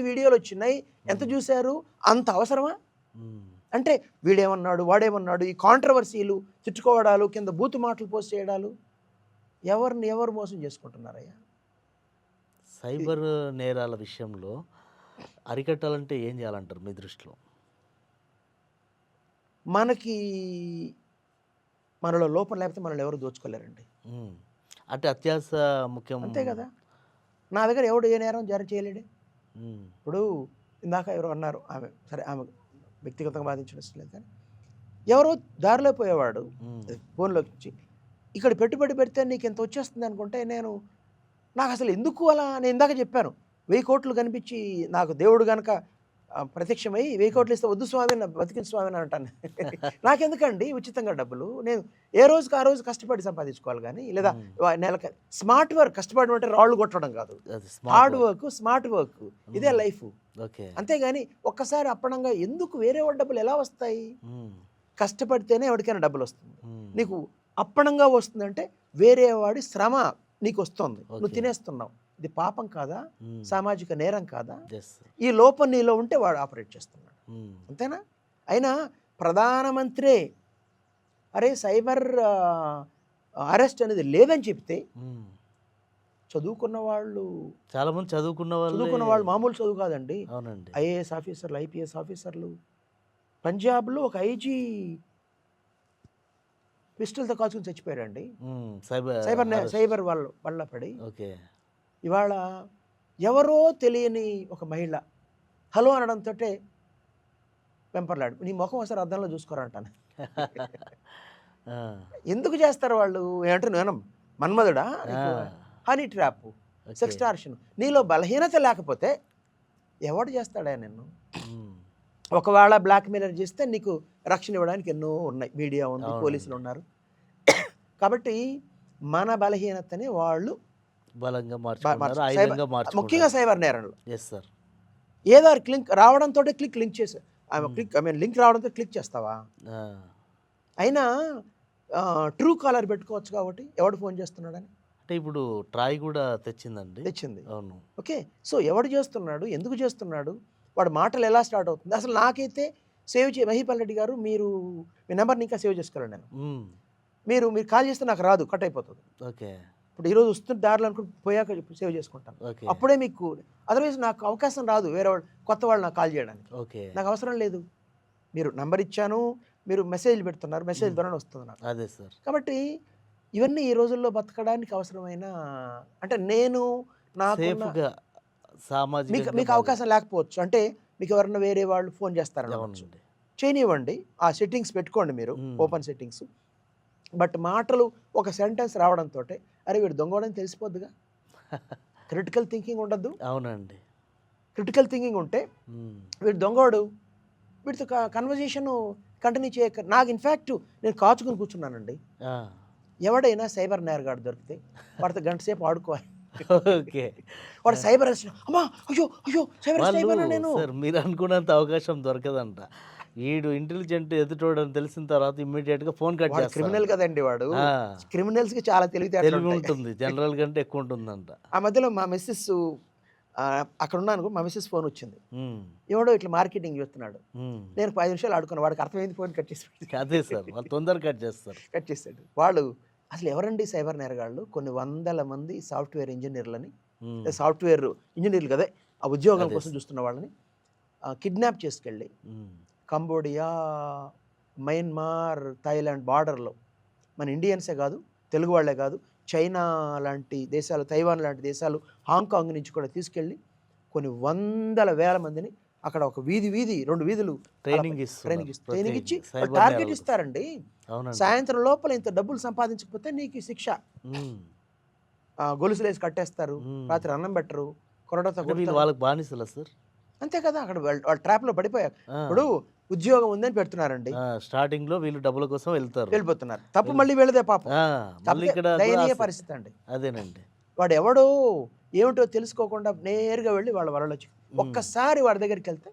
వీడియోలు వచ్చినాయి, ఎంత చూశారు, అంత అవసరమా? హ్మ్. అంటే వీడేమన్నాడు, వాడేమన్నాడు, ఈ కాంట్రవర్సీలు, తిట్టుకోవడాలు, కింద బూతు మాటలు పోస్ట్ చేయడాలు, ఎవరిని ఎవరు మోసం చేసుకుంటున్నారయ్యా? సైబర్ నేరాల విషయంలో అరికట్టాలంటే ఏం చేయాలంటారు మీ దృష్టిలో? మనకి మనలో లోపం లేకపోతే మనల్ని ఎవరు దోచుకోలేరండి. హ్మ్. అంటే అత్యాస ముఖ్యం. అంతే కదా! నా దగ్గర ఎవడు ఏ నేరం చేయలేడే. హ్మ్. ఇప్పుడు ఇందాక ఎవరో అన్నారు, ఆమె వ్యక్తిగతంగా బాధించడం ఇష్టం లేదు కానీ, ఎవరో దారిలో పోయేవాడు హ్మ్. ఫోన్లోకి వచ్చి, ఇక్కడ పెట్టుబడి పెడితే నీకు ఇంత వచ్చేస్తుంది అనుకుంటే, నాకు అసలు ఎందుకు అలా, నేను ఇందాక చెప్పాను, 1000 కోట్లు కనిపించి నాకు దేవుడు గనక ప్రత్యక్షమై 1000 కోట్లు ఇస్తే వద్దు స్వామి నా బతికిన స్వామి అని అంటాను. నాకెందుకండి ఉచితంగా డబ్బులు, నేను ఏ రోజుకి ఆ రోజు కష్టపడి సంపాదించుకోవాలి కానీ, లేదా నెలకి స్మార్ట్ వర్క్, కష్టపడడం అంటే రాళ్ళు కొట్టడం కాదు, అది హార్డ్ వర్క్, స్మార్ట్ వర్క్, ఇదే లైఫ్. ఓకే. అంతేగాని ఒక్కసారి అప్పనంగా ఎందుకు వేరే వాడి డబ్బులు ఎలా వస్తాయి? హ్మ్. కష్టపడితేనే ఎవరికైనా డబ్బులు వస్తుంది. హ్మ్. నీకు అప్పనంగా వస్తుందంటే వేరే వాడి శ్రమ నీకు వస్తుంది, నువ్వు ఓకే. తినేస్తున్నావు. ఇది పాపం కాదా? హ్మ్. సామాజిక నేరం కాదా? యెస్. ఈ లోపం నీలో ఉంటే వాడు ఆపరేట్ చేస్తున్నాడు. హ్మ్. అంతేనా? అయినా ప్రధానమంత్రే అరే సైబర్ అరెస్ట్ అనేది లేదని చెప్తే, హ్మ్. చదువుకున్న వాళ్ళు చాలామంది చదువుకున్న వాళ్ళే. మామూలు చదువు కాదండి. అవునండి. ఐఏఎస్ ఆఫీసర్లు, ఐపీఎస్ ఆఫీసర్లు, పంజాబ్లో ఒక ఐజీ పిస్టల్తో కాల్చుకుని చచ్చిపోయారండి. హ్మ్. అరెస్ట్. సైబర్ వల్ల పడి. ఓకే. ఇవాళ ఎవరో తెలియని ఒక మహిళ హలో అనడంతోటే వెంపర్లాడు, నీ ముఖం ఒకసారి అద్దంలో చూసుకోరా అంటాను. ఆ! ఎందుకు చేస్తారు వాళ్ళు? ఏమంటే నేను మన్మధుడా నీకు? ఆ! Honey trap, okay. సెక్స్టార్షన్. నీలో బలహీనత లేకపోతే ఎవడు చేస్తాడా నిన్ను? హ్మ్. ఒకవేళ బ్లాక్‌మెయిలర్ చేస్తే నీకు రక్షణ ఇవ్వడానికి ఎన్నో ఉన్నాయి. మీడియా ఉంది, పోలీసులు అవునండి. ఉన్నారు. కాబట్టి మన బలహీనతని వాళ్ళు బలంగా మార్చుకున్నారు. సైబర్, ఆయుధంగా ముఖ్యంగా మార్చుకున్నారు. సైబర్ నేరంలో యెస్ సార్. ఏదో క్లిక్ రావడంతోటే లింక్ చేసా. హ్మ్. లింక్ రావడంతో క్లిక్ చేస్తావా? ఆ! అయినా ట్రూ కాలర్ పెట్టుకోవచ్చు కాబట్టి ఎవడు ఫోన్ చేస్తున్నాడని అంటే ఇప్పుడు ట్రాయ్ గూడా తెచ్చిందండి. తెచ్చింది. అవును. ఓకే. సో ఎవడు చేస్తున్నాడు? ఎందుకు చేస్తున్నాడు? వాడి మాటలు ఎలా స్టార్ట్ అవుతుంది? అసలు నాకైతే మహీపాల్ రెడ్డి గారు, మీ నెంబర్‌ని ఇంకా సేవ్ చేసుకోలేను నేను. హ్మ్. మీరు కాల్ చేస్తే నాకు రాదు, కట్ అయిపోతుంది. ఓకే. ఇప్పుడు ఈరోజు వస్తున్న దారిలో అనుకుంటే పోయాక సేవ్ చేసుకుంటాను. ఓకే. అప్పుడే మీకు అదర్‌వైజ్ నాకు అవకాశం రాదు వేరే వాళ్ళు, కొత్త వాళ్ళు నాకు కాల్ చేయడానికి. ఓకే. నాకు అవసరం లేదు. మీరు నంబర్ ఇచ్చాను, మీరు మెసేజ్‌లు పెడుతున్నారు, మెసేజ్ ద్వారానే వస్తుంది నాకు. అదే సార్. కాబట్టి ఇవన్నీ ఈ రోజుల్లో బతకడానికి అవసరమైన, అంటే నాకున్న సేఫ్‌గా సామాజికంగా మీకు అవకాశం లేకపోవచ్చు. అంటే మీకు ఎవరన్నా వేరే వాళ్ళు ఫోన్ చేస్తారనవచ్చు. అవునండి. చేయనివ్వండి. ఆ సెట్టింగ్స్ పెట్టుకోండి మీరు, హ్మ్. Open settings. బట్ మాటలు ఒక సెంటెన్స్ రావడంతోటే అరే వీడు దొంగోడని తెలిసిపోద్దిగా. క్రిటికల్ థింకింగ్ ఉండద్దు. అవునండి. క్రిటికల్ థింకింగ్ ఉంటే హ్మ్. వీడు దొంగోడు, వీడితో కన్వర్జేషను కంటిన్యూ చేయక, నాకు ఇన్‌ఫాక్ట్ నేను కాచుకొని కూర్చున్నానండి. ఆ! ఎవడైనా సైబర్ నేరగాడు దొరికితే వాడితో గంట సేపు ఆడుకోవాలి. ఓకే. వాడు సైబర్ అరెస్ట్, అమ్మా! అయ్యో! అయ్యో! సైబర్ అరెస్ట్ వాళ్ళు అయిపోయానా నేను? సార్ మీరనుకున్నంత అవకాశం దొరకదంట. ఈడు ఇంటెలిజెంట్ ఎదుటోడని తెలిసిన తర్వాత ఇమ్మీడియేట్‌గా ఫోన్ కట్ వాడు క్రిమినల్ చేస్తారంట. కదండీ వాడు. ఆ! క్రిమినల్స్‌కి చాలా తెలివి తెలివితేటలుంటాయి. ఉంటుంది. జనరల్ కంటే ఎక్కువుంటుందంట. ఆ మధ్యలో మా మిసెస్ అక్కడున్నాను, మా మిసెస్ ఫోనొచ్చింది. హ్మ్. ఎవడో ఇట్లా మార్కెటింగ్ చేస్తున్నాడు. హ్మ్. నేను 5 నిమిషాలు ఆడుకున్నా. వాడికి అర్థమైంది, ఫోన్ కట్ చేసి అదే సార్. వాళ్ళు తొందరగా కట్ చేస్తారు. కట్ చేసాడు. వాళ్ళు అసలు ఎవరండి సైబర్ నేరగాళ్ళు? కొన్ని వందల మంది సాఫ్ట్‌వేర్ ఇంజినీర్‌లని, హ్మ్. సాఫ్ట్‌వేర్ ఇంజినీర్లు కదే, ఆ ఉద్యోగం అదే కోసం సార్. చూస్తున్న వాళ్ళని కిడ్నాప్ చేసుకెళ్ళి హ్మ్. కంబోడియా, మయన్మార్, థాయిలాండ్ బార్డర్‌లో మన ఇండియన్సే కాదు, తెలుగు వాళ్ళే కాదు, చైనా లాంటి దేశాలు, తైవాన్ లాంటి దేశాలు, హాంకాంగ్ నుంచి కూడా తీసుకెళ్ళి కొన్ని వందల వేల మందిని అక్కడ ఒక వీధి 2 వీధులు ట్రైనింగ్ ఇస్తున్నారు. ట్రైనింగ్ ఇచ్చి వాళ్ళు సైబర్ టార్గెట్ నేరాల కోసం. ఇస్తారండి. అవునండి. సాయంత్రం లోపల ఇంత డబ్బులు సంపాదించకపోతే నీకు ఈ శిక్ష. హ్మ్. గొలుసులేసి కట్టేస్తారు. హ్మ్. రాత్రి అన్నం పెట్టరు. కొరడాతో అంటే వీళ్ళు కొడతారు. వాళ్ళకి బానిసలా సార్? అంతే కదా! అక్కడ వాళ్ళు ట్రాప్‌లో పడిపోయారు. ఆ! ఇప్పుడు ఉద్యోగం ఉందని పెడుతున్నారండి. ఆ! స్టార్టింగ్‌లో వీళ్ళు డబ్బుల కోసం వెళ్తారు. వెళ్ళిపోతున్నారు. తప్పు వెళ్ మళ్ళీ వీళ్ళదే పాపం. ఆ! మళ్ళీ కాకపోతే ఇక్కడ కూడా దయనీయ పరిస్థితి అండి. అదేనండి. వాడెవడో ఏమిటో తెలుసుకోకుండా నేరుగా వెళ్ళి వాళ్ళ వలలో హ్మ్. ఒక్కసారి వాడి దగ్గరికెళ్తే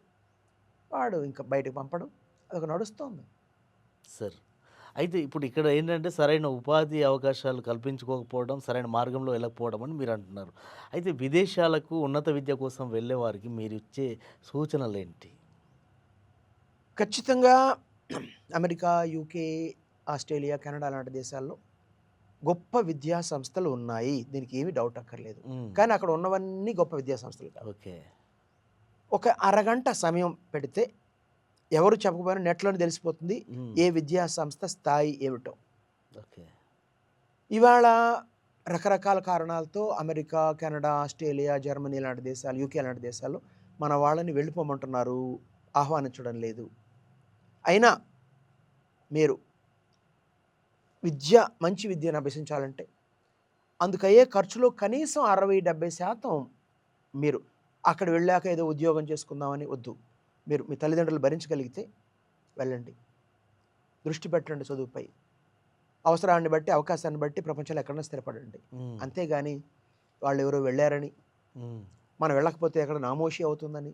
వాడు ఇంక బయటకి పంపడం. అదొక నడుస్తోంది. సార్. అయితే ఇప్పుడు ఇక్కడ ఏంటంటే సరైన ఉపాధి అవకాశాలు కల్పించుకోకపోవడం, సరైన మార్గంలో వెళ్ళకపోవడం అని మీరు అంటున్నారు. అయితే విదేశాలకు ఉన్నత విద్య కోసం వెళ్ళే వారికి మీరిచ్చే సూచనలేంటి? ఖచ్చితంగా అమెరికా, యూకే, ఆస్ట్రేలియా, కెనడా లాంటి దేశాల్లో గొప్ప విద్యా సంస్థలు ఉన్నాయి. దీనికి ఏమీ డౌట్ అక్కర్లేదు. హ్మ్. కానీ అక్కడ ఉన్నవన్నీ గొప్ప విద్యా సంస్థలు కాదు. ఓకే. ఒక అరగంట సమయం పెడితే ఎవరు చెప్పకపోయినా నెట్‌లోనే తెలిసిపోతుంది. హ్మ్. ఏ విద్యా సంస్థ స్థాయి ఏమిటో. ఓకే. ఇవాళ రకరకాల కారణాలతో అమెరికా, కెనడా, ఆస్ట్రేలియా, జర్మనీ లాంటి దేశాలు, యూకే లాంటి దేశాల్లో మన వాళ్ళని వెళ్ళిపోమంటున్నారు. ఆహ్వానించడం లేదు. అయినా మీరు మంచి విద్యను అభ్యసించాలంటే అందుకయ్యే ఖర్చులో కనీసం 60-70% మీరు అక్కడ వెళ్ళాక ఏదో ఉద్యోగం చేసుకుందామని వద్దు. మీరు మీ తల్లిదండ్రులు భరించగలిగితే వెళ్ళండి. దృష్టి పెట్టండి చదువుపై. అవసరాన్ని బట్టి, అవకాశాన్ని బట్టి ప్రపంచంలో ఎక్కడైనా స్థిరపడండి. హ్మ్. అంతేగాని వాళ్ళెవరో వెళ్ళారని, హ్మ్. మనం వెళ్ళకపోతే అక్కడ నామోషి అవుతుందని,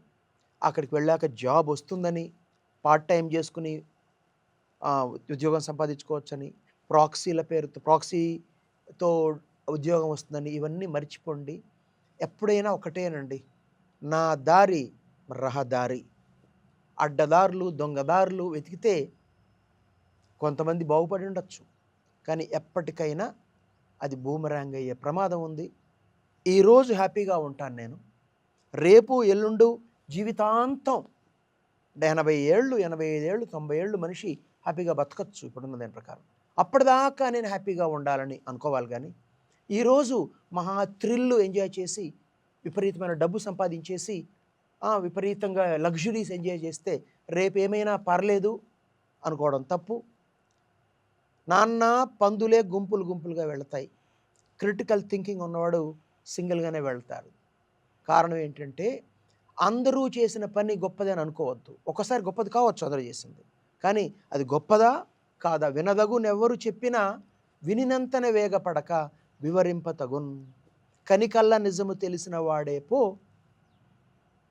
అక్కడికి వెళ్ళాక జాబ్ వస్తుందని, పార్ట్ టైం చేసుకుని ఉద్యోగం సంపాదించుకోవచ్చని, ప్రాక్సీతో ఉద్యోగం వస్తుందని ఇవన్నీ మర్చిపోండి. ఎప్పుడైనా ఒకటేనండి, నా దారి రహదారి. అడ్డదారులు, దొంగదారులు వెతికితే కొంతమంది బాగుపడి ఉండొచ్చు. కానీ ఎప్పటికైనా అది బూమరాంగ్ అయ్యే ప్రమాదం ఉంది. ఈరోజు హ్యాపీగా ఉంటాను నేను. రేపు, ఎల్లుండు జీవితాంతం 80 ఏళ్ళు, 85 ఏళ్ళు, 90 ఏళ్ళు మనిషి హ్యాపీగా బతకచ్చు ఇప్పుడున్న దాని ప్రకారం. అప్పటిదాకా నేను హ్యాపీగా ఉండాలని అనుకోవాలి కానీ, ఈరోజు మహా థ్రిల్ ఎంజాయ్ చేసి, విపరీతమైన డబ్బు సంపాదించేసి, విపరీతంగా లగ్జరీస్ ఎంజాయ్ చేస్తే రేపేమైనా పర్లేదు అనుకోవడం తప్పు. నాన్న పందులే గుంపులు గుంపులుగా వెళతాయి. క్రిటికల్ థింకింగ్ ఉన్నవాడు సింగిల్‌గానే వెళ్తారు. కారణం ఏంటంటే, అందరూ చేసిన పని గొప్పది అని అనుకోవద్దు. ఒక్కసారి గొప్పది కావచ్చు అందరూ చేసింది. కానీ అది గొప్పదా? కాదా? వినదగునెవ్వరు చెప్పినా వినినంతనే వేగపడక వివరింపతగున్. కనికల్ల నిజము తెలిసిన వాడే పో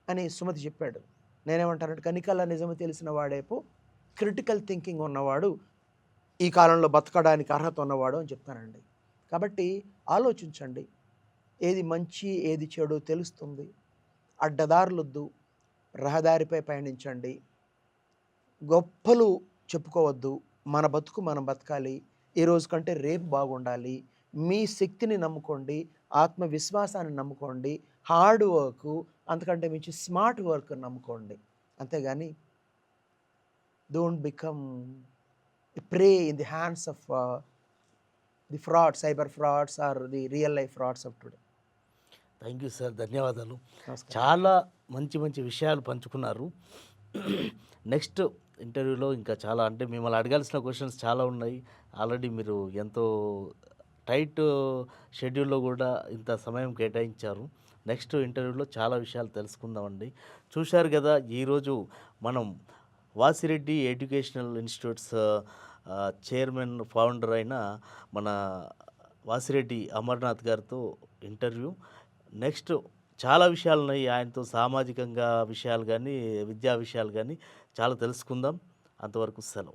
అని సుమతి చెప్పాడు. నేనేమంటానంటే కనికల్ల నిజము తెలిసిన వాడే పో, క్రిటికల్ థింకింగ్ ఉన్నవాడు ఈ కాలంలో బతకడానికి అర్హత ఉన్నవాడు అని చెప్తానండి. కాబట్టి ఆలోచించండి. ఏది మంచి, ఏది చెడు తెలుస్తుంది. అడ్డదారులొద్దు. రహదారిపై పయనించండి. గొప్పలు చెప్పుకోవద్దు. మన బతుకు మనం బతకాలి. ఈరోజు కంటే రేపు బాగుండాలి. మీ శక్తిని నమ్ముకోండి. ఆత్మవిశ్వాసాన్ని నమ్ముకోండి. హార్డ్ వర్కు, అంతకంటే మించి స్మార్ట్ వర్క్ నమ్ముకోండి. అంతేగాని don't become a prey in the hands of the cyber frauds are the real life frauds of today. Thank you sir. ధన్యవాదాలు. నమస్కారం. చాలా మంచి మంచి విషయాలు పంచుకున్నారు. నెక్స్ట్ ఇంటర్వ్యూలో ఇంకా చాలా అంటే మిమ్మల్ని అడగాల్సిన క్వశ్చన్స్ చాలా ఉన్నాయి. ఆల్రెడీ మీరు ఎంతో టైట్ షెడ్యూల్‌లో కూడా ఇంత సమయం కేటాయించారు. నెక్స్ట్ ఇంటర్వ్యూలో చాలా విషయాలు తెలుసుకుందామండి. చూశారు కదా! ఈరోజు మనం Vasireddy educational institutes chairman, founder అయిన మన వాసిరెడ్డి అమర్నాథ్ గారితో ఇంటర్వ్యూ. నెక్స్ట్ చాలా విషయాలున్నాయి. ఆయనతో సామాజికంగా విషయాలు గానీ, విద్యా విషయాలు గానీ చాలా తెలుసుకుందాం. అంతవరకు సెలవు.